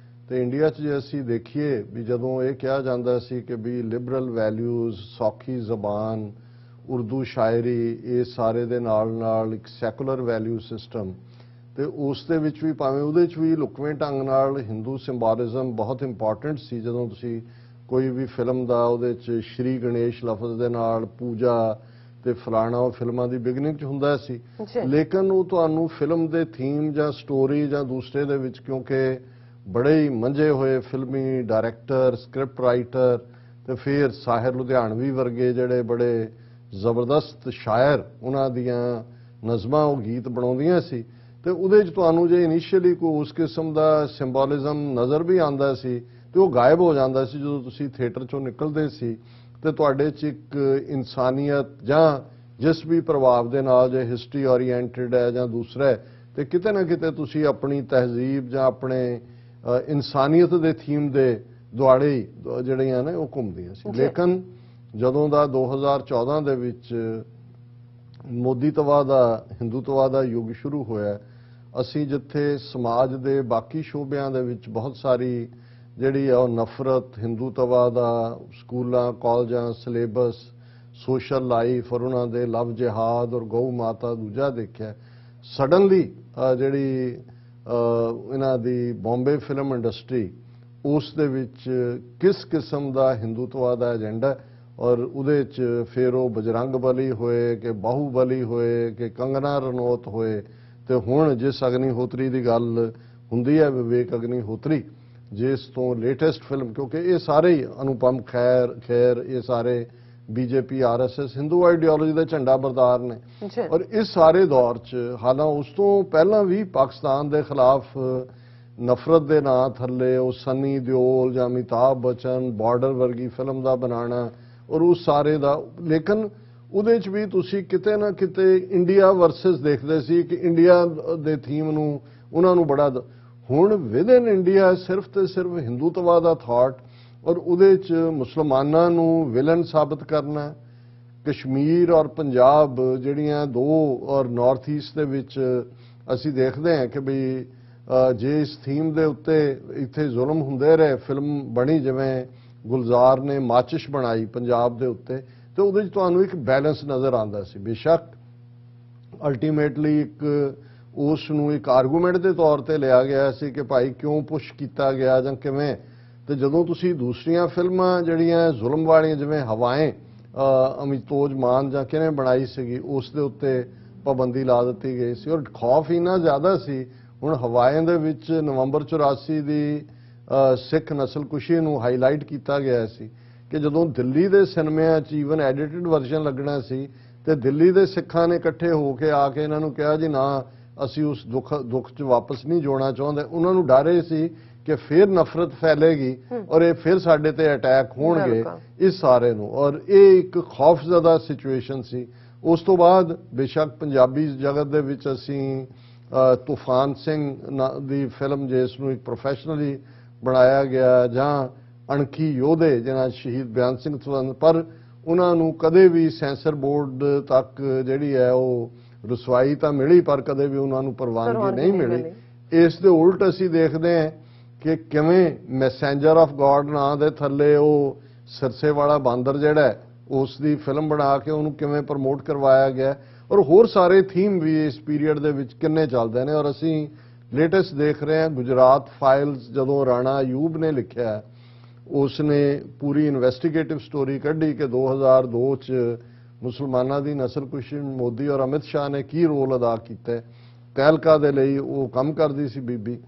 ਤੇ ਇੰਡੀਆ 'ਚ ਜੇ ਅਸੀਂ ਦੇਖੀਏ ਵੀ ਜਦੋਂ ਇਹ ਕਿਹਾ ਜਾਂਦਾ ਸੀ ਕਿ ਵੀ ਲਿਬਰਲ ਵੈਲਿਊਜ਼, ਸੌਖੀ ਜ਼ਬਾਨ, ਉਰਦੂ ਸ਼ਾਇਰੀ, ਇਹ ਸਾਰੇ ਦੇ ਨਾਲ ਨਾਲ ਇੱਕ ਸੈਕੂਲਰ ਵੈਲਿਊ ਸਿਸਟਮ, ਤੇ ਉਸ ਦੇ ਵਿੱਚ ਵੀ ਭਾਵੇਂ ਉਹਦੇ 'ਚ ਵੀ ਲੁਕਵੇਂ ਢੰਗ ਨਾਲ ਹਿੰਦੂ ਸਿੰਬੋਲਿਜ਼ਮ ਬਹੁਤ ਇੰਪੋਰਟੈਂਟ ਸੀ। ਜਦੋਂ ਤੁਸੀਂ ਕੋਈ ਵੀ ਫਿਲਮ ਦਾ ਉਹਦੇ 'ਚ ਸ਼੍ਰੀ ਗਣੇਸ਼ ਲਫ਼ਜ਼ ਦੇ ਨਾਲ ਪੂਜਾ ਤੇ ਫਲਾਣਾ ਉਹ ਫਿਲਮਾਂ ਦੀ ਬਿਗਨਿੰਗ 'ਚ ਹੁੰਦਾ ਸੀ, ਲੇਕਿਨ ਉਹ ਤੁਹਾਨੂੰ ਫਿਲਮ ਦੇ ਥੀਮ ਜਾਂ ਸਟੋਰੀ ਜਾਂ ਦੂਸਰੇ ਦੇ ਵਿੱਚ, ਕਿਉਂਕਿ ਬੜੇ ਹੀ ਮੰਝੇ ਹੋਏ ਫਿਲਮੀ ਡਾਇਰੈਕਟਰ, ਸਕ੍ਰਿਪਟ ਰਾਈਟਰ ਤੇ ਫਿਰ ਸਾਹਿਰ ਲੁਧਿਆਣਵੀ ਵਰਗੇ ਜਿਹੜੇ ਬੜੇ ਜ਼ਬਰਦਸਤ ਸ਼ਾਇਰ, ਉਹਨਾਂ ਦੀਆਂ ਨਜ਼ਮਾਂ ਉਹ ਗੀਤ ਬਣਾਉਂਦੀਆਂ ਸੀ, ਤੇ ਉਹਦੇ 'ਚ ਤੁਹਾਨੂੰ ਜੇ ਇਨੀਸ਼ੀਅਲੀ ਕੋਈ ਉਸ ਕਿਸਮ ਦਾ ਸਿੰਬੋਲਿਜ਼ਮ ਨਜ਼ਰ ਵੀ ਆਉਂਦਾ ਸੀ ਤੇ ਉਹ ਗਾਇਬ ਹੋ ਜਾਂਦਾ ਸੀ ਜਦੋਂ ਤੁਸੀਂ ਥੀਏਟਰ 'ਚੋਂ ਨਿਕਲਦੇ ਸੀ। ਤੇ ਤੁਹਾਡੇ 'ਚ ਇੱਕ ਇਨਸਾਨੀਅਤ ਜਾਂ ਜਿਸ ਵੀ ਪ੍ਰਭਾਵ ਦੇ ਨਾਲ ਜੇ ਹਿਸਟਰੀ ਓਰੀਐਂਟਡ ਹੈ ਜਾਂ ਦੂਸਰਾ ਹੈ, ਤੇ ਕਿਤੇ ਨਾ ਕਿਤੇ ਤੁਸੀਂ ਆਪਣੀ ਤਹਿਜ਼ੀਬ ਜਾਂ ਆਪਣੇ ਇਨਸਾਨੀਅਤ ਦੇ ਥੀਮ ਦੇ ਦੁਆਲੇ ਜਿਹੜੀਆਂ ਨੇ ਉਹ ਘੁੰਮਦੀਆਂ ਸੀ। ਲੇਕਿਨ ਜਦੋਂ ਦਾ 2014 ਦੇ ਵਿੱਚ ਮੋਦੀਤਵਾ ਦਾ, ਹਿੰਦੂਤਵਾ ਦਾ ਯੁੱਗ ਸ਼ੁਰੂ ਹੋਇਆ, ਅਸੀਂ ਜਿੱਥੇ ਸਮਾਜ ਦੇ ਬਾਕੀ ਸ਼ੋਬਿਆਂ ਦੇ ਵਿੱਚ ਬਹੁਤ ਸਾਰੀ ਜਿਹੜੀ ਆ ਉਹ ਨਫ਼ਰਤ, ਹਿੰਦੂਤਵਾ ਦਾ ਸਕੂਲਾਂ ਕਾਲਜਾਂ ਸਿਲੇਬਸ, ਸੋਸ਼ਲ ਲਾਈਫ ਔਰ ਉਹਨਾਂ ਦੇ ਲਵ ਜਿਹਾਦ ਔਰ ਗਊ ਮਾਤਾ ਦੂਜਾ ਦੇਖਿਆ, ਸਡਨਲੀ ਜਿਹੜੀ ਇਹਨਾਂ ਦੀ ਬੰਬੇ ਫਿਲਮ ਇੰਡਸਟਰੀ, ਉਸ ਦੇ ਵਿੱਚ ਕਿਸ ਕਿਸਮ ਦਾ ਹਿੰਦੂਤਵਾ ਦਾ ਏਜੰਡਾ, ਔਰ ਉਹਦੇ 'ਚ ਫਿਰ ਉਹ ਬਜਰੰਗ ਬਲੀ ਹੋਏ ਕਿ ਬਾਹੂਬਲੀ ਹੋਏ ਕਿ ਕੰਗਨਾ ਰਣੌਤ ਹੋਏ, ਤੇ ਹੁਣ ਜਿਸ ਅਗਨੀਹੋਤਰੀ ਦੀ ਗੱਲ ਹੁੰਦੀ ਹੈ, ਵਿਵੇਕ ਅਗਨੀਹੋਤਰੀ, ਜਿਸ ਤੋਂ ਲੇਟੈਸਟ ਫਿਲਮ, ਕਿਉਂਕਿ ਇਹ ਸਾਰੇ ਹੀ ਅਨੁਪਮ ਖੈਰ ਇਹ ਸਾਰੇ BJP RSS ਹਿੰਦੂ ਆਈਡੀਓਲੋਜੀ ਦੇ ਝੰਡਾ ਬਰਦਾਰ ਨੇ, ਔਰ ਇਸ ਸਾਰੇ ਦੌਰ 'ਚ ਹਾਲਾਂਕਿ ਉਸ ਤੋਂ ਪਹਿਲਾਂ ਵੀ ਪਾਕਿਸਤਾਨ ਦੇ ਖਿਲਾਫ ਨਫ਼ਰਤ ਦੇ ਨਾਂ ਥੱਲੇ ਉਹ ਸਨੀ ਦਿਓਲ ਜਾਂ ਅਮਿਤਾਭ ਬੱਚਨ, ਬਾਰਡਰ ਵਰਗੀ ਫਿਲਮ ਦਾ ਬਣਾਉਣਾ ਔਰ ਉਸ ਸਾਰੇ ਦਾ, ਲੇਕਿਨ ਉਹਦੇ 'ਚ ਵੀ ਤੁਸੀਂ ਕਿਤੇ ਨਾ ਕਿਤੇ ਇੰਡੀਆ ਵਰਸਸ ਦੇਖਦੇ ਸੀ ਕਿ ਇੰਡੀਆ ਦੇ ਥੀਮ ਨੂੰ ਉਹਨਾਂ ਨੂੰ ਬੜਾ, ਹੁਣ ਵਿਦਨ ਇੰਡੀਆ ਸਿਰਫ ਤੇ ਸਿਰਫ ਹਿੰਦੂਤਵਾ ਦਾ ਥਾਟ ਔਰ ਉਹਦੇ 'ਚ ਮੁਸਲਮਾਨਾਂ ਨੂੰ ਵਿਲਨ ਸਾਬਤ ਕਰਨਾ। ਕਸ਼ਮੀਰ ਔਰ ਪੰਜਾਬ ਜਿਹੜੀਆਂ ਦੋ ਔਰ ਨਾਰਥ ਈਸਟ ਦੇ ਵਿੱਚ ਅਸੀਂ ਦੇਖਦੇ ਹਾਂ ਕਿ ਵੀ ਜੇ ਇਸ ਥੀਮ ਦੇ ਉੱਤੇ ਇੱਥੇ ਜ਼ੁਲਮ ਹੁੰਦੇ ਰਹੇ, ਫਿਲਮ ਬਣੀ ਜਿਵੇਂ ਗੁਲਜ਼ਾਰ ਨੇ ਮਾਚਿਸ਼ ਬਣਾਈ ਪੰਜਾਬ ਦੇ ਉੱਤੇ, ਤੇ ਉਹਦੇ 'ਚ ਤੁਹਾਨੂੰ ਇੱਕ ਬੈਲੈਂਸ ਨਜ਼ਰ ਆਉਂਦਾ ਸੀ। ਬੇਸ਼ੱਕ ਅਲਟੀਮੇਟਲੀ ਇੱਕ ਉਸ ਨੂੰ ਇੱਕ ਆਰਗੂਮੈਂਟ ਦੇ ਤੌਰ ਤੇ ਲਿਆ ਗਿਆ ਸੀ ਕਿ ਭਾਈ ਕਿਉਂ ਪੁਸ਼ ਕੀਤਾ ਗਿਆ ਜਾਂ ਕਿਵੇਂ, ਤੇ ਜਦੋਂ ਤੁਸੀਂ ਦੂਸਰੀਆਂ ਫਿਲਮਾਂ ਜਿਹੜੀਆਂ ਜ਼ੁਲਮ ਵਾਲੀਆਂ ਜਿਵੇਂ ਹਵਾਏਂ ਅਮਿਤੋਜ ਮਾਨ ਜਾਂ ਕਿਵੇਂ ਬਣਾਈ ਸੀਗੀ, ਉਸ ਦੇ ਉੱਤੇ ਪਾਬੰਦੀ ਲਾ ਦਿੱਤੀ ਗਈ ਸੀ ਔਰ ਖੌਫ ਇੰਨਾ ਜ਼ਿਆਦਾ ਸੀ। ਹੁਣ ਹਵਾਏਂ ਦੇ ਵਿੱਚ ਨਵੰਬਰ 84 ਦੀ ਸਿੱਖ ਨਸਲਕੁਸ਼ੀ ਨੂੰ ਹਾਈਲਾਈਟ ਕੀਤਾ ਗਿਆ ਸੀ ਕਿ ਜਦੋਂ ਦਿੱਲੀ ਦੇ ਸਿਨੇਮਿਆਂ 'ਚ ਈਵਨ ਐਡੀਟਡ ਵਰਜ਼ਨ ਲੱਗਣਾ ਸੀ ਤੇ ਦਿੱਲੀ ਦੇ ਸਿੱਖਾਂ ਨੇ ਇਕੱਠੇ ਹੋ ਕੇ ਆ ਕੇ ਇਹਨਾਂ ਨੂੰ ਕਿਹਾ ਜੀ ਨਾ, ਅਸੀਂ ਉਸ ਦੁੱਖ 'ਚ ਵਾਪਸ ਨਹੀਂ ਜੋੜਨਾ ਚਾਹੁੰਦੇ। ਉਹਨਾਂ ਨੂੰ ਡਰ ਇਹ ਸੀ ਕਿ ਫਿਰ ਨਫ਼ਰਤ ਫੈਲੇਗੀ ਔਰ ਇਹ ਫਿਰ ਸਾਡੇ ਤੇ ਅਟੈਕ ਹੋਣਗੇ ਇਸ ਸਾਰੇ ਨੂੰ, ਔਰ ਇਹ ਇੱਕ ਖੌਫਜ਼ਦਾ ਸਿਚੁਏਸ਼ਨ ਸੀ। ਉਸ ਤੋਂ ਬਾਅਦ ਬੇਸ਼ੱਕ ਪੰਜਾਬੀ ਜਗਤ ਦੇ ਵਿੱਚ ਅਸੀਂ ਤੂਫਾਨ ਸਿੰਘ ਦੀ ਫਿਲਮ ਜਿਸ ਨੂੰ ਇੱਕ ਪ੍ਰੋਫੈਸ਼ਨਲੀ ਬਣਾਇਆ ਗਿਆ ਜਾਂ ਅਣਖੀ ਯੋਧੇ ਜਿਨ੍ਹਾਂ ਸ਼ਹੀਦ ਬਿਆਨ ਸਿੰਘ ਸਬੰਧ, ਪਰ ਉਹਨਾਂ ਨੂੰ ਕਦੇ ਵੀ ਸੈਂਸਰ ਬੋਰਡ ਤੱਕ ਜਿਹੜੀ ਹੈ ਉਹ ਰਸਵਾਈ ਤਾਂ ਮਿਲੀ ਪਰ ਕਦੇ ਵੀ ਉਹਨਾਂ ਨੂੰ ਪ੍ਰਵਾਨਗੀ ਨਹੀਂ ਮਿਲੀ। ਇਸ ਦੇ ਉਲਟ ਅਸੀਂ ਦੇਖਦੇ ਹਾਂ ਕਿ ਕਿਵੇਂ ਮੈਸੇਂਜਰ ਆਫ ਗॉड ਨਾਂ ਦੇ ਥੱਲੇ ਉਹ ਸਿਰਸੇ ਵਾਲਾ ਬਾਂਦਰ ਜਿਹੜਾ ਹੈ ਉਸ ਦੀ ਫਿਲਮ ਬਣਾ ਕੇ ਉਹਨੂੰ ਕਿਵੇਂ ਪ੍ਰਮੋਟ ਕਰਵਾਇਆ ਗਿਆ, ਔਰ ਹੋਰ ਸਾਰੇ ਥੀਮ ਵੀ ਇਸ ਪੀਰੀਅਡ ਦੇ ਵਿੱਚ ਕਿੰਨੇ ਚੱਲਦੇ ਨੇ। ਔਰ ਅਸੀਂ ਲੇਟੈਸਟ ਦੇਖ ਰਹੇ ਹਾਂ ਗੁਜਰਾਤ ਫਾਈਲਸ, ਜਦੋਂ ਰਾਣਾ ਅਯੂਬ ਨੇ ਲਿਖਿਆ ਉਸ ਨੇ ਪੂਰੀ ਇਨਵੈਸਟੀਗੇਟਿਵ ਸਟੋਰੀ ਕੱਢੀ ਕਿ 2002 ਚ ਮੁਸਲਮਾਨਾਂ ਦੀ ਨਸਲਕੁਸ਼ੀ ਮੋਦੀ ਔਰ ਅਮਿਤ ਸ਼ਾਹ ਨੇ ਕੀ ਰੋਲ ਅਦਾ ਕੀਤਾ। ਤਹਿਲਕਾ ਦੇ ਲਈ ਉਹ ਕੰਮ ਕਰਦੀ ਸੀ ਬੀਬੀ,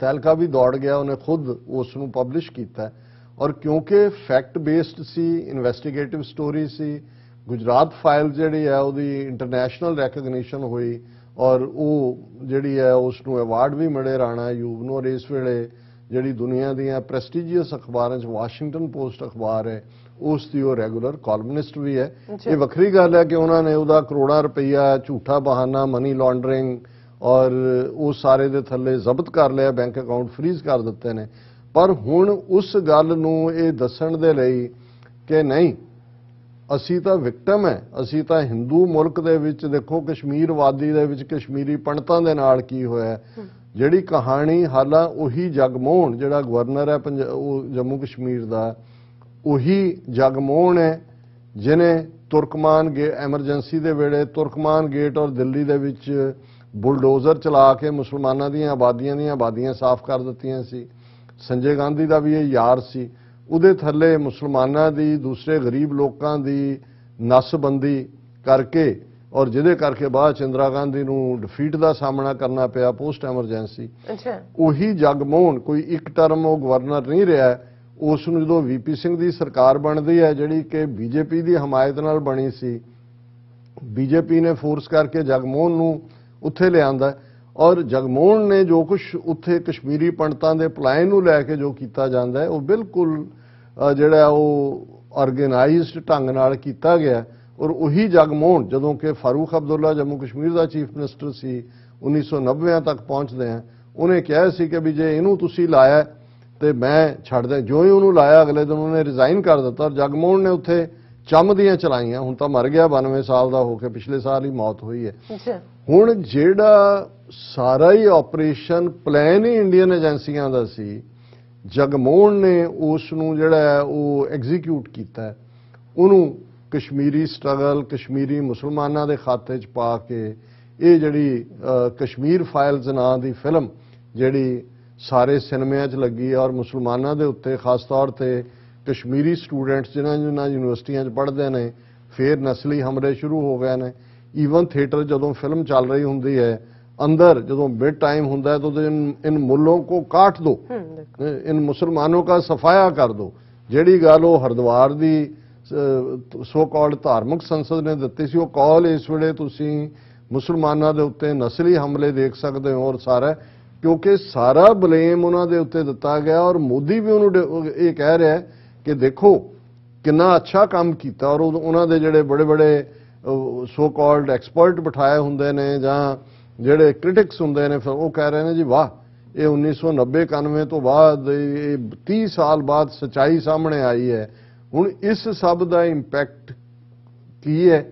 ਤਹਿਲਕਾ ਵੀ ਦੌੜ ਗਿਆ, ਉਹਨੇ ਖੁਦ ਉਸ ਨੂੰ ਪਬਲਿਸ਼ ਕੀਤਾ। ਔਰ ਕਿਉਂਕਿ ਫੈਕਟ ਬੇਸਡ ਸੀ, ਇਨਵੈਸਟੀਗੇਟਿਵ ਸਟੋਰੀ ਸੀ, ਗੁਜਰਾਤ ਫਾਈਲ ਜਿਹੜੀ ਹੈ ਉਹਦੀ ਇੰਟਰਨੈਸ਼ਨਲ ਰੈਕਗਨੀਸ਼ਨ ਹੋਈ ਔਰ ਉਹ ਜਿਹੜੀ ਹੈ ਉਸ ਨੂੰ ਅਵਾਰਡ ਵੀ ਮਿਲੇ ਰਾਣਾ ਅਯੂਬ ਨੂੰ। ਔਰ ਇਸ ਵੇਲੇ ਜਿਹੜੀ ਦੁਨੀਆ ਦੀਆਂ ਪ੍ਰੈਸਟੀਜੀਅਸ ਅਖਬਾਰਾਂ 'ਚ ਵਾਸ਼ਿੰਗਟਨ ਪੋਸਟ ਅਖਬਾਰ ਹੈ ਉਸ ਦੀ ਉਹ ਰੈਗੂਲਰ ਕਾਲਮਨਿਸਟ ਵੀ ਹੈ। ਇਹ ਵੱਖਰੀ ਗੱਲ ਹੈ ਕਿ ਉਹਨਾਂ ਨੇ ਉਹਦਾ ਕਰੋੜਾਂ ਰੁਪਈਆ ਝੂਠਾ ਬਹਾਨਾ, ਮਨੀ ਲਾਂਡਰਿੰਗ ਔਰ ਉਹ ਸਾਰੇ ਦੇ ਥੱਲੇ ਜ਼ਬਤ ਕਰ ਲਿਆ, ਬੈਂਕ ਅਕਾਊਂਟ ਫਰੀਜ਼ ਕਰ ਦਿੱਤੇ ਨੇ। ਪਰ ਹੁਣ ਉਸ ਗੱਲ ਨੂੰ ਇਹ ਦੱਸਣ ਦੇ ਲਈ ਕਿ ਨਹੀਂ ਅਸੀਂ ਤਾਂ ਵਿਕਟਮ ਹੈ, ਅਸੀਂ ਤਾਂ ਹਿੰਦੂ ਮੁਲਕ ਦੇ ਵਿੱਚ ਦੇਖੋ ਕਸ਼ਮੀਰ ਵਾਦੀ ਦੇ ਵਿੱਚ ਕਸ਼ਮੀਰੀ ਪੰਡਤਾਂ ਦੇ ਨਾਲ ਕੀ ਹੋਇਆ, ਜਿਹੜੀ ਕਹਾਣੀ ਹਾਲਾਂ ਉਹੀ ਜਗਮੋਹਨ ਜਿਹੜਾ ਗਵਰਨਰ ਹੈ ਉਹ ਜੰਮੂ ਕਸ਼ਮੀਰ ਦਾ, ਉਹੀ ਜਗਮੋਹਨ ਹੈ ਜਿਹਨੇ ਤੁਰਕਮਾਨ ਐਮਰਜੈਂਸੀ ਦੇ ਵੇਲੇ ਤੁਰਕਮਾਨ ਗੇਟ ਔਰ ਦਿੱਲੀ ਦੇ ਵਿੱਚ ਬੁਲਡੋਜ਼ਰ ਚਲਾ ਕੇ ਮੁਸਲਮਾਨਾਂ ਦੀਆਂ ਆਬਾਦੀਆਂ ਸਾਫ਼ ਕਰ ਦਿੱਤੀਆਂ ਸੀ। ਸੰਜੇ ਗਾਂਧੀ ਦਾ ਵੀ ਇਹ ਯਾਰ ਸੀ। ਉਹਦੇ ਥੱਲੇ ਮੁਸਲਮਾਨਾਂ ਦੀ, ਦੂਸਰੇ ਗਰੀਬ ਲੋਕਾਂ ਦੀ ਨਸਬੰਦੀ ਕਰਕੇ ਔਰ ਜਿਹਦੇ ਕਰਕੇ ਬਾਅਦ ਚ ਇੰਦਰਾ ਗਾਂਧੀ ਨੂੰ ਡਿਫੀਟ ਦਾ ਸਾਹਮਣਾ ਕਰਨਾ ਪਿਆ ਪੋਸਟ ਐਮਰਜੈਂਸੀ। ਉਹੀ ਜਗਮੋਹਨ ਕੋਈ ਇੱਕ ਟਰਮ ਉਹ ਗਵਰਨਰ ਨਹੀਂ ਰਿਹਾ। ਉਸ ਨੂੰ ਜਦੋਂ ਵੀਪੀ ਸਿੰਘ ਦੀ ਸਰਕਾਰ ਬਣਦੀ ਹੈ ਜਿਹੜੀ ਕਿ ਬੀਜੇਪੀ ਦੀ ਹਮਾਇਤ ਨਾਲ ਬਣੀ ਸੀ, ਬੀਜੇਪੀ ਨੇ ਫੋਰਸ ਕਰਕੇ ਜਗਮੋਹਨ ਨੂੰ ਉੱਥੇ ਲਿਆਂਦਾ ਔਰ ਜਗਮੋਹਨ ਨੇ ਜੋ ਕੁਝ ਉੱਥੇ ਕਸ਼ਮੀਰੀ ਪੰਡਤਾਂ ਦੇ ਪਲਾਇਨ ਨੂੰ ਲੈ ਕੇ ਜੋ ਕੀਤਾ ਜਾਂਦਾ ਹੈ ਉਹ ਬਿਲਕੁਲ ਜਿਹੜਾ ਉਹ ਆਰਗੇਨਾਈਜ਼ਡ ਢੰਗ ਨਾਲ ਕੀਤਾ ਗਿਆ। ਔਰ ਉਹੀ ਜਗਮੋਹਨ ਜਦੋਂ ਕਿ ਫਾਰੂਕ ਅਬਦੁੱਲਾ ਜੰਮੂ ਕਸ਼ਮੀਰ ਦਾ ਚੀਫ ਮਿਨਿਸਟਰ ਸੀ 1990 ਤੱਕ ਪਹੁੰਚਦੇ ਆ, ਉਹਨੇ ਕਿਹਾ ਸੀ ਕਿ ਵੀ ਜੇ ਇਹਨੂੰ ਤੁਸੀਂ ਲਾਇਆ ਤੇ ਮੈਂ ਛੱਡ ਦਿਆਂ। ਜੋ ਹੀ ਉਹਨੂੰ ਲਾਇਆ ਅਗਲੇ ਦਿਨ ਉਹਨੇ ਰਿਜ਼ਾਈਨ ਕਰ ਦਿੱਤਾ ਔਰ ਜਗਮੋਹਨ ਨੇ ਉੱਥੇ ਚੰਮ ਦੀਆਂ ਚਲਾਈਆਂ। ਹੁਣ ਤਾਂ ਮਰ ਗਿਆ 92 ਸਾਲ ਦਾ ਹੋ ਕੇ, ਪਿਛਲੇ ਸਾਲ ਹੀ ਮੌਤ ਹੋਈ ਹੈ। ਹੁਣ ਜਿਹੜਾ ਸਾਰਾ ਹੀ ਆਪਰੇਸ਼ਨ ਪਲਾਨ ਹੀ ਇੰਡੀਅਨ ਏਜੰਸੀਆਂ ਦਾ ਸੀ, ਜਗਮੋਹਨ ਨੇ ਉਸ ਨੂੰ ਜਿਹੜਾ ਉਹ ਐਗਜ਼ੀਕਿਊਟ ਕੀਤਾ, ਉਹਨੂੰ ਕਸ਼ਮੀਰੀ ਸਟਰਗਲ ਕਸ਼ਮੀਰੀ ਮੁਸਲਮਾਨਾਂ ਦੇ ਖਾਤੇ 'ਚ ਪਾ ਕੇ ਇਹ ਜਿਹੜੀ ਕਸ਼ਮੀਰ ਫਾਈਲਸ ਨਾਂ ਦੀ ਫਿਲਮ ਜਿਹੜੀ ਸਾਰੇ ਸਿਨੇਮਿਆਂ 'ਚ ਲੱਗੀ ਔਰ ਮੁਸਲਮਾਨਾਂ ਦੇ ਉੱਤੇ ਖਾਸ ਤੌਰ ਤੇ ਕਸ਼ਮੀਰੀ ਸਟੂਡੈਂਟਸ ਜਿਨ੍ਹਾਂ ਯੂਨੀਵਰਸਿਟੀਆਂ 'ਚ ਪੜ੍ਹਦੇ ਨੇ ਫਿਰ ਨਸਲੀ ਹਮਲੇ ਸ਼ੁਰੂ ਹੋ ਗਏ ਨੇ। ਈਵਨ ਥੀਏਟਰ ਜਦੋਂ ਫਿਲਮ ਚੱਲ ਰਹੀ ਹੁੰਦੀ ਹੈ अंदर जो मिड टाइम होता है तो इन मुल्लों को काट दो, इन मुसलमानों का सफाया कर दो। ਜਿਹੜੀ ਗੱਲ ਉਹ ਹਰਿਦੁਆਰ ਦੀ ਸੋ ਕਾਲਡ ਧਾਰਮਿਕ ਸੰਸਦ ਨੇ ਦਿੱਤੀ ਸੀ, ਉਹ ਕਾਲ ਇਸ ਵੇਲੇ ਤੁਸੀਂ ਮੁਸਲਮਾਨਾਂ ਦੇ ਉੱਤੇ ਨਸਲੀ ਹਮਲੇ ਦੇਖ ਸਕਦੇ ਹੋ। ਔਰ ਸਾਰਾ ਕਿਉਂਕਿ ਸਾਰਾ ਬਲੇਮ ਉਹਨਾਂ ਦੇ ਉੱਤੇ ਦਿੱਤਾ ਗਿਆ ਔਰ ਮੋਦੀ ਵੀ ਉਹਨੂੰ ਇਹ ਕਹਿ ਰਿਹਾ ਕਿ ਦੇਖੋ ਕਿੰਨਾ ਅੱਛਾ ਕੰਮ ਕੀਤਾ। ਔਰ ਉਹਨਾਂ ਦੇ ਜਿਹੜੇ ਬੜੇ ਬੜੇ ਸੋ ਕਾਲਡ ਐਕਸਪਰਟ ਬਿਠਾਏ ਹੁੰਦੇ ਨੇ ਜਾਂ ਜਿਹੜੇ ਕ੍ਰਿਟਿਕਸ ਹੁੰਦੇ ਨੇ, ਫਿਰ ਉਹ ਕਹਿ ਰਹੇ ਨੇ ਜੀ ਵਾਹ ਇਹ 1990-91 ਤੋਂ ਬਾਅਦ 30 ਸਾਲ ਬਾਅਦ ਸੱਚਾਈ ਸਾਹਮਣੇ ਆਈ ਹੈ। ਹੁਣ ਇਸ ਸਭ ਦਾ ਇੰਪੈਕਟ ਕੀ ਹੈ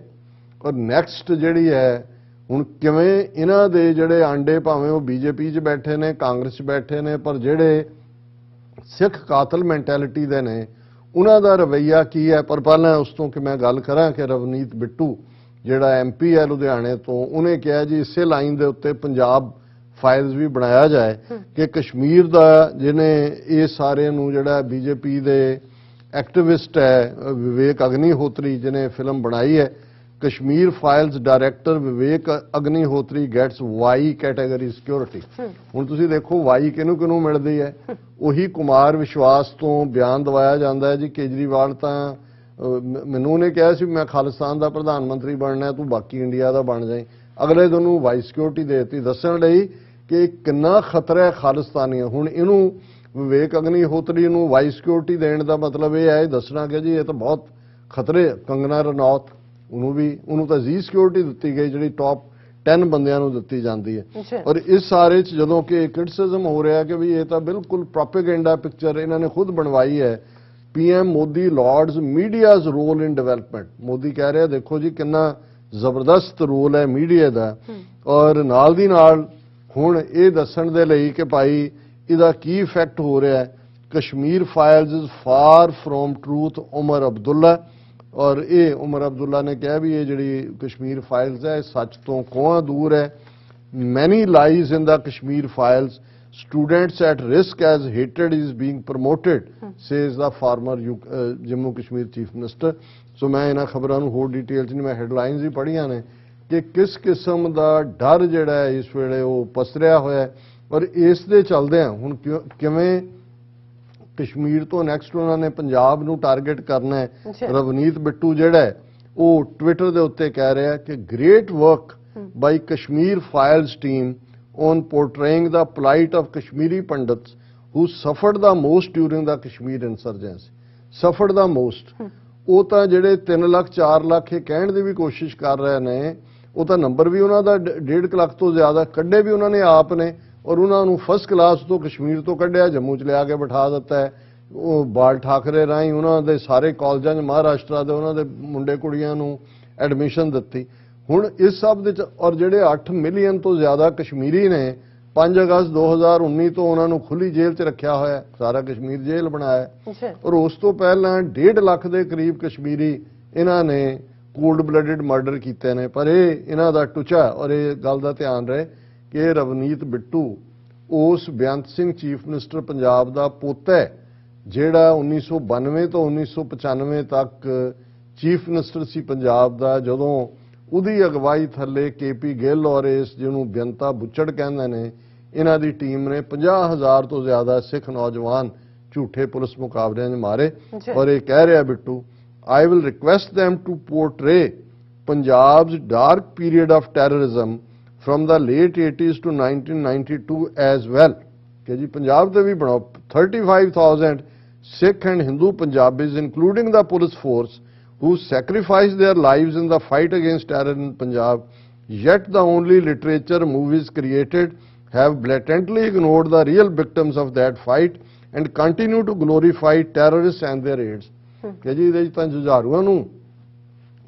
ਔਰ ਨੈਕਸਟ ਜਿਹੜੀ ਹੈ ਹੁਣ ਕਿਵੇਂ ਇਹਨਾਂ ਦੇ ਜਿਹੜੇ ਆਂਡੇ ਭਾਵੇਂ ਉਹ ਬੀਜੇਪੀ 'ਚ ਬੈਠੇ ਨੇ, ਕਾਂਗਰਸ 'ਚ ਬੈਠੇ ਨੇ, ਪਰ ਜਿਹੜੇ ਸਿੱਖ ਕਾਤਲ ਮੈਂਟੈਲਿਟੀ ਦੇ ਨੇ ਉਹਨਾਂ ਦਾ ਰਵੱਈਆ ਕੀ ਹੈ। ਪਰ ਪਹਿਲਾਂ ਉਸ ਤੋਂ ਕਿ ਮੈਂ ਗੱਲ ਕਰਾਂ ਕਿ ਰਵਨੀਤ ਬਿੱਟੂ ਜਿਹੜਾ ਐਮਪੀ ਹੈ ਲੁਧਿਆਣੇ ਤੋਂ, ਉਹਨੇ ਕਿਹਾ ਜੀ ਇਸੇ ਲਾਈਨ ਦੇ ਉੱਤੇ ਪੰਜਾਬ ਫਾਈਲਸ ਵੀ ਬਣਾਇਆ ਜਾਏ ਕਿ ਕਸ਼ਮੀਰ ਦਾ ਜਿਹਨੇ ਇਹ ਸਾਰੇ ਨੂੰ ਜਿਹੜਾ ਬੀਜੇਪੀ ਦੇ ਐਕਟਿਵਿਸਟ ਹੈ ਵਿਵੇਕ ਅਗਨੀਹੋਤਰੀ ਜਿਹਨੇ ਫਿਲਮ ਬਣਾਈ ਹੈ Kashmir Files, director Vivek Agnihotri gets Y category security. ਹੁਣ ਤੁਸੀਂ ਦੇਖੋ ਵਾਈ ਕਿਹਨੂੰ ਮਿਲਦੀ ਹੈ, ਉਹੀ ਕੁਮਾਰ ਵਿਸ਼ਵਾਸ ਤੋਂ ਬਿਆਨ ਦਵਾਇਆ ਜਾਂਦਾ ਹੈ ਜੀ ਕੇਜਰੀਵਾਲ ਤਾਂ ਮੈਨੂੰ ਉਹਨੇ ਕਿਹਾ ਸੀ ਮੈਂ ਖਾਲਿਸਤਾਨ ਦਾ ਪ੍ਰਧਾਨ ਮੰਤਰੀ ਬਣਨਾ, ਤੂੰ ਬਾਕੀ ਇੰਡੀਆ ਦਾ ਬਣ ਜਾਏ। ਅਗਲੇ ਦਿਨ ਨੂੰ ਵਾਈ ਸਿਕਿਉਰਿਟੀ ਦੇ ਦਿੱਤੀ ਦੱਸਣ ਲਈ ਕਿ ਕਿੰਨਾ ਖਤਰਾ ਹੈ ਖਾਲਿਸਤਾਨੀਆਂ। ਹੁਣ ਇਹਨੂੰ ਵਿਵੇਕ ਅਗਨੀਹੋਤਰੀ ਨੂੰ ਵਾਈ ਸਿਕਿਉਰਿਟੀ ਦੇਣ ਦਾ ਮਤਲਬ ਇਹ ਹੈ ਦੱਸਣਾ ਕਿ ਜੀ ਇਹ ਤਾਂ ਬਹੁਤ ਖਤਰੇ। ਕੰਗਨਾ ਰਣੌਤ ਉਹਨੂੰ ਤਾਂ ਜੀ ਸਿਕਿਉਰਿਟੀ ਦਿੱਤੀ ਗਈ ਜਿਹੜੀ ਟੌਪ 10 ਬੰਦਿਆਂ ਨੂੰ ਦਿੱਤੀ ਜਾਂਦੀ ਹੈ। ਅੱਛਾ। ਔਰ ਇਸ ਸਾਰੇ 'ਚ ਜਦੋਂ ਕਿ ਕ੍ਰਿਟਿਸਿਜ਼ਮ ਹੋ ਰਿਹਾ ਕਿ ਵੀ ਇਹ ਤਾਂ ਬਿਲਕੁਲ ਪ੍ਰੋਪੇਗੈਂਡਾ ਪਿਕਚਰ ਇਹਨਾਂ ਨੇ ਖੁਦ ਬਣਵਾਈ ਹੈ। PM Modi lauds media's role in development. Modi ਕਹਿ ਰਿਹਾ ਦੇਖੋ ਜੀ ਕਿੰਨਾ ਜ਼ਬਰਦਸਤ ਰੋਲ ਹੈ ਮੀਡੀਆ ਦਾ, ਔਰ ਨਾਲ ਦੀ ਨਾਲ ਹੁਣ ਇਹ ਦੱਸਣ ਦੇ ਲਈ ਕਿ ਭਾਈ ਇਹਦਾ ਕੀ ਇਫੈਕਟ ਹੋ ਰਿਹਾ ਹੈ। Kashmir files is for from truth ਉਮਰ ਅਬਦੁੱਲਾ। ਔਰ ਇਹ ਉਮਰ ਅਬਦੁੱਲਾ ਨੇ ਕਿਹਾ ਵੀ ਇਹ ਜਿਹੜੀ ਕਸ਼ਮੀਰ ਫਾਈਲਸ ਹੈ ਇਹ ਸੱਚ ਤੋਂ ਕੋਹਾਂ ਦੂਰ ਹੈ। Many lies in the Kashmir Files, students at risk as ਹੇਟਡ is being promoted, says the former Jammu Kashmir chief minister. So ਮੈਂ ਇਹਨਾਂ ਖਬਰਾਂ ਨੂੰ ਹੋਰ ਡਿਟੇਲ 'ਚ ਨਹੀਂ, ਮੈਂ ਹੈਡਲਾਈਨਸ ਹੀ ਪੜ੍ਹੀਆਂ ਨੇ ਕਿ ਕਿਸ ਕਿਸਮ ਦਾ ਡਰ ਜਿਹੜਾ ਹੈ ਇਸ ਵੇਲੇ ਉਹ ਪਸਰਿਆ ਹੋਇਆ ਹੈ। ਔਰ ਇਸ ਦੇ ਚੱਲਦਿਆਂ ਹੁਣ ਕਿਵੇਂ ਕਸ਼ਮੀਰ ਤੋਂ ਨੈਕਸਟ ਉਹਨਾਂ ਨੇ ਪੰਜਾਬ ਨੂੰ ਟਾਰਗੇਟ ਕਰਨਾ ਹੈ। ਰਵਨੀਤ ਬਿੱਟੂ ਜਿਹੜਾ ਹੈ ਉਹ ਟਵਿੱਟਰ ਦੇ ਉੱਤੇ ਕਹਿ ਰਿਹਾ ਕਿ great work by Kashmir Files team on portraying the plight of Kashmiri Pandits who suffered the most during the Kashmir insurgency. Suffered the most, ਉਹ ਤਾਂ ਜਿਹੜੇ 3 ਲੱਖ 4 ਲੱਖ ਇਹ ਕਹਿਣ ਦੀ ਵੀ ਕੋਸ਼ਿਸ਼ ਕਰ ਰਹੇ ਨੇ, ਉਹ ਤਾਂ ਨੰਬਰ ਵੀ ਉਹਨਾਂ ਦਾ 1.5 ਲੱਖ ਤੋਂ ਜ਼ਿਆਦਾ ਕੱਢੇ ਵੀ ਉਹਨਾਂ ਨੇ ਆਪ ਨੇ, ਔਰ ਉਹਨਾਂ ਨੂੰ ਫਸਟ ਕਲਾਸ ਤੋਂ ਕਸ਼ਮੀਰ ਤੋਂ ਕੱਢਿਆ, ਜੰਮੂ 'ਚ ਲਿਆ ਕੇ ਬਿਠਾ ਦਿੱਤਾ ਹੈ। ਉਹ ਬਾਲ ਠਾਕਰੇ ਰਾਹੀਂ ਉਹਨਾਂ ਦੇ ਸਾਰੇ ਕਾਲਜਾਂ 'ਚ ਮਹਾਰਾਸ਼ਟਰ ਦੇ ਉਹਨਾਂ ਦੇ ਮੁੰਡੇ ਕੁੜੀਆਂ ਨੂੰ ਐਡਮਿਸ਼ਨ ਦਿੱਤੀ। ਹੁਣ ਇਸ ਸਭ ਦੇ 'ਚ ਔਰ ਜਿਹੜੇ 8 ਮਿਲੀਅਨ ਤੋਂ ਜ਼ਿਆਦਾ ਕਸ਼ਮੀਰੀ ਨੇ 5 ਅਗਸਤ 2019 ਤੋਂ ਉਹਨਾਂ ਨੂੰ ਖੁੱਲੀ ਜੇਲ੍ਹ 'ਚ ਰੱਖਿਆ ਹੋਇਆ, ਸਾਰਾ ਕਸ਼ਮੀਰ ਜੇਲ੍ਹ ਬਣਾਇਆ। ਔਰ ਉਸ ਤੋਂ ਪਹਿਲਾਂ 1.5 ਲੱਖ ਦੇ ਕਰੀਬ ਕਸ਼ਮੀਰੀ ਇਹਨਾਂ ਨੇ ਕੋਲਡ ਬਲੱਡਡ ਮਰਡਰ ਕੀਤੇ ਨੇ। ਪਰ ਇਹ ਇਹਨਾਂ ਦਾ ਟੁਚਾ, ਔਰ ਇਹ ਗੱਲ ਦਾ ਧਿਆਨ ਰਹੇ ਕਿ ਰਵਨੀਤ ਬਿੱਟੂ ਉਸ ਬੇਅੰਤ ਸਿੰਘ ਚੀਫ ਮਿਨਿਸਟਰ ਪੰਜਾਬ ਦਾ ਪੋਤਾ ਹੈ ਜਿਹੜਾ 1992 ਤੋਂ 1995 ਤੱਕ ਚੀਫ ਮਿਨਿਸਟਰ ਸੀ ਪੰਜਾਬ ਦਾ, ਜਦੋਂ ਉਹਦੀ ਅਗਵਾਈ ਥੱਲੇ KP ਗਿੱਲ ਔਰ ਇਸ ਜਿਹਨੂੰ ਬੇਅੰਤਾ ਬੁੱਚੜ ਕਹਿੰਦੇ ਨੇ ਇਹਨਾਂ ਦੀ ਟੀਮ ਨੇ 50,000 ਤੋਂ ਜ਼ਿਆਦਾ ਸਿੱਖ ਨੌਜਵਾਨ ਝੂਠੇ ਪੁਲਿਸ ਮੁਕਾਬਲਿਆਂ 'ਚ ਮਾਰੇ। ਔਰ ਇਹ ਕਹਿ ਰਿਹਾ Bittu, I will request them to portray Punjab's dark period of terrorism from the late 80s to 1992 as well। कि जी पंजाब ते भी बनाओ 35,000 Sikh and Hindu Punjabis including the police force who sacrificed their lives in the fight against terror in Punjab, yet the only literature movies created have blatantly ignored the real victims of that fight and continue to glorify terrorists and their aides। कि जी ਇਹਦੇ 'ਚ ਤਾਂ ਜੁਝਾਰੂਆਂ ਨੂੰ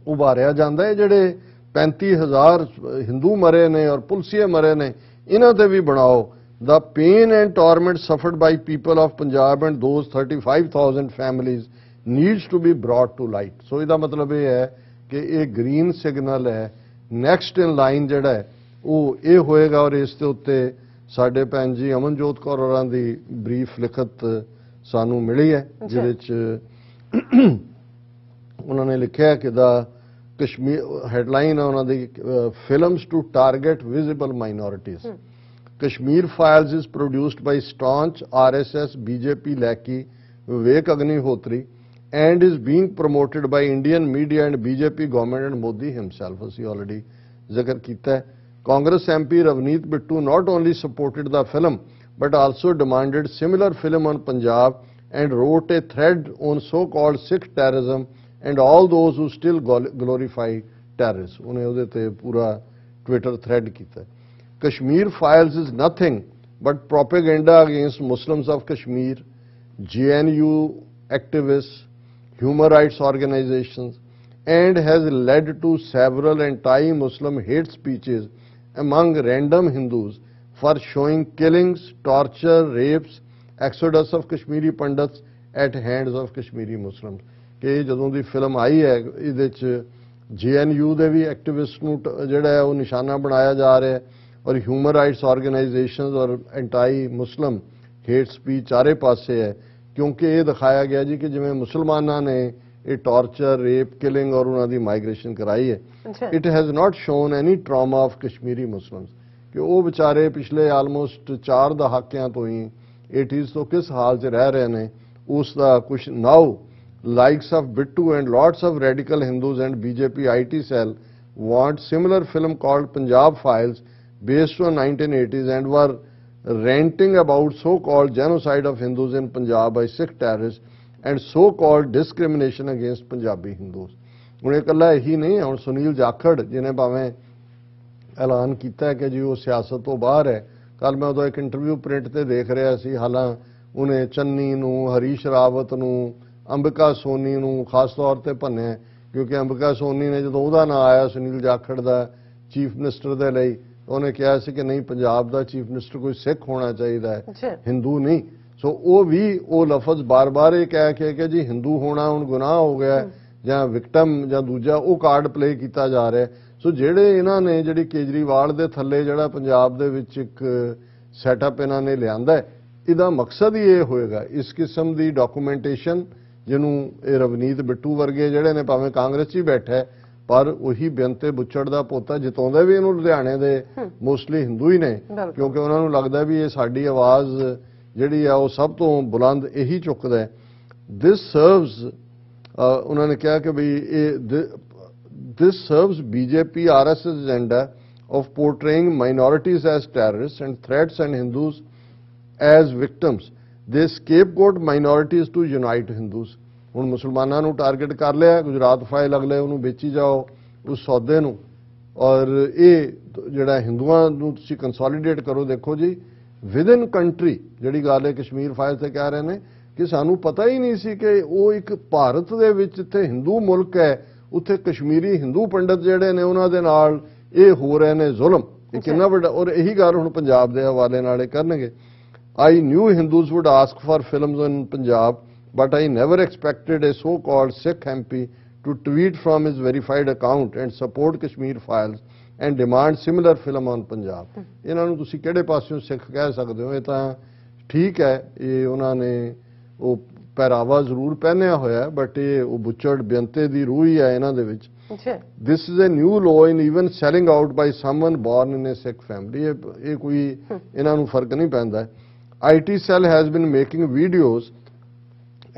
ਉਭਾਰਿਆ ਜਾਂਦਾ ਹੈ, ਜਿਹੜੇ 35,000 ਹਿੰਦੂ ਮਰੇ ਨੇ ਔਰ ਪੁਲਸੀਏ ਮਰੇ ਨੇ, ਇਹਨਾਂ ਤੇ ਵੀ ਬਣਾਓ the pain and torment suffered by people of Punjab and those 35,000 families needs to be brought to light। ਸੋ ਇਹਦਾ ਮਤਲਬ ਇਹ ਹੈ ਕਿ ਇਹ ਗ੍ਰੀਨ ਸਿਗਨਲ ਹੈ, ਨੈਕਸਟ ਇਨ ਲਾਈਨ ਜਿਹੜਾ ਹੈ ਉਹ ਇਹ ਹੋਏਗਾ। ਔਰ ਇਸ ਦੇ ਉੱਤੇ ਸਾਡੇ ਭੈਣ ਜੀ ਅਮਨਜੋਤ ਕੌਰ ਹੋਰਾਂ ਦੀ ਬਰੀਫ ਲਿਖਤ ਸਾਨੂੰ ਮਿਲੀ ਹੈ, ਜਿਹਦੇ 'ਚ ਉਹਨਾਂ ਨੇ ਲਿਖਿਆ ਕਿ ਦਾ ਕਸ਼ਮੀਰ ਹੈਡਲਾਈਨ ਹੈ ਉਹਨਾਂ ਦੀ, films to target visible minorities. Kashmir Files is produced by staunch RSS BJP lackey Vivek Agnihotri and is being promoted by Indian media and BJP government and Modi himself। ਅਸੀਂ already ਜ਼ਿਕਰ ਕੀਤਾ ਹੈ। Congress MP Ravneet Bittu not only supported the film but also demanded similar film on Punjab and wrote a thread on so-called Sikh terrorism and all those who still glorify terrorists। ਉਹਨੇ ਉਹਦੇ ਤੇ ਪੂਰਾ Twitter thread ਕੀਤਾ। Kashmir Files is nothing but propaganda against Muslims of Kashmir, JNU activists, human rights organizations, and has led to several anti-Muslim hate speeches among random Hindus for showing killings, torture, rapes, exodus of Kashmiri Pandits at hands of Kashmiri Muslims। ਕਿ ਜਦੋਂ ਦੀ film ਆਈ ਹੈ ਇਹਦੇ 'ਚ JNU ਦੇ ਵੀ activist ਨੂੰ ਜਿਹੜਾ ਹੈ ਉਹ ਨਿਸ਼ਾਨਾ ਬਣਾਇਆ ਜਾ ਰਿਹਾ ਹੈ, ਔਰ ਹਿਊਮਨ ਰਾਈਟਸ ਆਰਗੇਨਾਈਜੇਸ਼ਨਸ ਔਰ ਐਂਟਾਈ ਮੁਸਲਿਮ ਹੇਟ ਸਪੀਚ ਚਾਰੇ ਪਾਸੇ ਹੈ, ਕਿਉਂਕਿ ਇਹ ਦਿਖਾਇਆ ਗਿਆ ਜੀ ਕਿ ਜਿਵੇਂ ਮੁਸਲਮਾਨਾਂ ਨੇ ਇਹ ਟਾਰਚਰ, ਰੇਪ, ਕਿਲਿੰਗ ਔਰ ਉਹਨਾਂ ਦੀ ਮਾਈਗ੍ਰੇਸ਼ਨ ਕਰਾਈ ਹੈ। It has not shown any trauma of Kashmiri Muslims, ਕਿ ਉਹ ਵਿਚਾਰੇ ਪਿਛਲੇ ਆਲਮੋਸਟ 4 ਦਹਾਕਿਆਂ ਤੋਂ ਹੀ 80s ਤੋਂ ਕਿਸ ਹਾਲ 'ਚ ਰਹਿ ਰਹੇ ਨੇ, ਉਸ ਦਾ ਕੁਛ ਨਾਓ likes of Bittu and lots of radical Hindus and BJP IT cell want similar film called Punjab Files based on 1980s and were ranting about so-called genocide of Hindus in Punjab by Sikh terrorists and so-called discrimination against Punjabi Hindus। ਹੁਣ ਇਹ ਇਕੱਲਾ ਇਹੀ ਨਹੀਂ, ਹੁਣ ਸੁਨੀਲ ਜਾਖੜ ਜਿਹਨੇ ਭਾਵੇਂ ਐਲਾਨ ਕੀਤਾ ਹੈ ਕਿ ਜੀ ਉਹ ਸਿਆਸਤ ਤੋਂ ਬਾਹਰ ਹੈ। ਕੱਲ ਮੈਂ ਉਦੋਂ ਇੱਕ ਇੰਟਰਵਿਊ ਪ੍ਰਿੰਟ ਤੇ ਦੇਖ ਰਿਹਾ ਸੀ, ਹਾਲਾਂ ਉਹਨੇ ਚੰਨੀ ਨੂੰ, ਹਰੀਸ਼ ਰਾਵਤ ਨੂੰ, ਅੰਬਿਕਾ ਸੋਨੀ ਨੂੰ ਖਾਸ ਤੌਰ ਤੇ ਭੰਨਿਆ, ਕਿਉਂਕਿ ਅੰਬਿਕਾ ਸੋਨੀ ਨੇ ਜਦੋਂ ਉਹਦਾ ਨਾਂ ਆਇਆ ਸੁਨੀਲ ਜਾਖੜ ਦਾ ਚੀਫ ਮਿਨਿਸਟਰ ਦੇ ਲਈ, ਉਹਨੇ ਕਿਹਾ ਸੀ ਕਿ ਨਹੀਂ, ਪੰਜਾਬ ਦਾ ਚੀਫ ਮਿਨਿਸਟਰ ਕੋਈ ਸਿੱਖ ਹੋਣਾ ਚਾਹੀਦਾ ਹੈ, ਹਿੰਦੂ ਨਹੀਂ। ਸੋ ਉਹ ਵੀ ਉਹ ਲਫ਼ਜ਼ ਬਾਰ-ਬਾਰ ਇਹ ਕਹਿ ਕੇ ਕਿ ਜੀ ਹਿੰਦੂ ਹੋਣਾ ਹੁਣ ਗੁਨਾਹ ਹੋ ਗਿਆ ਜਾਂ ਵਿਕਟਮ ਜਾਂ ਦੂਜਾ ਉਹ ਕਾਰਡ ਪਲੇ ਕੀਤਾ ਜਾ ਰਿਹਾ। ਸੋ ਜਿਹੜੇ ਇਹਨਾਂ ਨੇ ਜਿਹੜੀ ਕੇਜਰੀਵਾਲ ਦੇ ਥੱਲੇ ਜਿਹੜਾ ਪੰਜਾਬ ਦੇ ਵਿੱਚ ਇੱਕ ਸੈਟਅਪ ਇਹਨਾਂ ਨੇ ਲਿਆਂਦਾ ਹੈ, ਇਹਦਾ ਮਕਸਦ ਹੀ ਇਹ ਹੋਏਗਾ ਇਸ ਕਿਸਮ ਦੀ ਡਾਕੂਮੈਂਟੇਸ਼ਨ, ਜਿਹਨੂੰ ਇਹ ਰਵਨੀਤ ਬਿੱਟੂ ਵਰਗੇ ਜਿਹੜੇ ਨੇ ਭਾਵੇਂ ਕਾਂਗਰਸ 'ਚ ਹੀ ਬੈਠਾ ਪਰ ਉਹੀ ਬੇਅੰਤੇ ਬੁੱਚੜ ਦਾ ਪੋਤਾ ਜਿਤਾਉਂਦੇ ਵੀ ਇਹਨੂੰ ਲੁਧਿਆਣੇ ਦੇ ਮੋਸਟਲੀ ਹਿੰਦੂ ਹੀ ਨੇ, ਕਿਉਂਕਿ ਉਹਨਾਂ ਨੂੰ ਲੱਗਦਾ ਵੀ ਇਹ ਸਾਡੀ ਆਵਾਜ਼ ਜਿਹੜੀ ਆ ਉਹ ਸਭ ਤੋਂ ਬੁਲੰਦ ਇਹੀ ਚੁੱਕਦਾ ਹੈ। ਦਿਸ ਸਰਵਸ ਉਹਨਾਂ ਨੇ ਕਿਹਾ ਕਿ ਵੀ ਇਹ this serves BJP RSS agenda of portraying minorities as terrorists and threats and Hindus as victims. They scapegoat minorities to unite Hindus. ਹੁਣ ਮੁਸਲਮਾਨਾਂ ਨੂੰ ਟਾਰਗੇਟ ਕਰ ਲਿਆ, ਗੁਜਰਾਤ ਫਾਈਲ ਅਗਲੇ ਉਹਨੂੰ ਵੇਚੀ ਜਾਓ ਉਸ ਸੌਦੇ ਨੂੰ, ਔਰ ਇਹ ਜਿਹੜਾ ਹਿੰਦੂਆਂ ਨੂੰ ਤੁਸੀਂ ਕੰਸੋਲੀਡੇਟ ਕਰੋ। ਦੇਖੋ ਜੀ, ਵਿਦਨ ਕੰਟਰੀ ਜਿਹੜੀ ਗੱਲ ਹੈ ਕਸ਼ਮੀਰ ਫਾਈਲ ਤੇ ਕਹਿ ਰਹੇ ਨੇ ਕਿ ਸਾਨੂੰ ਪਤਾ ਹੀ ਨਹੀਂ ਸੀ ਕਿ ਉਹ ਇੱਕ ਭਾਰਤ ਦੇ ਵਿੱਚ ਇੱਥੇ ਹਿੰਦੂ ਮੁਲਕ ਹੈ, ਉੱਥੇ ਕਸ਼ਮੀਰੀ ਹਿੰਦੂ ਪੰਡਤ ਜਿਹੜੇ ਨੇ ਉਹਨਾਂ ਦੇ ਨਾਲ ਇਹ ਹੋ ਰਹੇ ਨੇ ਜ਼ੁਲਮ। ਇਹ ਕਿੰਨਾ ਵੱਡਾ, ਔਰ ਇਹੀ ਗੱਲ ਹੁਣ ਪੰਜਾਬ ਦੇ ਹਵਾਲੇ ਨਾਲ ਇਹ ਕਰਨਗੇ। I knew Hindus would ask for films in Punjab, but I never expected a so-called Sikh MP to tweet from his verified account and support Kashmir files and demand similar film on Punjab. ਇਹਨਾਂ ਨੂੰ ਤੁਸੀਂ ਕਿਹੜੇ ਪਾਸਿਓਂ ਸਿੱਖ ਕਹਿ ਸਕਦੇ ਹੋ? ਇਹ ਤਾਂ ਠੀਕ ਹੈ, ਇਹ ਉਹਨਾਂ ਨੇ ਉਹ ਪਹਿਰਾਵਾ ਜ਼ਰੂਰ ਪਹਿਨਿਆ ਹੋਇਆ, ਬਟ ਇਹ ਉਹ ਬੁੱਚੜ ਬੇਅੰਤੇ ਦੀ ਰੂਹ ਹੀ ਹੈ ਇਹਨਾਂ ਦੇ ਵਿੱਚ। This is a new law in even selling out by someone born in a Sikh family. ਇਹ ਕੋਈ ਇਹਨਾਂ ਨੂੰ ਫਰਕ ਨਹੀਂ ਪੈਂਦਾ। IT cell has been making videos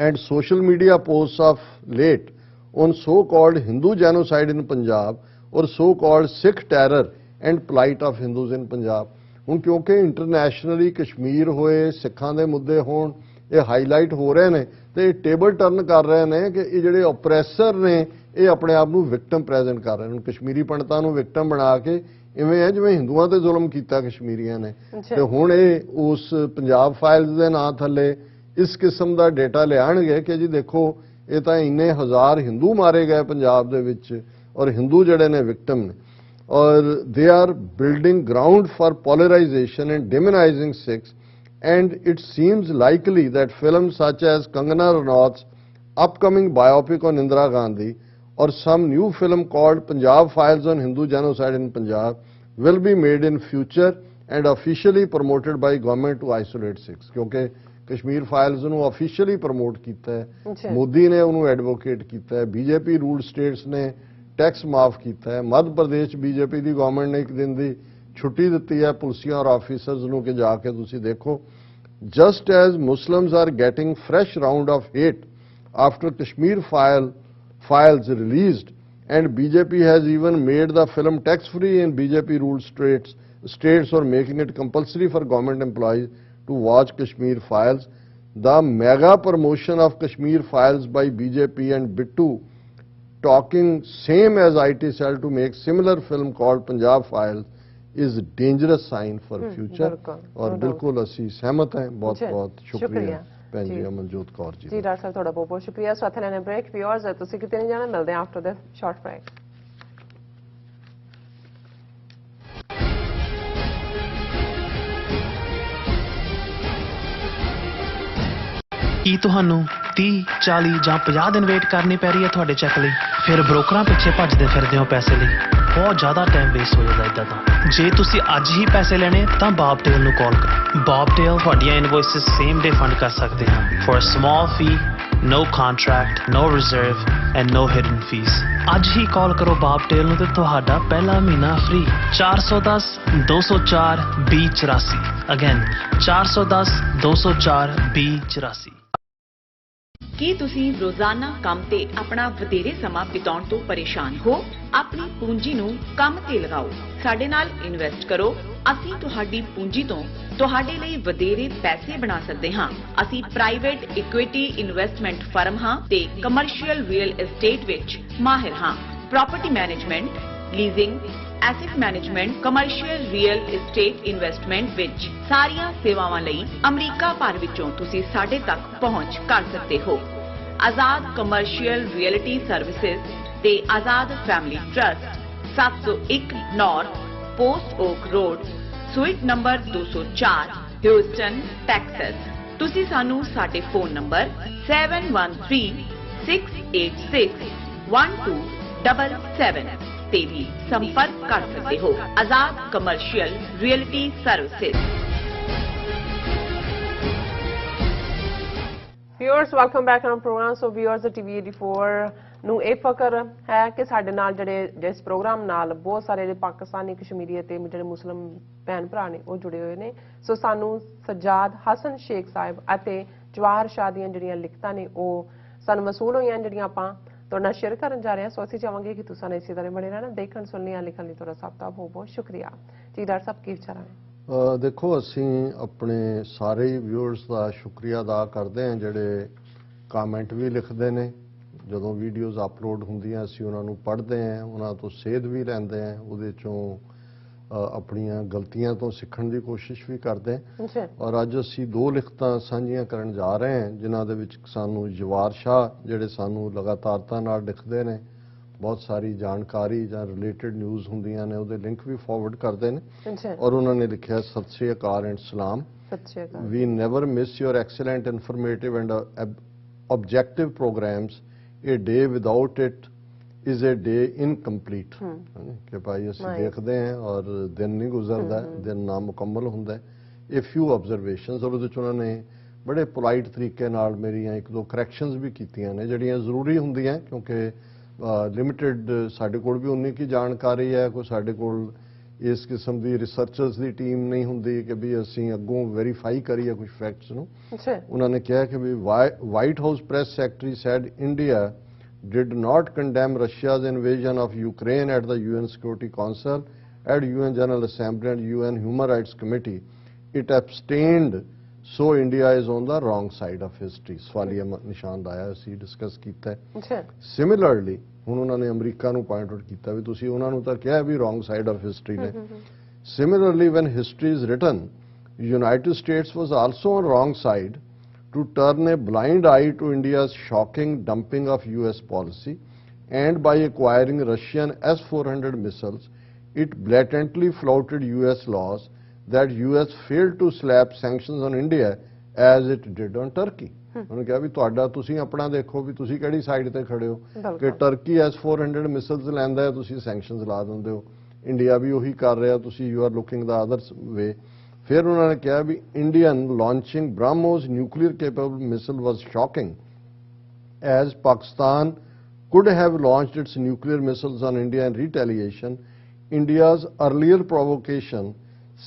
and social media posts of late on so-called Hindu genocide in Punjab or so-called Sikh terror and plight of Hindus in Punjab. ਹੁਣ ਕਿਉਂਕਿ internationally Kashmir ਹੋਏ, ਸਿੱਖਾਂ ਦੇ ਮੁੱਦੇ ਹੋਣ, ਇਹ ਹਾਈਲਾਈਟ ਹੋ ਰਹੇ ਨੇ ਤੇ ਇਹ ਟੇਬਲ ਟਰਨ ਕਰ ਰਹੇ ਨੇ ਕਿ ਇਹ ਜਿਹੜੇ ਓਪਰੈਸਰ ਨੇ ਇਹ ਆਪਣੇ ਆਪ ਨੂੰ ਵਿਕਟਮ ਪ੍ਰੈਜ਼ੈਂਟ ਕਰ ਰਹੇ ਨੇ। ਕਸ਼ਮੀਰੀ ਪੰਡਤਾਂ ਨੂੰ ਵਿਕਟਮ ਬਣਾ ਕੇ ਇਵੇਂ ਹੈ ਜਿਵੇਂ ਹਿੰਦੂਆਂ ਤੇ ਜ਼ੁਲਮ ਕੀਤਾ ਕਸ਼ਮੀਰੀਆਂ ਨੇ। ਤੇ ਹੁਣ ਇਹ ਉਸ ਪੰਜਾਬ ਫਾਈਲਸ ਦੇ ਨਾਂ ਥੱਲੇ ਇਸ ਕਿਸਮ ਦਾ ਡੇਟਾ ਲਿਆਣਗੇ ਕਿ ਜੀ ਦੇਖੋ ਇਹ ਤਾਂ ਇੰਨੇ ਹਜ਼ਾਰ ਹਿੰਦੂ ਮਾਰੇ ਗਏ ਪੰਜਾਬ ਦੇ ਵਿੱਚ ਔਰ ਹਿੰਦੂ ਜਿਹੜੇ ਨੇ ਵਿਕਟਮ ਨੇ, ਔਰ they are building ground for polarisation and demonising Sikhs. And it seems likely that films such as Kangana Ranaut's upcoming biopic on Indira Gandhi or some new film called Punjab Files on Hindu Genocide in Punjab will be made in future and officially promoted by government to isolate Sikhs. क्योंकि Kashmir files ਨੂੰ officially promote ਕੀਤਾ ਹੈ, ਮੋਦੀ ਨੇ ਉਹਨੂੰ advocate ਕੀਤਾ ਹੈ, BJP ruled states ਨੇ tax ਮਾਫ ਕੀਤਾ ਹੈ, ਮੱਧ ਪ੍ਰਦੇਸ਼ BJP ਦੀ ਗਵਰਨਮੈਂਟ ਨੇ ਇੱਕ ਦਿਨ ਦੀ ਛੁੱਟੀ ਦਿੱਤੀ ਹੈ ਪੁਲਿਸੀਆਂ ਔਰ ਆਫੀਸਰਸ ਨੂੰ ਕਿ ਜਾ ਕੇ ਤੁਸੀਂ ਦੇਖੋ। Just as Muslims are getting fresh round of hate after Kashmir files released, and BJP has even made the film tax-free in BJP-ruled states or making it compulsory for government employees to watch Kashmir files, the mega promotion of Kashmir files by BJP and Bittu talking same as IT cell to make similar film called Punjab Files is dangerous sign for future। और बिल्कुल ਅਸੀਂ ਸਹਿਮਤ ਹਾਂ। ਬਹੁਤ ਬਹੁਤ ਸ਼ੁਕਰੀਆ ਭੈਣ ਜੀ ਅਮਨਜੋਤ ਕੌਰ ਜੀ। ਜੀ ਡਾਕਟਰ ਸਾਹਿਬ ਤੁਹਾਡਾ ਬਹੁਤ ਬਹੁਤ ਸ਼ੁਕਰੀਆ। ਸਾਥ ਲੈਣੇ ਬ੍ਰੇਕ, ਵਿਊਅਰਸ ਤੁਸੀਂ ਕਿਤੇ ਨਹੀਂ ਜਾਣਾ, ਮਿਲਦੇ ਹਾਂ ਆਫਟਰ ਦ ਸ਼ਾਰਟ ਬ੍ਰੇਕ। ਕੀ ਤੁਹਾਨੂੰ 30, 40 ਜਾਂ 50 ਦਿਨ ਵੇਟ ਕਰਨੀ ਪੈ ਰਹੀ ਹੈ ਤੁਹਾਡੇ ਚੈੱਕ ਲਈ? ਫਿਰ ਬ੍ਰੋਕਰਾਂ ਪਿੱਛੇ ਭੱਜਦੇ ਫਿਰਦੇ ਹੋ ਪੈਸੇ ਲਈ, ਬਹੁਤ ਜ਼ਿਆਦਾ ਟਾਈਮ ਵੇਸਟ ਹੋ ਜਾਂਦਾ ਇਦਾਂ ਤਾਂ। ਜੇ ਤੁਸੀਂ ਅੱਜ ਹੀ ਪੈਸੇ ਲੈਣੇ ਤਾਂ ਬੌਬਟੇਲ ਨੂੰ ਕਾਲ ਕਰੋ। ਬੌਬਟੇਲ ਤੁਹਾਡੀਆਂ ਇਨਵੌਇਸਸ ਸੇਮ ਡੇ ਫੰਡ ਕਰ ਸਕਦੇ ਹਨ for a small fee, no contract, no reserve and no hidden fees। ਅੱਜ ਹੀ ਕਾਲ ਕਰੋ ਬੌਬਟੇਲ ਨੂੰ ਤੇ ਤੁਹਾਡਾ ਪਹਿਲਾ ਮਹੀਨਾ ਫ੍ਰੀ। 410 204 2084। ਅਗੇਨ 410 204 2084। ਕੀ ਤੁਸੀਂ ਰੋਜ਼ਾਨਾ ਕੰਮ ਤੇ ਆਪਣਾ ਵਧੇਰੇ ਸਮਾਂ ਬਿਤਾਉਣ ਤੋਂ ਪਰੇਸ਼ਾਨ ਹੋ? ਆਪਣੀ ਪੂੰਜੀ ਨੂੰ ਕੰਮ ਤੇ ਲਗਾਓ, ਸਾਡੇ ਨਾਲ ਇਨਵੈਸਟ ਕਰੋ। ਅਸੀਂ ਤੁਹਾਡੀ ਪੂੰਜੀ ਤੋਂ ਤੁਹਾਡੇ ਲਈ ਵਧੇਰੇ ਪੈਸੇ ਬਣਾ ਸਕਦੇ ਹਾਂ। ਅਸੀਂ ਪ੍ਰਾਈਵੇਟ ਇਕੁਇਟੀ ਇਨਵੈਸਟਮੈਂਟ ਫਰਮ ਹਾਂ ਤੇ ਕਮਰਸ਼ੀਅਲ ਰੀਅਲ ਏਸਟੇਟ ਵਿੱਚ ਮਾਹਿਰ ਹਾਂ। Property management, leasing, asset management, commercial real estate investment ਵਿੱਚ ਸਾਰੀਆਂ ਸੇਵਾਵਾਂ ਲਈ ਅਮਰੀਕਾ ਭਰ ਵਿੱਚੋਂ ਤੁਸੀਂ ਸਾਡੇ ਤੱਕ ਪਹੁੰਚ ਕਰ ਸਕਦੇ ਹੋ। ਆਜ਼ਾਦ ਕਮਰਸ਼ੀਅਲ ਰੀਅਲਟੀ ਸਰਵਿਸਿਜ਼ ਤੇ Azad family trust, 701 North Post Oak Road, suite number 204, Houston, Texas. ਤੁਸੀਂ ਸਾਨੂੰ ਸਾਡੇ ਫੋਨ ਨੰਬਰ 7136861277 ਤੇ ਵੀ ਸੰਪਰਕ ਕਰ ਸਕਦੇ ਹੋ। Azad commercial realty services. Viewers welcome back on programme. So viewers TV 84 ਨੂੰ ਇਹ ਫਕਰ ਹੈ ਕਿ ਸਾਡੇ ਨਾਲ ਜਿਹੜੇ ਇਸ ਪ੍ਰੋਗਰਾਮ ਨਾਲ ਬਹੁਤ ਸਾਰੇ ਜਿਹੜੇ ਪਾਕਿਸਤਾਨੀ, ਕਸ਼ਮੀਰੀ ਅਤੇ ਜਿਹੜੇ ਮੁਸਲਿਮ ਭੈਣ ਭਰਾ ਨੇ ਉਹ ਜੁੜੇ ਹੋਏ ਨੇ। ਸੋ ਸਾਨੂੰ ਸਜਾਦ ਹਸਨ ਸ਼ੇਖ ਸਾਹਿਬ ਅਤੇ ਜਵਾਹਰ ਸ਼ਾਹ ਦੀਆਂ ਜਿਹੜੀਆਂ ਲਿਖਤਾਂ ਨੇ ਉਹ ਸਾਨੂੰ ਮਸੂਲ ਹੋਈਆਂ ਜਿਹੜੀਆਂ ਆਪਾਂ ਤੁਹਾਡੇ ਨਾਲ ਸ਼ੇਅਰ ਕਰਨ ਜਾ ਰਹੇ ਹਾਂ। ਸੋ ਅਸੀਂ ਚਾਹਾਂਗੇ ਕਿ ਤੁਸੀਂ ਇਸੇ ਤਰ੍ਹਾਂ ਬਣੇ ਰਹਿਣਾ, ਦੇਖਣ ਸੁਣਨ ਲਿਖਣ ਲਈ ਤੁਹਾਡਾ ਸਭ ਦਾ ਬਹੁਤ ਬਹੁਤ ਸ਼ੁਕਰੀਆ ਜੀ। ਡਾਕਟਰ ਸਾਹਿਬ ਕੀ ਵਿਚਾਰ ਹੈ? ਦੇਖੋ, ਅਸੀਂ ਆਪਣੇ ਸਾਰੇ ਵਿਊਅਰਸ ਦਾ ਸ਼ੁਕਰੀਆ ਅਦਾ ਕਰਦੇ ਹਾਂ ਜਿਹੜੇ ਕਮੈਂਟ ਵੀ ਲਿਖਦੇ ਨੇ। ਜਦੋਂ ਵੀਡੀਓਜ਼ ਅਪਲੋਡ ਹੁੰਦੀਆਂ ਅਸੀਂ ਉਹਨਾਂ ਨੂੰ ਪੜ੍ਹਦੇ ਹਾਂ, ਉਹਨਾਂ ਤੋਂ ਸੇਧ ਵੀ ਲੈਂਦੇ ਹਾਂ, ਉਹਦੇ ਚੋਂ ਆਪਣੀਆਂ ਗਲਤੀਆਂ ਤੋਂ ਸਿੱਖਣ ਦੀ ਕੋਸ਼ਿਸ਼ ਵੀ ਕਰਦੇ ਹਾਂ। ਔਰ ਅੱਜ ਅਸੀਂ 2 ਲਿਖਤਾਂ ਸਾਂਝੀਆਂ ਕਰਨ ਜਾ ਰਹੇ ਹਾਂ ਜਿਨ੍ਹਾਂ ਦੇ ਵਿੱਚ ਸਾਨੂੰ ਜਵਾਹਰ ਸ਼ਾਹ ਜਿਹੜੇ ਸਾਨੂੰ ਲਗਾਤਾਰਤਾ ਨਾਲ ਲਿਖਦੇ ਨੇ, ਬਹੁਤ ਸਾਰੀ ਜਾਣਕਾਰੀ ਜਾਂ ਰਿਲੇਟਡ ਨਿਊਜ਼ ਹੁੰਦੀਆਂ ਨੇ ਉਹਦੇ ਲਿੰਕ ਵੀ ਫਾਰਵਰਡ ਕਰਦੇ ਨੇ। ਔਰ ਉਹਨਾਂ ਨੇ ਲਿਖਿਆ, ਸਤਿ ਸ਼੍ਰੀ ਅਕਾਲ ਐਂਡ ਸਲਾਮ। We never miss your excellent informative and objective programs. A day without it is a day incomplete. कि भाई ਅਸੀਂ ਦੇਖਦੇ ਹਾਂ ਔਰ ਦਿਨ ਨਹੀਂ ਗੁਜ਼ਰਦਾ, ਦਿਨ ਨਾ ਮੁਕੰਮਲ ਹੁੰਦਾ। ਇਹ few observations ਔਰ ਉਹਦੇ ਚ ਉਹਨਾਂ ਨੇ ਬੜੇ ਪੋਲਾਈਟ ਤਰੀਕੇ ਨਾਲ ਮੇਰੀਆਂ 1-2 ਕਰੈਕਸ਼ਨਸ ਵੀ ਕੀਤੀਆਂ ਨੇ ਜਿਹੜੀਆਂ ਜ਼ਰੂਰੀ ਹੁੰਦੀਆਂ ਕਿਉਂਕਿ ਲਿਮਿਟਿਡ ਸਾਡੇ ਕੋਲ ਵੀ ਉਨੀ ਕੀ ਜਾਣਕਾਰੀ ਹੈ, ਕੋਈ ਸਾਡੇ ਕੋਲ ਇਸ ਕਿਸਮ ਦੀ ਰਿਸਰਚਰਸ ਦੀ ਟੀਮ ਨਹੀਂ ਹੁੰਦੀ ਕਿ ਵੀ ਅਸੀਂ ਅੱਗੋਂ ਵੈਰੀਫਾਈ ਕਰੀਏ ਕੁਝ ਫੈਕਟਸ ਨੂੰ। ਉਹਨਾਂ ਨੇ ਕਿਹਾ ਕਿ ਵੀ White House press secretary said India did not condemn Russia's invasion of Ukraine at the UN Security Council, at UN General Assembly and UN Human Rights Committee. It abstained, so India is on the wrong side of history. ਸਵਾਲੀਆ ਨਿਸ਼ਾਨ ਲਾਇਆ, ਅਸੀਂ discuss ਕੀਤਾ। Similarly, ਹੁਣ ਉਹਨਾਂ ਨੇ America ਨੂੰ point out ਕੀਤਾ ਵੀ ਤੁਸੀਂ ਉਹਨਾਂ ਨੂੰ ਤਾਂ ਕਿਹਾ ਵੀ ਰੋਂਗ ਸਾਈਡ ਆਫ ਹਿਸਟਰੀ ਨੇ। Similarly, when history is written, United States was also on wrong side to turn a blind eye to India's shocking dumping of US policy, and by acquiring Russian S-400 missiles, it blatantly flouted US laws that US failed to slap sanctions on India as it did on Turkey. ਉਹਨੇ ਕਿਹਾ ਵੀ ਤੁਹਾਡਾ ਤੁਸੀਂ ਆਪਣਾ ਦੇਖੋ ਵੀ ਤੁਸੀਂ ਕਿਹੜੀ side ਤੇ ਖੜੇ ਹੋ ਕਿ ਟਰਕੀ S-400 ਮਿਸਲਸ ਲੈਂਦਾ ਹੈ, ਤੁਸੀਂ ਸੈਂਕਸ਼ਨਸ ਲਾ ਦਿੰਦੇ ਹੋ। ਇੰਡੀਆ ਵੀ ਉਹੀ ਕਰ ਰਿਹਾ, ਤੁਸੀਂ you are looking the other way. ਫਿਰ ਉਹਨਾਂ ਨੇ ਕਿਹਾ ਵੀ Indian launching BrahMos nuclear capable missile was shocking as Pakistan could have launched its nuclear missiles on India in retaliation. India's earlier provocation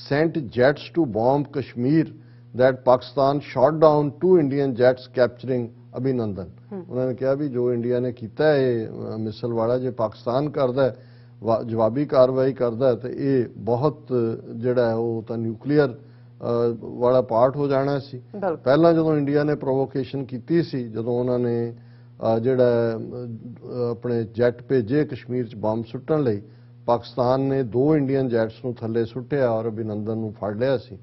sent jets to bomb Kashmir that Pakistan shot down 2 Indian jets capturing Abhinandan. ਉਹਨਾਂ ਨੇ ਕਿਹਾ ਵੀ ਜੋ India ਨੇ ਕੀਤਾ ਹੈ ਮਿਸਲ ਵਾਲਾ, ਜੇ ਪਾਕਿਸਤਾਨ ਕਰਦਾ ਜਵਾਬੀ ਕਾਰਵਾਈ ਕਰਦਾ ਤੇ ਇਹ ਬਹੁਤ ਜਿਹੜਾ ਉਹ ਤਾਂ ਨਿਊਕਲੀਅਰ ਵਾਲਾ ਪਾਰਟ ਹੋ ਜਾਣਾ ਸੀ। ਪਹਿਲਾਂ ਜਦੋਂ ਇੰਡੀਆ ਨੇ ਪ੍ਰੋਵੋਕੇਸ਼ਨ ਕੀਤੀ ਸੀ, ਜਦੋਂ ਉਹਨਾਂ ਨੇ ਜਿਹੜਾ ਆਪਣੇ ਜੈਟ ਭੇਜੇ ਕਸ਼ਮੀਰ 'ਚ ਬੰਬ ਸੁੱਟਣ ਲਈ, ਪਾਕਿਸਤਾਨ ਨੇ 2 ਇੰਡੀਅਨ ਜੈਟਸ ਨੂੰ ਥੱਲੇ ਸੁੱਟਿਆ ਔਰ ਅਭਿਨੰਦਨ ਨੂੰ ਫੜ ਲਿਆ ਸੀ।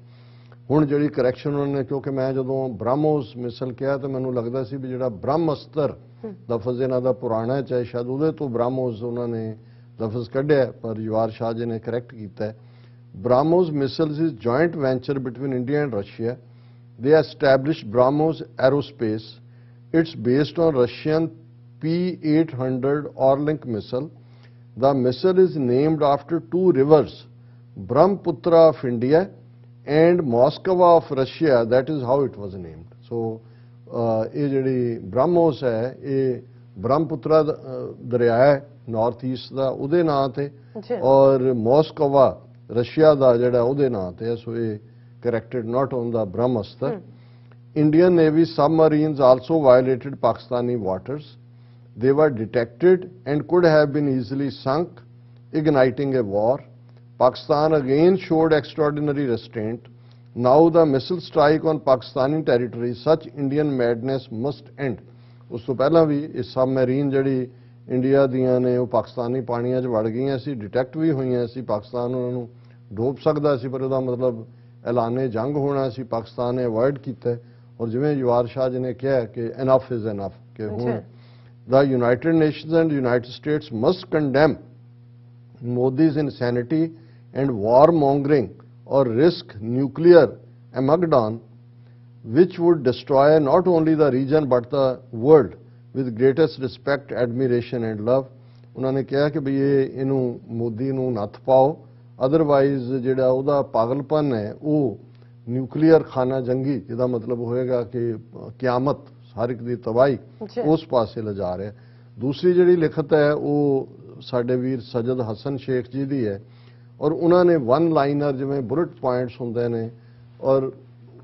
ਹੁਣ ਜਿਹੜੀ ਕਰੈਕਸ਼ਨ ਉਹਨਾਂ ਨੇ, ਕਿਉਂਕਿ ਮੈਂ ਜਦੋਂ ਬ੍ਰਹਮੋਸ ਮਿਸਲ ਕਿਹਾ ਤਾਂ ਮੈਨੂੰ ਲੱਗਦਾ ਸੀ ਵੀ ਜਿਹੜਾ ਬ੍ਰਹਮਅਸਤਰ ਲਫ਼ਜ਼ ਇਹਨਾਂ ਦਾ ਪੁਰਾਣਾ ਚਾਹੇ ਸ਼ਾਇਦ ਉਹਦੇ ਤੋਂ ਬ੍ਰਹਮੋਸ ਉਹਨਾਂ ਨੇ ਲਫ਼ਜ਼ ਕੱਢਿਆ, ਪਰ ਜਵਾਹਰ ਸ਼ਾਹ ਜੀ ਨੇ ਕਰੈਕਟ ਕੀਤਾ। BrahMos missiles is joint venture between India and Russia. They established BrahMos Aerospace. It's based on Russian P-800 Orlink missile. The missile is named after 2 rivers, Brahmaputra of India and Moskva of Russia. That is how it was named. So, ਇਹ ਜਿਹੜੀ BrahMos ਹੈ ਇਹ ਬ੍ਰਹਮਪੁੱਤਰਾ ਦਰਿਆ ਹੈ north East ਦਾ, ਉਹਦੇ ਨਾਂ ਤੇ, ਔਰ ਮੋਸਕਵਾ ਰਸ਼ੀਆ ਦਾ ਜਿਹੜਾ ਉਹਦੇ ਨਾਂ ਤੇ। ਸੋ ਇਹ corrected not on the Brahmastra. Indian Navy submarines also violated Pakistani waters. They were detected and could have been easily sunk, igniting a war. Pakistan again showed extraordinary restraint. Now the missile strike on Pakistani territory, such Indian madness must end. ਉਸ ਤੋਂ ਪਹਿਲਾਂ ਵੀ ਇਹ submarine ਜਿਹੜੀ India ਦੀਆਂ ਨੇ ਉਹ ਪਾਕਿਸਤਾਨੀ ਪਾਣੀਆਂ 'ਚ ਵੜ ਗਈਆਂ ਸੀ, ਡਿਟੈਕਟ ਵੀ ਹੋਈਆਂ ਸੀ। ਪਾਕਿਸਤਾਨ ਉਹਨਾਂ ਨੂੰ ਡੋਬ ਸਕਦਾ ਸੀ, ਪਰ ਉਹਦਾ ਮਤਲਬ ਐਲਾਨੇ ਜੰਗ ਹੋਣਾ ਸੀ। ਪਾਕਿਸਤਾਨ ਨੇ ਅਵੋਇਡ ਕੀਤਾ। ਔਰ ਜਿਵੇਂ ਯੁਵਰਾਜ ਸ਼ਾਹ ਜੀ ਨੇ ਕਿਹਾ ਕਿ ਇਨਫ ਇਜ਼ ਇਨਫ, ਕਿ ਹੁਣ the United Nations and United States must condemn Modi's insanity and warmongering or risk nuclear Armageddon, which would destroy not only the region but the world with greatest respect, admiration and love. ਉਹਨਾਂ ਨੇ ਕਿਹਾ ਕਿ ਵੀ ਇਹਨੂੰ ਮੋਦੀ ਨੂੰ ਨੱਥ ਪਾਓ, otherwise ਜਿਹੜਾ ਉਹਦਾ ਪਾਗਲਪਨ ਹੈ ਉਹ ਨਿਊਕਲੀਅਰ ਖਾਨਾ ਜੰਗੀ, ਜਿਹਦਾ ਮਤਲਬ ਹੋਏਗਾ ਕਿ ਕਿਆਮਤ, ਹਰ ਇੱਕ ਦੀ ਤਬਾਹੀ, ਉਸ ਪਾਸੇ ਲਿਜਾ ਰਿਹਾ। ਦੂਸਰੀ ਜਿਹੜੀ ਲਿਖਤ ਹੈ ਉਹ ਸਾਡੇ ਵੀਰ ਸਜਦ ਹਸਨ ਸ਼ੇਖ ਜੀ ਦੀ ਹੈ, ਔਰ ਉਹਨਾਂ ਨੇ ਵਨ ਲਾਈਨਰ ਜਿਵੇਂ ਬੁਲਟ ਪੁਆਇੰਟਸ ਹੁੰਦੇ ਨੇ, ਔਰ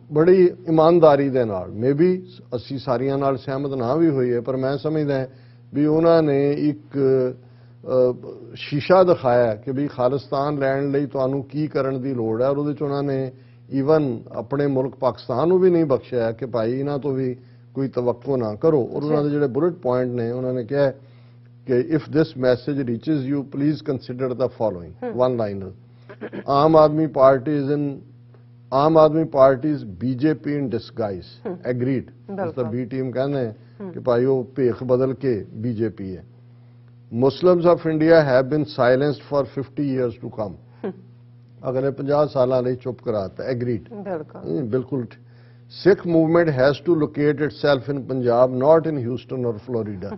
ਬੜੀ ਇਮਾਨਦਾਰੀ ਦੇ ਨਾਲ, ਮੇਬੀ ਅਸੀਂ ਸਾਰੀਆਂ ਨਾਲ ਸਹਿਮਤ ਨਾ ਵੀ ਹੋਈਏ, ਪਰ ਮੈਂ ਸਮਝਦਾ ਵੀ ਉਹਨਾਂ ਨੇ ਇੱਕ ਸ਼ੀਸ਼ਾ ਦਿਖਾਇਆ ਕਿ ਵੀ ਖਾਲਿਸਤਾਨ ਲੈਣ ਲਈ ਤੁਹਾਨੂੰ ਕੀ ਕਰਨ ਦੀ ਲੋੜ ਹੈ। ਔਰ ਉਹਦੇ 'ਚ ਉਹਨਾਂ ਨੇ ਈਵਨ ਆਪਣੇ ਮੁਲਕ ਪਾਕਿਸਤਾਨ ਨੂੰ ਵੀ ਨਹੀਂ ਬਖਸ਼ਿਆ ਕਿ ਭਾਈ ਇਹਨਾਂ ਤੋਂ ਵੀ ਕੋਈ ਤਵੱਕੋ ਨਾ ਕਰੋ। ਔਰ ਉਹਨਾਂ ਦੇ ਜਿਹੜੇ ਬੁਲਟ ਪੁਆਇੰਟ ਨੇ, ਉਹਨਾਂ ਨੇ ਕਿਹਾ ਕਿ if this message reaches you please consider the following one liner. Aam Aadmi party's BJP in disguise, agreed. ਤਾਂ ਬੀ ਟੀਮ ਕਹਿੰਦੇ ਕਿ ਭਾਈ ਉਹ ਭੇਖ ਬਦਲ ਕੇ ਬੀਜੇਪੀ ਹੈ। Muslims of India have been silenced for 50 years to come. ਅਗਲੇ 50 ਸਾਲਾਂ ਲਈ ਚੁੱਪ ਕਰਾਤਾ, ਐਗਰੀਡ, ਬਿਲਕੁਲ। Sikh movement has to locate itself in Punjab, not in Houston or Florida.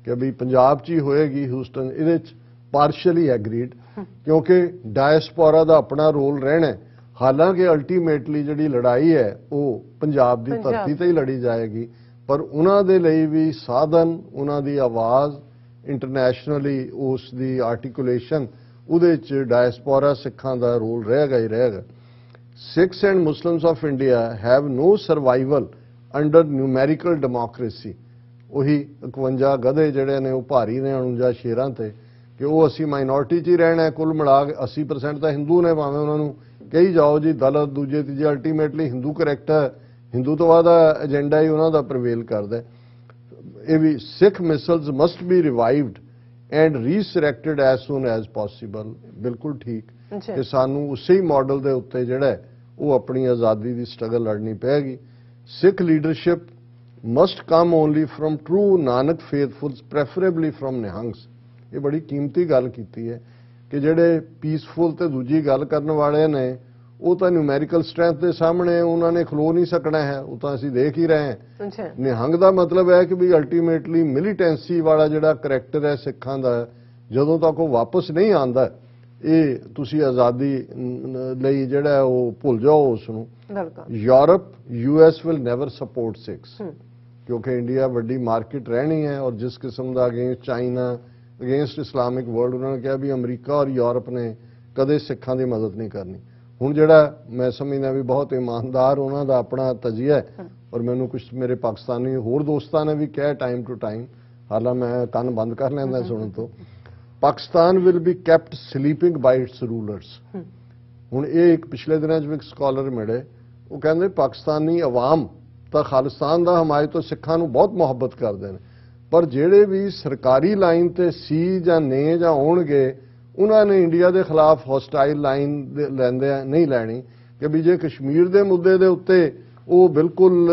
कि भी पंजाब च ही होएगी, ह्यूस्टन इहदे च पार्शली एग्रीड, क्योंकि डायस्पोरा का अपना रोल रहना है। हालांकि अल्टीमेटली जिहड़ी लड़ाई है वो पंजाब की धरती ते ही लड़ी जाएगी, पर उन्हां दे लई भी साधन, उन्हां दी आवाज़ इंटरनेशनली उस दी आर्टिकुलेशन, उहदे च डायस्पोरा सिखां दा रोल रहेगा ही रहेगा। Sikhs and Muslims of India have no survival under numerical democracy. ਉਹੀ 51 ਗਧੇ ਜਿਹੜੇ ਨੇ ਉਹ ਭਾਰੀ ਨੇ 49 ਸ਼ੇਰਾਂ ਤੇ, ਕਿ ਉਹ ਅਸੀਂ ਮਾਈਨੋਰਟੀ 'ਚ ਹੀ ਰਹਿਣਾ। ਕੁੱਲ ਮਿਲਾ ਕੇ 80% ਤਾਂ ਹਿੰਦੂ ਨੇ, ਭਾਵੇਂ ਉਹਨਾਂ ਨੂੰ ਕਹੀ ਜਾਓ ਜੀ ਦਲਿਤ, ਦੂਜੇ ਤੀਜੇ, ਅਲਟੀਮੇਟਲੀ ਹਿੰਦੂ ਕਰੈਕਟ ਹੈ, ਹਿੰਦੂਤਵਾ ਦਾ ਏਜੰਡਾ ਹੀ ਉਹਨਾਂ ਦਾ ਪ੍ਰਵੇਲ ਕਰਦਾ। ਇਹ ਵੀ Sikh misls must be revived and resurrected as soon as possible. ਬਿਲਕੁਲ ਠੀਕ ਕਿ ਸਾਨੂੰ ਉਸੇ ਹੀ ਮਾਡਲ ਦੇ ਉੱਤੇ ਜਿਹੜਾ ਉਹ ਆਪਣੀ ਆਜ਼ਾਦੀ ਦੀ ਸਟਰਗਲ ਲੜਨੀ ਪੈਗੀ। Sikh leadership must come only from true Nanak faithfuls, preferably from Nihangs. ਇਹ ਬੜੀ ਕੀਮਤੀ ਗੱਲ ਕੀਤੀ ਹੈ ਕਿ ਜਿਹੜੇ ਪੀਸਫੁਲ ਤੇ ਦੂਜੀ ਗੱਲ ਕਰਨ ਵਾਲੇ ਨੇ ਉਹ ਤਾਂ ਨਿਊਮੈਰੀਕਲ ਸਟਰੈਂਥ ਦੇ ਸਾਹਮਣੇ ਉਹਨਾਂ ਨੇ ਖਲੋ ਨਹੀਂ ਸਕਣਾ ਹੈ, ਉਹ ਤਾਂ ਅਸੀਂ ਦੇਖ ਹੀ ਰਹੇ ਹਾਂ। ਨਿਹੰਗ ਦਾ ਮਤਲਬ ਹੈ ਕਿ ਵੀ ਅਲਟੀਮੇਟਲੀ ਮਿਲੀਟੈਂਸੀ ਵਾਲਾ ਜਿਹੜਾ ਕਰੈਕਟਰ ਹੈ ਸਿੱਖਾਂ ਦਾ, ਜਦੋਂ ਤੱਕ ਉਹ ਵਾਪਸ ਨਹੀਂ ਆਉਂਦਾ, ਇਹ ਤੁਸੀਂ ਆਜ਼ਾਦੀ ਲਈ ਜਿਹੜਾ ਉਹ ਭੁੱਲ ਜਾਓ ਉਸ ਨੂੰ। Europe, US will never support Sikhs, ਕਿਉਂਕਿ ਇੰਡੀਆ ਵੱਡੀ ਮਾਰਕੀਟ ਰਹਿਣੀ ਹੈ। ਔਰ ਜਿਸ ਕਿਸਮ ਦਾ against China, against Islamic world, ਉਹਨਾਂ ਨੇ ਕਿਹਾ ਵੀ ਅਮਰੀਕਾ ਔਰ ਯੂਰਪ ਨੇ ਕਦੇ ਸਿੱਖਾਂ ਦੀ ਮਦਦ ਨਹੀਂ ਕਰਨੀ। ਹੁਣ ਜਿਹੜਾ ਮੈਂ ਸਮਝਦਾ ਵੀ ਬਹੁਤ ਇਮਾਨਦਾਰ ਉਹਨਾਂ ਦਾ ਆਪਣਾ ਤਜੀਆ ਹੈ, ਔਰ ਮੈਨੂੰ ਕੁਝ ਮੇਰੇ ਪਾਕਿਸਤਾਨੀ ਹੋਰ ਦੋਸਤਾਂ ਨੇ ਵੀ ਕਿਹਾ ਟਾਈਮ ਟੂ ਟਾਈਮ, ਹਾਲਾਂ ਮੈਂ ਕੰਨ ਬੰਦ ਕਰ ਲੈਂਦਾ ਸੁਣਨ ਤੋਂ, Pakistan will be kept sleeping by its rulers. ਹੁਣ ਇਹ ਇੱਕ ਪਿਛਲੇ ਦਿਨਾਂ 'ਚ ਵੀ ਇੱਕ ਸਕਾਲਰ ਮਿਲੇ, ਉਹ ਕਹਿੰਦੇ ਪਾਕਿਸਤਾਨੀ ਅਵਾਮ ਤਾਂ ਖਾਲਿਸਤਾਨ ਦਾ ਹਮਾਇਤ ਤੋਂ ਸਿੱਖਾਂ ਨੂੰ ਬਹੁਤ ਮੁਹੱਬਤ ਕਰਦੇ ਨੇ, ਪਰ ਜਿਹੜੇ ਵੀ ਸਰਕਾਰੀ ਲਾਈਨ ਤੇ ਸੀ ਜਾਂ ਨੇ ਜਾਂ ਹੋਣਗੇ, ਉਹਨਾਂ ਨੇ ਇੰਡੀਆ ਦੇ ਖਿਲਾਫ ਹੌਸਟਾਈਲ ਲਾਈਨ ਲੈਂਦੇ ਨਹੀਂ ਲੈਣੀ। ਕਿ ਵੀ ਜੇ ਕਸ਼ਮੀਰ ਦੇ ਮੁੱਦੇ ਦੇ ਉੱਤੇ ਉਹ ਬਿਲਕੁਲ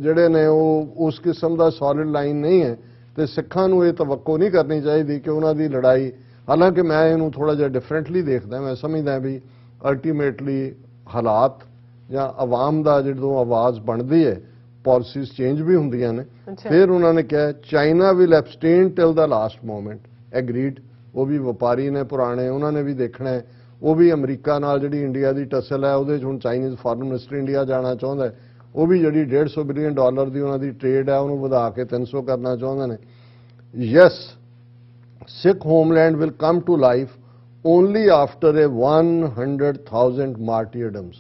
ਜਿਹੜੇ ਨੇ ਉਹ ਉਸ ਕਿਸਮ ਦਾ ਸੋਲਿਡ ਲਾਈਨ ਨਹੀਂ ਹੈ, ਤੇ ਸਿੱਖਾਂ ਨੂੰ ਇਹ ਤਵੱਕੋ ਨਹੀਂ ਕਰਨੀ ਚਾਹੀਦੀ ਕਿ ਉਹਨਾਂ ਦੀ ਲੜਾਈ, ਹਾਲਾਂਕਿ ਮੈਂ ਇਹਨੂੰ ਥੋੜਾ ਜਿਹਾ ਡਿਫਰੈਂਟਲੀ ਦੇਖਦਾ। ਮੈਂ ਸਮਝਦਾ ਵੀ ਅਲਟੀਮੇਟਲੀ ਹਾਲਾਤ ਜਾਂ ਆਵਾਮ ਦਾ ਜਦੋਂ ਆਵਾਜ਼ ਬਣਦੀ ਹੈ, ਪਾਲਿਸੀਜ਼ ਚੇਂਜ ਵੀ ਹੁੰਦੀਆਂ ਨੇ। ਫਿਰ ਉਹਨਾਂ ਨੇ ਕਿਹਾ China will abstain till the last moment, agreed. ਉਹ ਵੀ ਵਪਾਰੀ ਨੇ ਪੁਰਾਣੇ, ਉਹਨਾਂ ਨੇ ਵੀ ਦੇਖਣਾ ਹੈ। ਉਹ ਵੀ ਅਮਰੀਕਾ ਨਾਲ ਜਿਹੜੀ ਇੰਡੀਆ ਦੀ ਟਸਲ ਹੈ ਉਹਦੇ 'ਚ ਹੁਣ ਚਾਈਨੀਜ਼ ਫਾਰਨ ਮਿਨਿਸਟਰ ਇੰਡੀਆ ਜਾਣਾ ਚਾਹੁੰਦਾ, ਉਹ ਵੀ ਜਿਹੜੀ $150 ਬਿਲੀਅਨ ਦੀ ਉਹਨਾਂ ਦੀ ਟ੍ਰੇਡ ਹੈ ਉਹਨੂੰ ਵਧਾ ਕੇ 300 ਕਰਨਾ ਚਾਹੁੰਦੇ ਨੇ। Yes, Sikh homeland will come to life only after a 100,000 martyrdoms,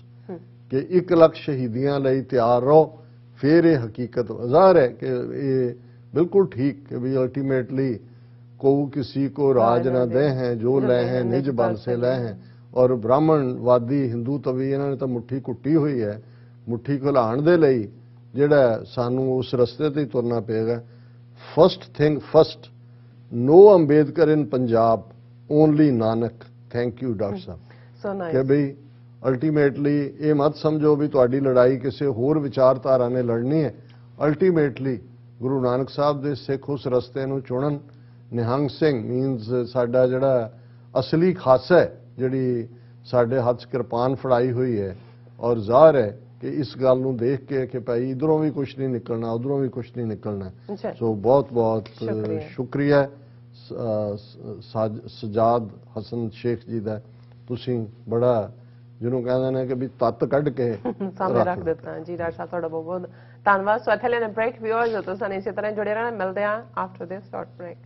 ਕਿ 1 ਲੱਖ ਸ਼ਹੀਦੀਆਂ ਲਈ ਤਿਆਰ ਰਹੋ, ਫਿਰ ਇਹ ਹਕੀਕਤ ਜ਼ਾਹਰ ਹੈ ਕਿ ਇਹ ਬਿਲਕੁਲ ਠੀਕ ਕਿ ਵੀ ਅਲਟੀਮੇਟਲੀ को किसी को राज न दे हैं, जो ले हैं निज बल से ले हैं। और ब्राह्मणवादी हिंदू तवी इन्हों ने तो मुट्ठी कुट्टी हुई है, मुट्ठी घुलाण दे लई जिहड़ा सानू उस रस्ते ते तुरना पेगा। First thing first, no Ambedkar in Punjab, only Nanak. Thank you doctor साहब। सो कि नाइस। बई अल्टीमेटली ये मत समझो भी तुहाडी लड़ाई किसी होर विचारधारा ने लड़नी है। अल्टीमेटली गुरु नानक साहब दे सिख उस रस्ते नूं चुनन। निहंग सिंह मीनस साडा जिहड़ा असली खासा है, जिहड़ी साडे हथ च किरपान फड़ाई हुई है, और ज़ाहिर है कि इस गल नूं देख के कि भाई इधरों भी कुछ नहीं निकलना, उधरों भी कुछ नहीं निकलना। जी। सो बहुत बहुत शुक्रिया। शुक्रिया सजाद हसन शेख जी का। तुसीं बड़ा ਜਿਹਨੂੰ ਕਹਿੰਦੇ ਨੇ ਕਿ ਵੀ ਤੱਤ ਕੱਢ ਕੇ ਸਾਹਮਣੇ ਰੱਖ ਦਿੱਤਾ ਜੀ। ਡਾਕਟਰ ਸਾਹਿਬ ਤੁਹਾਡਾ ਬਹੁਤ ਬਹੁਤ ਧੰਨਵਾਦ। ਸੋ ਇੱਥੇ ਲੈਣੇ ਬ੍ਰੇਕ। ਵਿਊਅਰਸ ਤੁਸੀਂ ਸਾਨੂੰ ਇਸੇ ਤਰ੍ਹਾਂ ਜੁੜੇ ਰਹਿਣਾ। ਮਿਲਦੇ ਹਾਂ ਆਫਟਰ ਦਿਸ ਸ਼ਾਰਟ ਬ੍ਰੇਕ।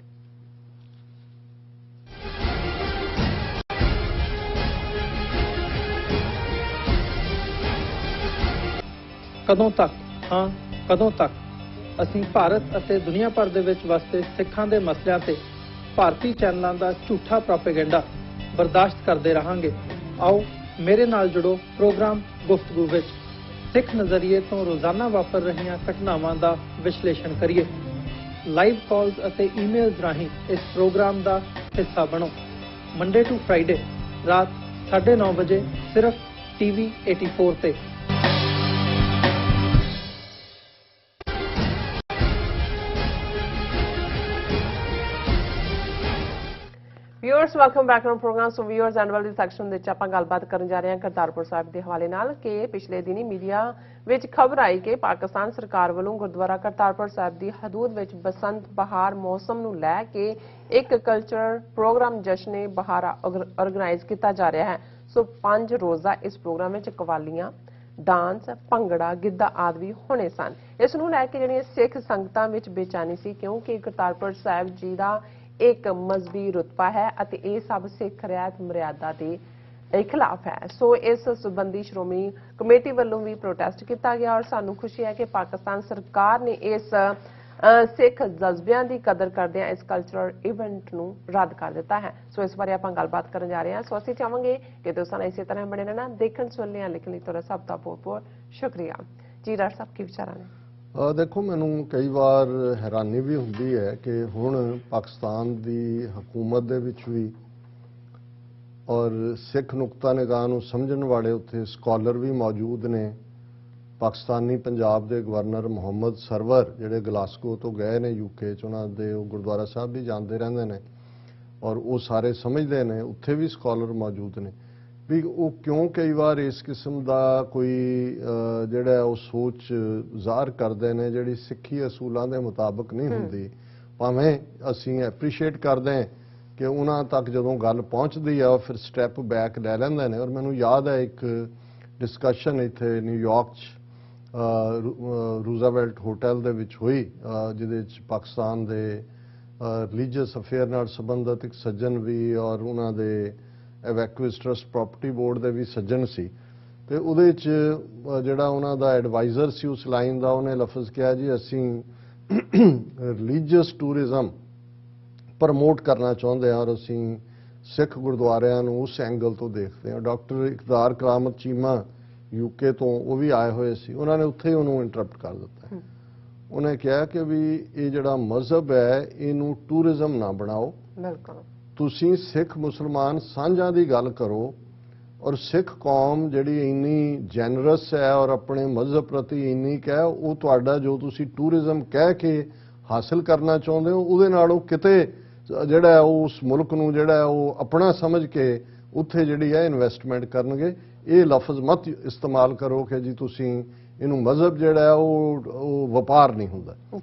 ਕਦੋਂ ਤੱਕ, ਹਾਂ ਕਦੋਂ ਤੱਕ ਅਸੀਂ ਭਾਰਤ ਅਤੇ ਦੁਨੀਆ ਭਰ ਦੇ ਵਿੱਚ ਵਸਦੇ ਸਿੱਖਾਂ ਦੇ ਮਸਲਿਆਂ ਤੇ ਭਾਰਤੀ ਚੈਨਲਾਂ ਦਾ ਝੂਠਾ ਪ੍ਰੋਪੇਗੈਂਡਾ ਬਰਦਾਸ਼ਤ ਕਰਦੇ ਰਹਾਂਗੇ? ਆਓ ਮੇਰੇ ਨਾਲ ਜੁੜੋ ਪ੍ਰੋਗਰਾਮ ਗੁਫ਼ਤਗੂ ਵਿੱਚ। ਸਿੱਖ ਨਜ਼ਰੀਏ ਤੋਂ ਰੋਜ਼ਾਨਾ ਵਾਪਰ ਰਹੀਆਂ ਘਟਨਾਵਾਂ ਦਾ ਵਿਸ਼ਲੇਸ਼ਣ ਕਰੀਏ। ਲਾਈਵ ਕਾਲਸ ਅਤੇ ਈਮੇਲਸ ਰਾਹੀਂ ਇਸ ਪ੍ਰੋਗਰਾਮ ਦਾ ਹਿੱਸਾ ਬਣੋ। ਮੰਡੇ ਟੂ ਫਰਾਈਡੇ ਰਾਤ 9:30 ਵਜੇ ਸਿਰਫ TV 84 ਤੇ। Viewers welcome back to programme. So viewers and well ਦੀ ਸੈਕਸ਼ਨ ਵਿੱਚ ਆਪਾਂ ਗੱਲਬਾਤ ਕਰਨ ਜਾ ਰਹੇ ਹਾਂ ਕਰਤਾਰਪੁਰ ਸਾਹਿਬ ਦੇ ਹਵਾਲੇ ਨਾਲ ਕਿ ਪਿਛਲੇ ਦਿਨੀ ਮੀਡੀਆ ਵਿੱਚ ਖਬਰ ਆਈ ਕਿ ਪਾਕਿਸਤਾਨ ਸਰਕਾਰ ਵੱਲੋਂ ਗੁਰਦੁਆਰਾ ਕਰਤਾਰਪੁਰ ਸਾਹਿਬ ਦੀ ਹਦੂਦ ਵਿੱਚ ਬਸੰਤ ਬਹਾਰ ਮੌਸਮ ਨੂੰ ਲੈ ਕੇ ਇੱਕ ਕਲਚਰ ਪ੍ਰੋਗਰਾਮ ਜਸ਼ਨੇ ਬਹਾਰਾ ਆਰਗੇਨਾਈਜ਼ ਕੀਤਾ ਜਾ ਰਿਹਾ ਹੈ। ਸੋ 5 ਰੋਜ਼ਾ ਇਸ ਪ੍ਰੋਗਰਾਮ ਵਿੱਚ ਕਵਾਲੀਆਂ, ਡਾਂਸ, ਭੰਗੜਾ, ਗਿੱਧਾ ਆਦਿ ਵੀ ਹੋਣੇ ਸਨ। ਇਸ ਨੂੰ ਲੈ ਕੇ ਜਿਹੜੀਆਂ ਸਿੱਖ ਸੰਗਤਾਂ ਵਿੱਚ ਬੇਚੈਨੀ ਸੀ ਕਿਉਂਕਿ ਕਰਤਾਰਪੁਰ ਸਾਹਿਬ ਜੀ ਦਾ ਇੱਕ ਮਜ਼ਹਬੀ ਰੁਤਬਾ ਹੈ ਅਤੇ ਇਹ ਸਭ ਸਿੱਖ ਰਿਆਇਤ ਮਰਿਆਦਾ ਦੇ ਖਿਲਾਫ ਹੈ। ਸੋ ਇਸ ਸੰਬੰਧੀ ਸ਼੍ਰੋਮਣੀ ਕਮੇਟੀ ਵੱਲੋਂ ਵੀ ਪ੍ਰੋਟੈਸਟ ਕੀਤਾ ਗਿਆ ਔਰ ਸਾਨੂੰ ਖੁਸ਼ੀ ਹੈ ਕਿ ਪਾਕਿਸਤਾਨ ਸਰਕਾਰ ਨੇ ਇਸ ਸਿੱਖ ਜਜ਼ਬਿਆਂ ਦੀ ਕਦਰ ਕਰਦਿਆਂ ਇਸ ਕਲਚਰਲ ਇਵੈਂਟ ਨੂੰ ਰੱਦ ਕਰ ਦਿੱਤਾ ਹੈ। ਸੋ ਇਸ ਬਾਰੇ ਆਪਾਂ ਗੱਲਬਾਤ ਕਰਨ ਜਾ ਰਹੇ ਹਾਂ। ਸੋ ਅਸੀਂ ਚਾਹਾਂਗੇ ਕਿ ਤੁਸੀਂ ਇਸੇ ਤਰ੍ਹਾਂ ਬਣੇ ਰਹਿਣਾ। ਦੇਖਣ ਸੁਣਨ ਲਈ ਲਿਖਣ ਲਈ ਤੁਹਾਡਾ ਸਭ ਦਾ ਬਹੁਤ ਬਹੁਤ ਸ਼ੁਕਰੀਆ ਜੀ। ਡਾਕਟਰ ਸਾਹਿਬ ਕੀ ਵਿਚਾਰਾਂ ਨੇ? देखो मैनू कई बार हैरानी भी होंदी है कि हुण पाकिस्तान की हुकूमत दे विच भी और सिख नुकता निगाह नूं समझण वाले उत्थे स्कॉलर भी मौजूद ने। पाकिस्तानी पंजाब के गवर्नर मुहम्मद सरवर जिहड़े गलासगो तो गए ने UK च, उन्हां दे गुरुद्वारा साहब भी जाते रहंदे ने और वो सारे समझते हैं। उत्थे भी स्कॉलर मौजूद ने भी वो क्यों कई बार इस किस्म का कोई जिहड़ा वो सोच ਜ਼ਾਹਰ ਕਰਦੇ ਨੇ ਜਿਹੜੀ ਸਿੱਖੀ ਅਸੂਲਾਂ ਦੇ ਮੁਤਾਬਕ ਨਹੀਂ ਹੁੰਦੀ। ਭਾਵੇਂ ਅਸੀਂ ਐਪਰੀਸ਼ੀਏਟ ਕਰਦੇ ਹਾਂ ਕਿ ਉਹਨਾਂ ਤੱਕ ਜਦੋਂ ਗੱਲ ਪਹੁੰਚਦੀ ਆ ਫਿਰ ਸਟੈਪ ਬੈਕ ਲੈ ਲੈਂਦੇ ਨੇ। ਔਰ ਮੈਨੂੰ ਯਾਦ ਹੈ ਇੱਕ ਡਿਸਕਸ਼ਨ ਇੱਥੇ ਨਿਊਯਾਰਕ 'ਚ ਰੂਜ਼ਾਵੈਲਟ ਹੋਟਲ ਦੇ ਵਿੱਚ ਹੋਈ ਜਿਹਦੇ 'ਚ ਪਾਕਿਸਤਾਨ ਦੇ ਰਿਲੀਜੀਅਸ ਅਫੇਅਰ ਨਾਲ ਸੰਬੰਧਿਤ ਇੱਕ ਸੱਜਣ ਵੀ ਔਰ ਉਹਨਾਂ ਦੇ ਐਵੈਕੂਏਸ ਟਰਸਟ ਪ੍ਰਾਪਰਟੀ ਬੋਰਡ ਦੇ ਵੀ ਸੱਜਣ ਸੀ ਤੇ ਉਹਦੇ 'ਚ ਜਿਹੜਾ ਉਹਨਾਂ ਦਾ ਐਡਵਾਈਜ਼ਰ ਸੀ ਉਸ ਲਾਈਨ ਦਾ ਉਹਨੇ ਲਫ਼ਜ਼ ਕਿਹਾ ਜੀ ਅਸੀਂ ਰਿਲੀਜੀਅਸ ਟੂਰਿਜ਼ਮ ਪ੍ਰਮੋਟ ਕਰਨਾ ਚਾਹੁੰਦੇ ਹਾਂ ਔਰ ਅਸੀਂ ਸਿੱਖ ਗੁਰਦੁਆਰਿਆਂ ਨੂੰ ਉਸ ਐਂਗਲ ਤੋਂ ਦੇਖਦੇ ਹਾਂ। ਡਾਕਟਰ ਇਕਦਾਰ ਕਰਾਮਤ ਚੀਮਾ UK ਤੋਂ ਉਹ ਵੀ ਆਏ ਹੋਏ ਸੀ। ਉਹਨਾਂ ਨੇ ਉੱਥੇ ਹੀ ਉਹਨੂੰ ਇੰਟਰਪਟ ਕਰ ਦਿੱਤਾ। ਉਹਨੇ ਕਿਹਾ ਕਿ ਵੀ ਇਹ ਜਿਹੜਾ ਮਜ਼ਹਬ ਹੈ ਇਹਨੂੰ ਟੂਰਿਜ਼ਮ ਨਾ ਬਣਾਓ। ਬਿਲਕੁਲ ਤੁਸੀਂ ਸਿੱਖ ਮੁਸਲਮਾਨ ਸਾਂਝਾਂ ਦੀ ਗੱਲ ਕਰੋ ਔਰ ਸਿੱਖ ਕੌਮ ਜਿਹੜੀ ਇੰਨੀ ਜੈਨਰਸ ਹੈ ਔਰ ਆਪਣੇ ਮਜ਼ਹਬ ਪ੍ਰਤੀ ਇੰਨੀ ਕਹਿ ਉਹ ਤੁਹਾਡਾ ਜੋ ਤੁਸੀਂ ਟੂਰਿਜ਼ਮ ਕਹਿ ਕੇ ਹਾਸਲ ਕਰਨਾ ਚਾਹੁੰਦੇ ਹੋ ਉਹਦੇ ਨਾਲ ਉਹ ਕਿਤੇ ਜਿਹੜਾ ਉਸ ਮੁਲਕ ਨੂੰ ਜਿਹੜਾ ਉਹ ਆਪਣਾ ਸਮਝ ਕੇ ਉੱਥੇ ਜਿਹੜੀ ਹੈ ਇਨਵੈਸਟਮੈਂਟ ਕਰਨਗੇ। ਇਹ ਲਫ਼ਜ਼ ਮਤ ਇਸਤੇਮਾਲ ਕਰੋ ਕਿ ਜੀ ਤੁਸੀਂ ਇਹਨੂੰ ਮਜ਼ਹਬ ਜਿਹੜਾ ਹੈ ਉਹ ਵਪਾਰ ਨਹੀਂ ਹੁੰਦਾ।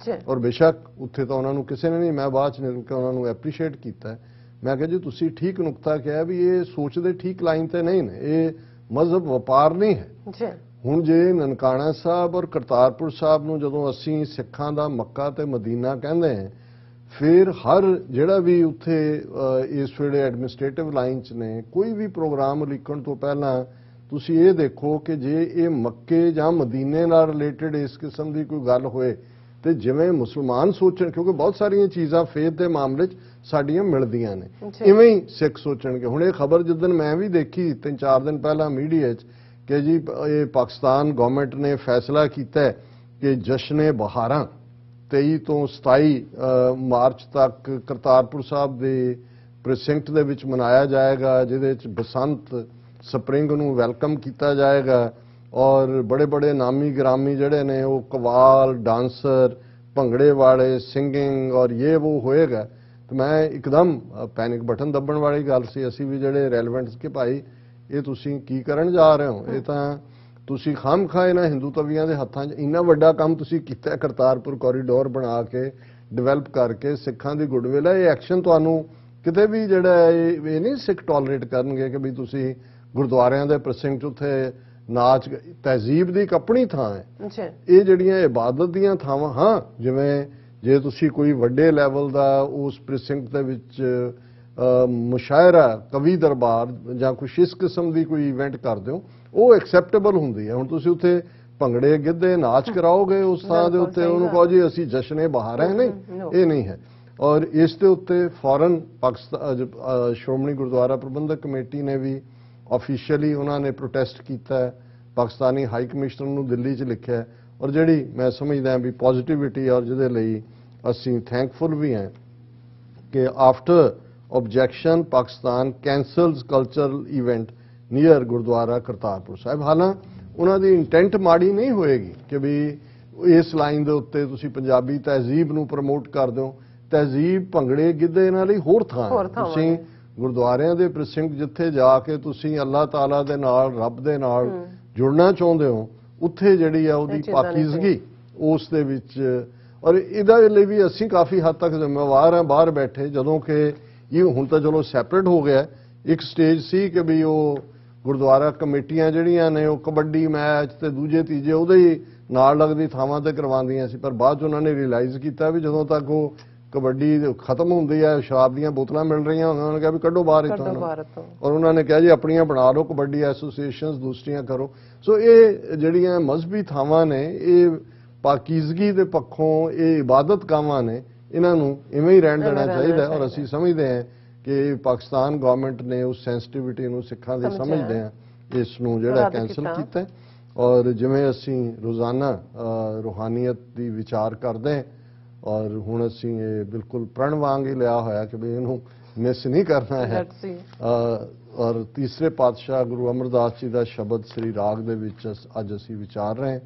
ਔਰ ਬੇਸ਼ੱਕ ਉੱਥੇ ਤਾਂ ਉਹਨਾਂ ਨੂੰ ਕਿਸੇ ਨੇ ਨਹੀਂ, ਮੈਂ ਬਾਅਦ ਚ ਨਿਕਲ ਕੇ ਉਹਨਾਂ ਨੂੰ ਐਪਰੀਸ਼ੀਏਟ ਕੀਤਾ। ਮੈਂ ਕਿਹਾ ਜੀ ਤੁਸੀਂ ਠੀਕ ਨੁਕਤਾ ਕਿਹਾ ਵੀ ਇਹ ਸੋਚਦੇ ਠੀਕ ਲਾਈਨ ਤੇ ਨਹੀਂ ਨੇ, ਇਹ ਮਜ਼ਹਬ ਵਪਾਰ ਨਹੀਂ ਹੈ। ਹੁਣ ਜੇ ਨਨਕਾਣਾ ਸਾਹਿਬ ਔਰ ਕਰਤਾਰਪੁਰ ਸਾਹਿਬ ਨੂੰ ਜਦੋਂ ਅਸੀਂ ਸਿੱਖਾਂ ਦਾ ਮੱਕਾ ਤੇ ਮਦੀਨਾ ਕਹਿੰਦੇ ਹਾਂ ਫਿਰ ਹਰ ਜਿਹੜਾ ਵੀ ਉੱਥੇ ਇਸ ਵੇਲੇ ਐਡਮਿਨਿਸਟ੍ਰੇਟਿਵ ਲਾਈਨ 'ਚ ਨੇ ਕੋਈ ਵੀ ਪ੍ਰੋਗਰਾਮ ਲਿਖਣ ਤੋਂ ਪਹਿਲਾਂ ਤੁਸੀਂ ਇਹ ਦੇਖੋ ਕਿ ਜੇ ਇਹ ਮੱਕੇ ਜਾਂ ਮਦੀਨੇ ਨਾਲ ਰਿਲੇਟਡ ਇਸ ਕਿਸਮ ਦੀ ਕੋਈ ਗੱਲ ਹੋਏ ਤੇ ਜਿਵੇਂ ਮੁਸਲਮਾਨ ਸੋਚਣ, ਕਿਉਂਕਿ ਬਹੁਤ ਸਾਰੀਆਂ ਚੀਜ਼ਾਂ ਫੇਥ ਦੇ ਮਾਮਲੇ 'ਚ ਸਾਡੀਆਂ ਮਿਲਦੀਆਂ ਨੇ, ਇਵੇਂ ਹੀ ਸਿੱਖ ਸੋਚਣਗੇ। ਹੁਣ ਇਹ ਖਬਰ ਜਿੱਦਣ ਮੈਂ ਵੀ ਦੇਖੀ 3-4 ਦਿਨ ਪਹਿਲਾਂ ਮੀਡੀਆ 'ਚ ਕਿ ਜੀ ਇਹ ਪਾਕਿਸਤਾਨ ਗਵਰਨਮੈਂਟ ਨੇ ਫੈਸਲਾ ਕੀਤਾ ਕਿ ਜਸ਼ਨੇ ਬਹਾਰਾਂ 23 ਤੋਂ 27 ਮਾਰਚ ਤੱਕ ਕਰਤਾਰਪੁਰ ਸਾਹਿਬ ਦੇ ਪ੍ਰੈਸਿਡੈਂਟ ਦੇ ਵਿੱਚ ਮਨਾਇਆ ਜਾਏਗਾ, ਜਿਹਦੇ ਵਿੱਚ ਬਸੰਤ ਸਪਰਿੰਗ ਨੂੰ ਵੈਲਕਮ ਕੀਤਾ ਜਾਏਗਾ ਔਰ ਬੜੇ ਬੜੇ ਨਾਮੀ ਗ੍ਰਾਮੀ ਜਿਹੜੇ ਨੇ ਉਹ ਕਵਾਲ ਡਾਂਸਰ ਭੰਗੜੇ ਵਾਲੇ ਸਿੰਗਿੰਗ ਔਰ ਇਹ ਉਹ ਹੋਏਗਾ। ਤੇ ਮੈਂ ਇੱਕਦਮ ਪੈਨਿਕ ਬਟਨ ਦੱਬਣ ਵਾਲੀ ਗੱਲ ਸੀ, ਅਸੀਂ ਵੀ ਜਿਹੜੇ ਰੈਲੇਵੈਂਟ ਕਿ ਭਾਈ ਇਹ ਤੁਸੀਂ ਕੀ ਕਰਨ ਜਾ ਰਹੇ ਹੋ, ਇਹ ਤਾਂ ਤੁਸੀਂ ਖਾਮਖਾਏ ਨਾ ਹਿੰਦੂ ਤਵੀਆਂ ਦੇ ਹੱਥਾਂ 'ਚ ਇੰਨਾ ਵੱਡਾ ਕੰਮ ਤੁਸੀਂ ਕੀਤਾ ਕਰਤਾਰਪੁਰ ਕੋਰੀਡੋਰ ਬਣਾ ਕੇ ਡਿਵੈਲਪ ਕਰਕੇ ਸਿੱਖਾਂ ਦੀ ਗੁੱਡਵਿਲ ਹੈ। ਇਹ ਐਕਸ਼ਨ ਤੁਹਾਨੂੰ ਕਿਤੇ ਵੀ ਜਿਹੜਾ ਇਹ ਨਹੀਂ ਸਿੱਖ ਟੋਲਰੇਟ ਕਰਨਗੇ ਕਿ ਵੀ ਤੁਸੀਂ ਗੁਰਦੁਆਰਿਆਂ ਦੇ ਪ੍ਰਸੰਗ 'ਚ ਉੱਥੇ ਨਾਚ ਤਹਿਜ਼ੀਬ ਦੀ ਇੱਕ ਆਪਣੀ ਥਾਂ ਹੈ। ਇਹ ਜਿਹੜੀਆਂ ਇਬਾਦਤ ਦੀਆਂ ਥਾਵਾਂ, ਹਾਂ ਜਿਵੇਂ ਜੇ ਤੁਸੀਂ ਕੋਈ ਵੱਡੇ ਲੈਵਲ ਦਾ ਉਸ ਪ੍ਰਸੰਗ ਦੇ ਵਿੱਚ ਮੁਸ਼ਾਇਰਾ ਕਵੀ ਦਰਬਾਰ ਜਾਂ ਕੁਛ ਇਸ ਕਿਸਮ ਦੀ ਕੋਈ ਇਵੈਂਟ ਕਰਦੇ ਹੋ ਉਹ ਐਕਸੈਪਟੇਬਲ ਹੁੰਦੀ ਹੈ। ਹੁਣ ਤੁਸੀਂ ਉੱਥੇ ਭੰਗੜੇ ਗਿੱਧੇ ਨਾਚ ਕਰਾਓਗੇ ਉਸ ਥਾਂ ਦੇ ਉੱਤੇ, ਉਹਨੂੰ ਕਹੋ ਜੀ ਅਸੀਂ ਜਸ਼ਨੇ ਬਹਾਰ ਹੈ, ਨਹੀਂ ਇਹ ਨਹੀਂ ਹੈ। ਔਰ ਇਸ ਦੇ ਉੱਤੇ ਫੌਰਨ ਪਾਕਿਸਤਾਨ ਸ਼੍ਰੋਮਣੀ ਗੁਰਦੁਆਰਾ ਪ੍ਰਬੰਧਕ ਕਮੇਟੀ ਨੇ ਵੀ ਆਫੀਸ਼ੀਅਲੀ ਉਹਨਾਂ ਨੇ ਪ੍ਰੋਟੈਸਟ ਕੀਤਾ ਹੈ, ਪਾਕਿਸਤਾਨੀ ਹਾਈ ਕਮਿਸ਼ਨਰ ਨੂੰ ਦਿੱਲੀ 'ਚ ਲਿਖਿਆ ਔਰ ਜਿਹੜੀ ਮੈਂ ਸਮਝਦਾ ਵੀ ਪੋਜ਼ਿਟਿਵਿਟੀ ਔਰ ਜਿਹਦੇ ਲਈ ਅਸੀਂ ਥੈਂਕਫੁਲ ਵੀ ਹਾਂ ਕਿ after objection Pakistan cancels cultural event near Gurdwara Kartarpur Sahib. ਹਾਲਾਂਕਿ ਉਹਨਾਂ ਦੀ ਇੰਟੈਂਟ ਮਾੜੀ ਨਹੀਂ ਹੋਏਗੀ ਕਿ ਵੀ ਇਸ ਲਾਈਨ ਦੇ ਉੱਤੇ ਤੁਸੀਂ ਪੰਜਾਬੀ ਤਹਿਜ਼ੀਬ ਨੂੰ ਪ੍ਰਮੋਟ ਕਰਦੇ ਹੋ। ਤਹਿਜ਼ੀਬ ਭੰਗੜੇ ਗਿੱਧੇ ਇਹਨਾਂ ਲਈ ਹੋਰ ਥਾਂ ਹੈ। ਤੁਸੀਂ ਗੁਰਦੁਆਰਿਆਂ ਦੇ ਪ੍ਰਸੰਗ ਜਿੱਥੇ ਜਾ ਕੇ ਤੁਸੀਂ ਅੱਲਾਹ ਤਾਲਾ ਦੇ ਨਾਲ ਰੱਬ ਦੇ ਨਾਲ ਜੁੜਨਾ ਚਾਹੁੰਦੇ ਹੋ ਉੱਥੇ ਜਿਹੜੀ ਆ ਉਹਦੀ ਪਾਕੀਜ਼ਗੀ ਉਸ ਦੇ ਵਿੱਚ, ਔਰ ਇਹਦੇ ਲਈ ਵੀ ਅਸੀਂ ਕਾਫੀ ਹੱਦ ਤੱਕ ਜ਼ਿੰਮੇਵਾਰ ਹਾਂ ਬਾਹਰ ਬੈਠੇ। ਜਦੋਂ ਕਿ ਇਹ ਹੁਣ ਤਾਂ ਚਲੋ ਸੈਪਰੇਟ ਹੋ ਗਿਆ, ਇੱਕ ਸਟੇਜ ਸੀ ਕਿ ਵੀ ਉਹ ਗੁਰਦੁਆਰਾ ਕਮੇਟੀਆਂ ਜਿਹੜੀਆਂ ਨੇ ਉਹ ਕਬੱਡੀ ਮੈਚ ਤੇ ਦੂਜੇ ਤੀਜੇ ਉਹਦੇ ਹੀ ਨਾਲ ਲੱਗਦੀ ਥਾਵਾਂ ਤੇ ਕਰਵਾਉਂਦੀਆਂ ਸੀ, ਪਰ ਬਾਅਦ 'ਚ ਉਹਨਾਂ ਨੇ ਰਿਅਲਾਈਜ਼ ਕੀਤਾ ਵੀ ਜਦੋਂ ਤੱਕ ਉਹ ਕਬੱਡੀ ਖਤਮ ਹੁੰਦੀ ਹੈ ਸ਼ਰਾਬ ਦੀਆਂ ਬੋਤਲਾਂ ਮਿਲ ਰਹੀਆਂ ਉਹਨਾਂ ਨੇ ਕਿਹਾ ਵੀ ਕੱਢੋ ਬਾਹਰ ਇੱਥੋਂ, ਔਰ ਉਹਨਾਂ ਨੇ ਕਿਹਾ ਜੀ ਆਪਣੀਆਂ ਬਣਾ ਲਓ ਕਬੱਡੀ ਐਸੋਸੀਏਸ਼ਨਸ ਦੂਸਰੀਆਂ ਕਰੋ। ਸੋ ਇਹ ਜਿਹੜੀਆਂ ਮਜ਼ਹਬੀ ਥਾਵਾਂ ਨੇ ਇਹ ਪਾਕੀਜ਼ਗੀ ਦੇ ਪੱਖੋਂ ਇਹ ਇਬਾਦਤ ਗਾਹਾਂ ਨੇ, ਇਹਨਾਂ ਨੂੰ ਇਵੇਂ ਹੀ ਰਹਿਣ ਦੇਣਾ ਚਾਹੀਦਾ। ਔਰ ਅਸੀਂ ਸਮਝਦੇ ਹਾਂ ਕਿ ਪਾਕਿਸਤਾਨ ਗਵਰਨਮੈਂਟ ਨੇ ਉਸ ਸੈਂਸਿਟੀਵਿਟੀ ਨੂੰ ਸਿੱਖਾਂ ਦੀ ਸਮਝਦੇ ਹਾਂ ਇਸ ਨੂੰ ਜਿਹੜਾ ਕੈਂਸਲ ਕੀਤਾ। ਔਰ ਜਿਵੇਂ ਅਸੀਂ ਰੋਜ਼ਾਨਾ ਰੂਹਾਨੀਅਤ ਦੀ ਵਿਚਾਰ ਕਰਦੇ ਹਾਂ ਔਰ ਹੁਣ ਅਸੀਂ ਇਹ ਬਿਲਕੁਲ ਪ੍ਰਣ ਵਾਂਗ ਹੀ ਲਿਆ ਹੋਇਆ ਕਿ ਵੀ ਇਹਨੂੰ ਮਿਸ ਨਹੀਂ ਕਰਨਾ ਹੈ। ਔਰ ਤੀਸਰੇ ਪਾਤਸ਼ਾਹ ਗੁਰੂ ਅਮਰਦਾਸ ਜੀ ਦਾ ਸ਼ਬਦ ਸ੍ਰੀ ਰਾਗ ਦੇ ਵਿੱਚ ਅੱਜ ਅਸੀਂ ਵਿਚਾਰ ਰਹੇ ਹਾਂ।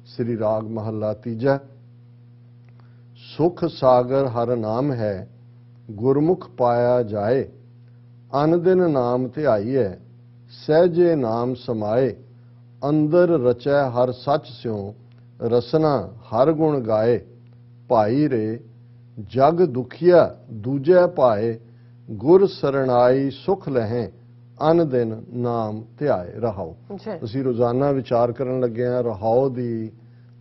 ਸ੍ਰੀ ਰਾਗ ਮਹੱਲਾ ਤੀਜਾ। ਸੁਖ ਸਾਗਰ ਹਰ ਨਾਮ ਹੈ ਗੁਰਮੁਖ ਪਾਇਆ ਜਾਏ, ਅਨ ਦਿਨ ਨਾਮ ਧਿਆਈਐ ਸਹਿਜੇ ਨਾਮ ਸਮਾਏ, ਅੰਦਰ ਰਚੈ ਹਰ ਸੱਚ ਸਿਉ ਰਸਨਾ ਹਰ ਗੁਣ ਗਾਏ, ਭਾਈ ਰੇ ਜਗ ਦੁਖੀਆ ਦੂਜੈ ਪਾਏ, ਗੁਰ ਸਰਣਾਈ ਸੁਖ ਲਹੈ ਅਨ ਦਿਨ ਨਾਮ ਧਿਆਏ। ਰਹਾਓ। ਅਸੀਂ ਰੋਜ਼ਾਨਾ ਵਿਚਾਰ ਕਰਨ ਲੱਗੇ ਹਾਂ, ਰਹਾਓ ਦੀ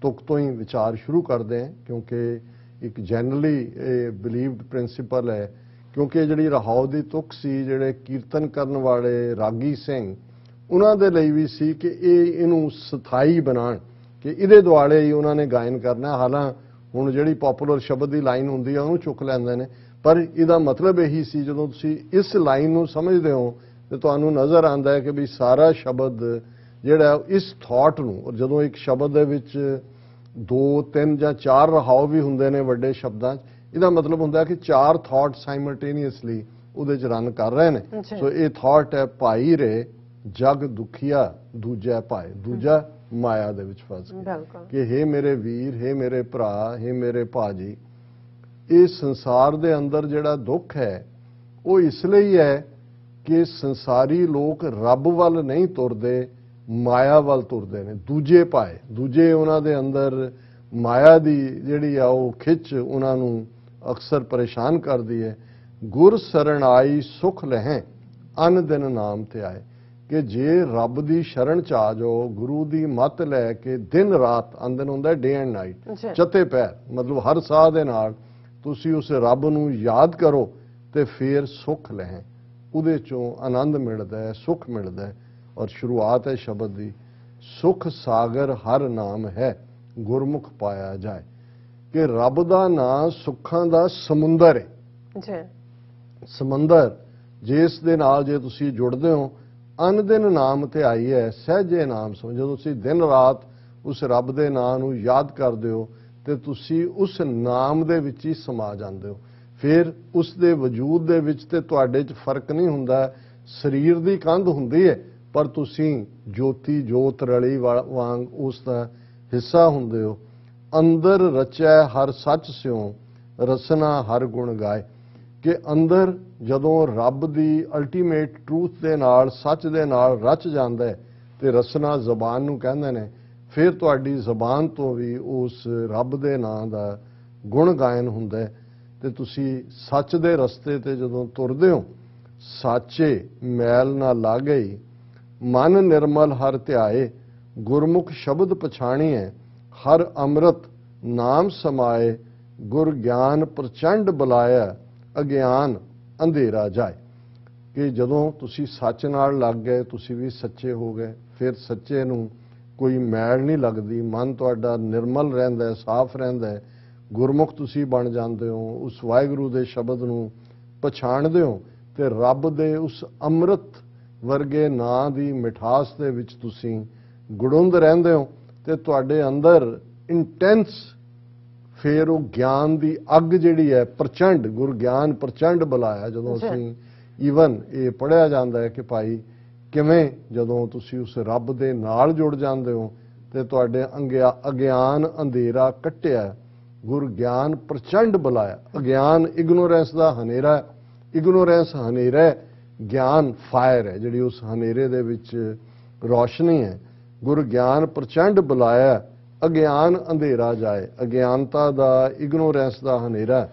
ਤੁਕ ਤੋਂ ਹੀ ਵਿਚਾਰ ਸ਼ੁਰੂ ਕਰਦੇ ਹਾਂ ਕਿਉਂਕਿ ਇੱਕ ਜਨਰਲੀ ਇਹ ਬਿਲੀਵਡ ਪ੍ਰਿੰਸੀਪਲ ਹੈ। ਕਿਉਂਕਿ ਜਿਹੜੀ ਰਹਾਓ ਦੀ ਤੁਕ ਸੀ ਜਿਹੜੇ ਕੀਰਤਨ ਕਰਨ ਵਾਲੇ ਰਾਗੀ ਸਿੰਘ ਉਹਨਾਂ ਦੇ ਲਈ ਵੀ ਸੀ ਕਿ ਇਹਨੂੰ ਸਥਾਈ ਬਣਾਉਣ ਕਿ ਇਹਦੇ ਦੁਆਲੇ ਹੀ ਉਹਨਾਂ ਨੇ ਗਾਇਨ ਕਰਨਾ। ਹਾਲਾਂ ਹੁਣ ਜਿਹੜੀ ਪਪੂਲਰ ਸ਼ਬਦ ਦੀ ਲਾਈਨ ਹੁੰਦੀ ਹੈ ਉਹਨੂੰ ਚੁੱਕ ਲੈਂਦੇ ਨੇ, ਪਰ ਇਹਦਾ ਮਤਲਬ ਇਹੀ ਸੀ ਜਦੋਂ ਤੁਸੀਂ ਇਸ ਲਾਈਨ ਨੂੰ ਸਮਝਦੇ ਹੋ ਤੇ ਤੁਹਾਨੂੰ ਨਜ਼ਰ ਆਉਂਦਾ ਹੈ ਕਿ ਵੀ ਸਾਰਾ ਸ਼ਬਦ ਜਿਹੜਾ ਇਸ ਥਾਟ ਨੂੰ, ਔਰ ਜਦੋਂ ਇੱਕ ਸ਼ਬਦ ਦੇ ਵਿੱਚ 2 3 ਜਾਂ 4 ਰਹਾਓ ਵੀ ਹੁੰਦੇ ਨੇ ਵੱਡੇ ਸ਼ਬਦਾਂ 'ਚ, ਇਹਦਾ ਮਤਲਬ ਹੁੰਦਾ ਕਿ 4 ਥਾਟ ਸਾਈਮਲਟੇਨੀਅਸਲੀ ਉਹਦੇ 'ਚ ਰਨ ਕਰ ਰਹੇ ਨੇ। ਸੋ ਇਹ ਥਾਟ ਹੈ ਭਾਈ ਰੇ ਜਗ ਦੁਖੀਆ ਦੂਜਾ ਭਾਏ, ਦੂਜਾ ਮਾਇਆ ਦੇ ਵਿੱਚ ਫਸ ਗਿਆ ਕਿ ਹੇ ਮੇਰੇ ਵੀਰ, ਹੇ ਮੇਰੇ ਭਰਾ, ਹੇ ਮੇਰੇ ਭਾਜੀ, ਇਹ ਸੰਸਾਰ ਦੇ ਅੰਦਰ ਜਿਹੜਾ ਦੁੱਖ ਹੈ ਉਹ ਇਸ ਲਈ ਹੈ ਕਿ ਸੰਸਾਰੀ ਲੋਕ ਰੱਬ ਵੱਲ ਨਹੀਂ ਤੁਰਦੇ, ਮਾਇਆ ਵੱਲ ਤੁਰਦੇ ਨੇ। ਦੂਜੇ ਭਾਏ, ਦੂਜੇ ਉਹਨਾਂ ਦੇ ਅੰਦਰ ਮਾਇਆ ਦੀ ਜਿਹੜੀ ਆ ਉਹ ਖਿੱਚ ਉਹਨਾਂ ਨੂੰ ਅਕਸਰ ਪਰੇਸ਼ਾਨ ਕਰਦੀ ਹੈ। ਗੁਰ ਸਰਣ ਆਈ ਸੁਖ ਲਹੈ ਅਨ ਦਿਨ ਨਾਮ ਤੇ ਆਏ ਕਿ ਜੇ ਰੱਬ ਦੀ ਸ਼ਰਨ ਚ ਆ ਜਾਓ, ਗੁਰੂ ਦੀ ਮੱਤ ਲੈ ਕੇ ਦਿਨ ਰਾਤ, ਅੰਦਨ ਹੁੰਦਾ ਡੇ ਐਂਡ ਨਾਈਟ, ਚੱਤੇ ਪੈਰ, ਮਤਲਬ ਹਰ ਸਾਹ ਦੇ ਨਾਲ ਤੁਸੀਂ ਉਸ ਰੱਬ ਨੂੰ ਯਾਦ ਕਰੋ ਤੇ ਫਿਰ ਸੁਖ ਲਹੈ, ਉਹਦੇ ਚੋਂ ਆਨੰਦ ਮਿਲਦਾ ਹੈ, ਸੁਖ ਮਿਲਦਾ ਹੈ। ਔਰ ਸ਼ੁਰੂਆਤ ਹੈ ਸ਼ਬਦ ਦੀ, ਸੁਖ ਸਾਗਰ ਹਰ ਨਾਮ ਹੈ ਗੁਰਮੁਖ ਪਾਇਆ ਜਾਏ, ਕਿ ਰੱਬ ਦਾ ਨਾਮ ਸੁੱਖਾਂ ਦਾ ਸਮੁੰਦਰ ਹੈ। ਸਮੁੰਦਰ ਜਿਸ ਦੇ ਨਾਲ ਜੇ ਤੁਸੀਂ ਜੁੜਦੇ ਹੋ, ਅਨ ਦਿਨ ਨਾਮ ਧਿਆਈ ਹੈ ਸਹਿਜੇ ਨਾਮ ਸਮਝ, ਜਦੋਂ ਤੁਸੀਂ ਦਿਨ ਰਾਤ ਉਸ ਰੱਬ ਦੇ ਨਾਮ ਨੂੰ ਯਾਦ ਕਰਦੇ ਹੋ ਤੇ ਤੁਸੀਂ ਉਸ ਨਾਮ ਦੇ ਵਿੱਚ ਹੀ ਸਮਾ ਜਾਂਦੇ ਹੋ। ਫਿਰ ਉਸ ਦੇ ਵਜੂਦ ਦੇ ਵਿੱਚ ਤੇ ਤੁਹਾਡੇ 'ਚ ਫਰਕ ਨਹੀਂ ਹੁੰਦਾ, ਸਰੀਰ ਦੀ ਕੰਧ ਹੁੰਦੀ ਹੈ ਪਰ ਤੁਸੀਂ ਜੋਤੀ ਜੋਤ ਰਲੀ ਵਾਂਗ ਉਸ ਦਾ ਹਿੱਸਾ ਹੁੰਦੇ ਹੋ। ਅੰਦਰ ਰਚੈ ਹਰ ਸੱਚ ਸਿਉ ਰਸਨਾ ਹਰ ਗੁਣ ਗਾਏ, ਕਿ ਅੰਦਰ ਜਦੋਂ ਰੱਬ ਦੀ ਅਲਟੀਮੇਟ ਟਰੂਥ ਦੇ ਨਾਲ, ਸੱਚ ਦੇ ਨਾਲ ਰਚ ਜਾਂਦਾ ਹੈ ਤੇ ਰਸਨਾ ਜ਼ਬਾਨ ਨੂੰ ਕਹਿੰਦੇ ਨੇ, ਫਿਰ ਤੁਹਾਡੀ ਜ਼ਬਾਨ ਤੋਂ ਵੀ ਉਸ ਰੱਬ ਦੇ ਨਾਂ ਦਾ ਗੁਣ ਗਾਇਨ ਹੁੰਦਾ ਹੈ ਤੇ ਤੁਸੀਂ ਸੱਚ ਦੇ ਰਸਤੇ ਤੇ ਜਦੋਂ ਤੁਰਦੇ ਹੋ, ਸਾਚੇ ਮੈਲ ਨਾ ਲਾਗਈ ਮਨ ਨਿਰਮਲ ਹਰ ਧਿਆਏ, ਗੁਰਮੁਖ ਸ਼ਬਦ ਪਛਾਣੀਐ ਹਰ ਅੰਮ੍ਰਿਤ ਨਾਮ ਸਮਾਏ, ਗੁਰ ਗਿਆਨ ਪ੍ਰਚੰਡ ਬੁਲਾਇਆ ਅਗਿਆਨ ਅੰਧੇਰਾ ਜਾਏ। ਕਿ ਜਦੋਂ ਤੁਸੀਂ ਸੱਚ ਨਾਲ ਲੱਗ ਗਏ, ਤੁਸੀਂ ਵੀ ਸੱਚੇ ਹੋ ਗਏ, ਫਿਰ ਸੱਚੇ ਨੂੰ ਕੋਈ ਮੈਲ ਨਹੀਂ ਲੱਗਦੀ, ਮਨ ਤੁਹਾਡਾ ਨਿਰਮਲ ਰਹਿੰਦਾ ਹੈ, ਸਾਫ਼ ਰਹਿੰਦਾ ਹੈ, ਗੁਰਮੁਖ ਤੁਸੀਂ ਬਣ ਜਾਂਦੇ ਹੋ, ਉਸ ਵਾਹਿਗੁਰੂ ਦੇ ਸ਼ਬਦ ਨੂੰ ਪਛਾਣਦੇ ਹੋ ਤੇ ਰੱਬ ਦੇ ਉਸ ਅੰਮ੍ਰਿਤ ਵਰਗੇ ਨਾਂ ਦੀ ਮਿਠਾਸ ਦੇ ਵਿੱਚ ਤੁਸੀਂ ਗੁੜੁੰਦ ਰਹਿੰਦੇ ਹੋ ਤੇ ਤੁਹਾਡੇ ਅੰਦਰ ਇੰਟੈਂਸ ਫਿਰ ਉਹ ਗਿਆਨ ਦੀ ਅੱਗ ਜਿਹੜੀ ਹੈ ਪ੍ਰਚੰਡ, ਗੁਰ ਗਿਆਨ ਪ੍ਰਚੰਡ ਬੁਲਾਇਆ। ਜਦੋਂ ਅਸੀਂ ਈਵਨ ਇਹ ਪੜ੍ਹਿਆ ਜਾਂਦਾ ਹੈ ਕਿ ਭਾਈ ਕਿਵੇਂ ਜਦੋਂ ਤੁਸੀਂ ਉਸ ਰੱਬ ਦੇ ਨਾਲ ਜੁੜ ਜਾਂਦੇ ਹੋ ਤੇ ਤੁਹਾਡੇ ਅਗਿਆਨ ਅੰਧੇਰਾ ਕੱਟਿਆ, ਗੁਰ ਗਿਆਨ ਪ੍ਰਚੰਡ ਬੁਲਾਇਆ। ਅਗਿਆਨ ਇਗਨੋਰੈਂਸ ਦਾ ਹਨੇਰਾ, ਇਗਨੋਰੈਂਸ ਹਨੇਰਾ, ਗਿਆਨ ਫਾਇਰ ਹੈ ਜਿਹੜੀ ਉਸ ਹਨੇਰੇ ਦੇ ਵਿੱਚ ਰੋਸ਼ਨੀ ਹੈ। ਗੁਰ ਗਿਆਨ ਪ੍ਰਚੰਡ ਬੁਲਾਇਆ ਅਗਿਆਨ ਅੰਧੇਰਾ ਜਾਏ, ਅਗਿਆਨਤਾ ਦਾ, ਇਗਨੋਰੈਂਸ ਦਾ ਹਨੇਰਾ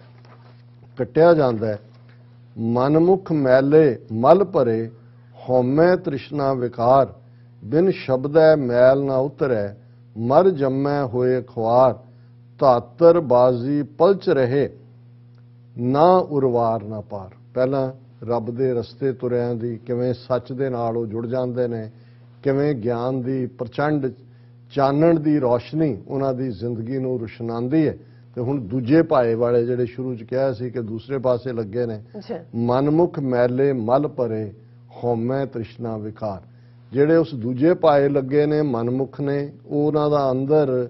ਕੱਟਿਆ ਜਾਂਦਾ ਹੈ। ਮਨਮੁਖ ਮੈਲੇ ਮਲ ਭਰੇ ਹਉਮੈ ਤ੍ਰਿਸ਼ਨਾ ਵਿਕਾਰ, ਬਿਨ ਸ਼ਬਦੈ ਮੈਲ ਨਾ ਉਤਰੈ ਮਰ ਜੰਮੈ ਹੋਏ ਖੁਆਰ, ਧਾਤਰ ਬਾਜ਼ੀ ਪਲਚ ਰਹੇ ਨਾ ਉਰਵਾਰ ਨਾ ਪਾਰ। ਪਹਿਲਾਂ ਰੱਬ ਦੇ ਰਸਤੇ ਤੁਰਿਆਂ ਦੀ ਕਿਵੇਂ ਸੱਚ ਦੇ ਨਾਲ ਉਹ ਜੁੜ ਜਾਂਦੇ ਨੇ, ਕਿਵੇਂ ਗਿਆਨ ਦੀ ਪ੍ਰਚੰਡ ਚਾਨਣ ਦੀ ਰੋਸ਼ਨੀ ਉਹਨਾਂ ਦੀ ਜ਼ਿੰਦਗੀ ਨੂੰ ਰੁਸ਼ਨਾਉਂਦੀ ਹੈ। ਤੇ ਹੁਣ ਦੂਜੇ ਪਾਏ ਵਾਲੇ ਜਿਹੜੇ ਸ਼ੁਰੂ 'ਚ ਕਿਹਾ ਸੀ ਕਿ ਦੂਸਰੇ ਪਾਸੇ ਲੱਗੇ ਨੇ, ਮਨਮੁਖ ਮੈਲੇ ਮਲ ਭਰੇ ਹਉਮੈ ਤ੍ਰਿਸ਼ਨਾ ਵਿਕਾਰ, ਜਿਹੜੇ ਉਸ ਦੂਜੇ ਪਾਏ ਲੱਗੇ ਨੇ, ਮਨਮੁਖ ਨੇ, ਉਹਨਾਂ ਦਾ ਅੰਦਰ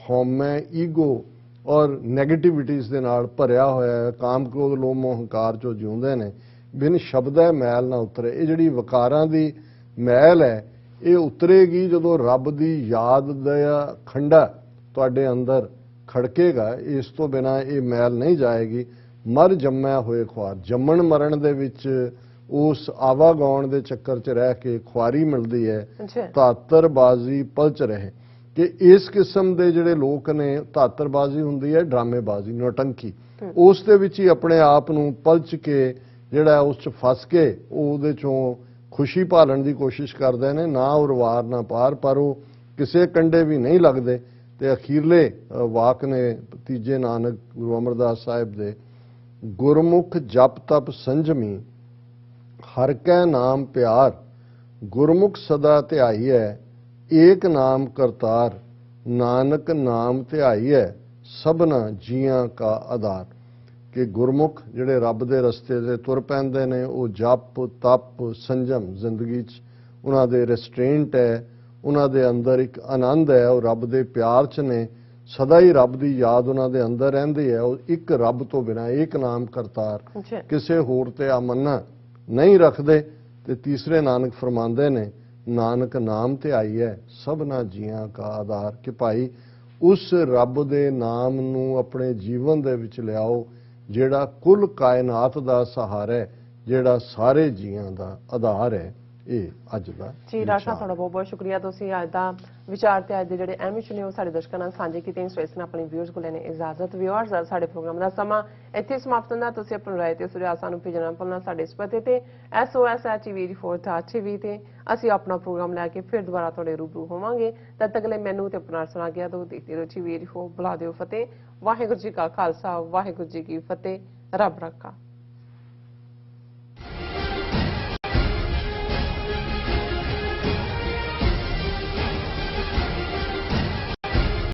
ਹਉਮੈ, ਈਗੋ ਔਰ ਨੈਗੇਟਿਵਿਟੀਜ਼ ਦੇ ਨਾਲ ਭਰਿਆ ਹੋਇਆ ਹੈ, ਕਾਮ ਕ੍ਰੋਧ ਲੋਭ ਮੋਹ ਹੰਕਾਰ 'ਚੋਂ ਜਿਉਂਦੇ ਨੇ। ਬਿਨ ਸ਼ਬਦੈ ਮੈਲ ਨਾ ਉਤਰੇ, ਇਹ ਜਿਹੜੀ ਵਿਕਾਰਾਂ ਦੀ ਮੈਲ ਹੈ ਇਹ ਉਤਰੇਗੀ ਜਦੋਂ ਰੱਬ ਦੀ ਯਾਦ ਦਾ ਖੰਡਾ ਤੁਹਾਡੇ ਅੰਦਰ ਖੜਕੇਗਾ। ਇਸ ਤੋਂ ਬਿਨਾਂ ਇਹ ਮੈਲ ਨਹੀਂ ਜਾਏਗੀ। ਮਰ ਜੰਮਿਆ ਹੋਏ ਖੁਆਰ, ਜੰਮਣ ਮਰਨ ਦੇ ਵਿੱਚ ਉਸ ਆਵਾਗਾਉਣ ਦੇ ਚੱਕਰ 'ਚ ਰਹਿ ਕੇ ਖੁਆਰੀ ਮਿਲਦੀ ਹੈ। ਧਾਤਰਬਾਜ਼ੀ ਪਲਚ ਰਹੇ, ਕਿ ਇਸ ਕਿਸਮ ਦੇ ਜਿਹੜੇ ਲੋਕ ਨੇ, ਧਾਤਰਬਾਜ਼ੀ ਹੁੰਦੀ ਹੈ ਡਰਾਮੇਬਾਜ਼ੀ, ਨੌਟੰਕੀ, ਉਸ ਦੇ ਵਿੱਚ ਹੀ ਆਪਣੇ ਆਪ ਨੂੰ ਪਲਚ ਕੇ ਜਿਹੜਾ ਉਸ 'ਚ ਫਸ ਕੇ ਉਹਦੇ 'ਚੋਂ ਖੁਸ਼ੀ ਭਾਲਣ ਦੀ ਕੋਸ਼ਿਸ਼ ਕਰਦੇ ਨੇ, ਨਾ ਉਰਵਾਰ ਨਾ ਪਾਰ, ਪਰ ਉਹ ਕਿਸੇ ਕੰਡੇ ਵੀ ਨਹੀਂ ਲੱਗਦੇ। ਤੇ ਅਖੀਰਲੇ ਵਾਕ ਨੇ ਤੀਜੇ ਨਾਨਕ ਗੁਰੂ ਅਮਰਦਾਸ ਸਾਹਿਬ ਦੇ, ਗੁਰਮੁਖ ਜਪ ਤਪ ਸੰਜਮੀ ਹਰ ਕੈ ਨਾਮ ਪਿਆਰ, ਗੁਰਮੁਖ ਸਦਾ ਧਿਆਈਐ ਏਕ ਨਾਮ ਕਰਤਾਰ, ਨਾਨਕ ਨਾਮ ਧਿਆਈਐ ਸਭਨਾ ਜੀਆਂ ਕਾ ਆਧਾਰ। ਕਿ ਗੁਰਮੁਖ ਜਿਹੜੇ ਰੱਬ ਦੇ ਰਸਤੇ ਤੇ ਤੁਰ ਪੈਂਦੇ ਨੇ, ਉਹ ਜਪ ਤਪ ਸੰਜਮ ਜ਼ਿੰਦਗੀ 'ਚ ਉਹਨਾਂ ਦੇ ਰੈਸਟ੍ਰੇਂਟ ਹੈ, ਉਹਨਾਂ ਦੇ ਅੰਦਰ ਇੱਕ ਆਨੰਦ ਹੈ, ਉਹ ਰੱਬ ਦੇ ਪਿਆਰ 'ਚ ਨੇ, ਸਦਾ ਹੀ ਰੱਬ ਦੀ ਯਾਦ ਉਹਨਾਂ ਦੇ ਅੰਦਰ ਰਹਿੰਦੀ ਹੈ। ਉਹ ਇੱਕ ਰੱਬ ਤੋਂ ਬਿਨਾਂ, ਇੱਕ ਨਾਮ ਕਰਤਾਰ, ਕਿਸੇ ਹੋਰ ਤੇ ਆਮਨਾ ਨਹੀਂ ਰੱਖਦੇ। ਤੇ ਤੀਸਰੇ ਨਾਨਕ ਫਰਮਾਉਂਦੇ ਨੇ, ਨਾਨਕ ਨਾਮ ਧਿਆਈਐ ਸਭਨਾ ਜੀਆਂ ਕਾ ਆਧਾਰ, ਕਿ ਭਾਈ ਉਸ ਰੱਬ ਦੇ ਨਾਮ ਨੂੰ ਆਪਣੇ ਜੀਵਨ ਦੇ ਵਿੱਚ ਲਿਆਓ ਜਿਹੜਾ ਕੁੱਲ ਕਾਇਨਾਤ ਦਾ ਸਹਾਰਾ ਹੈ, ਜਿਹੜਾ ਸਾਰੇ ਜੀਆਂ ਦਾ ਆਧਾਰ ਹੈ। ਇਹ ਅੱਜ ਦਾ ਜੀ ਡਾਕਟਰ ਸਾਹਿਬ, ਤੁਹਾਡਾ ਬਹੁਤ ਬਹੁਤ ਸ਼ੁਕਰੀਆ। ਤੁਸੀਂ ਅੱਜ ਦਾ ਵਿਚਾਰ ਤੇ ਅੱਜ ਦੇ ਜਿਹੜੇ ਅਹਿਮ ਇਸ਼ੂ ਨੇ ਉਹ ਸਾਡੇ ਦਰਸ਼ਕਾਂ ਨਾਲ ਸਾਂਝੇ ਕੀਤੇ। ਇਸ ਵੇਲੇ ਆਪਣੇ ਵਿਊਅਰਸ ਕੋਲ ਲੈਣੇ ਇਜਾਜ਼ਤ। ਵਿਊਅਰਸ, ਸਾਡੇ ਪ੍ਰੋਗਰਾਮ ਦਾ ਸਮਾਂ ਇੱਥੇ ਸਮਾਪਤ ਹੁੰਦਾ। ਤੁਸੀਂ ਆਪਣੀ ਰਾਏ ਤੇ ਸੁਝਾਅ ਸਾਨੂੰ ਭੇਜਣਾ ਭੁੱਲਣਾ ਸਾਡੇ ਇਸ ਪਤੇ ਤੇ SOS@TV4.TV ਤੇ ਅਸੀਂ ਆਪਣਾ ਪ੍ਰੋਗਰਾਮ ਲੈ ਕੇ ਫਿਰ ਦੁਬਾਰਾ ਤੁਹਾਡੇ ਰੂਬਰੂ ਹੋਵਾਂਗੇ। ਤਦ ਤੱਕ ਲਈ ਮੈਨੂੰ ਤੇ ਆਪਣਾ ਸੁਣਾ ਗਿਆ ਦੋ ਦੇਖਦੇ ਰਹੋ TV4, ਬੁਲਾ ਦਿਓ ਫਤਿਹ। ਵਾਹਿਗੁਰੂ ਜੀ ਕਾ ਖਾਲਸਾ, ਵਾਹਿਗੁਰੂ ਜੀ ਕੀ ਫਤਿਹ। ਰੱਬ ਰੱਖਾ।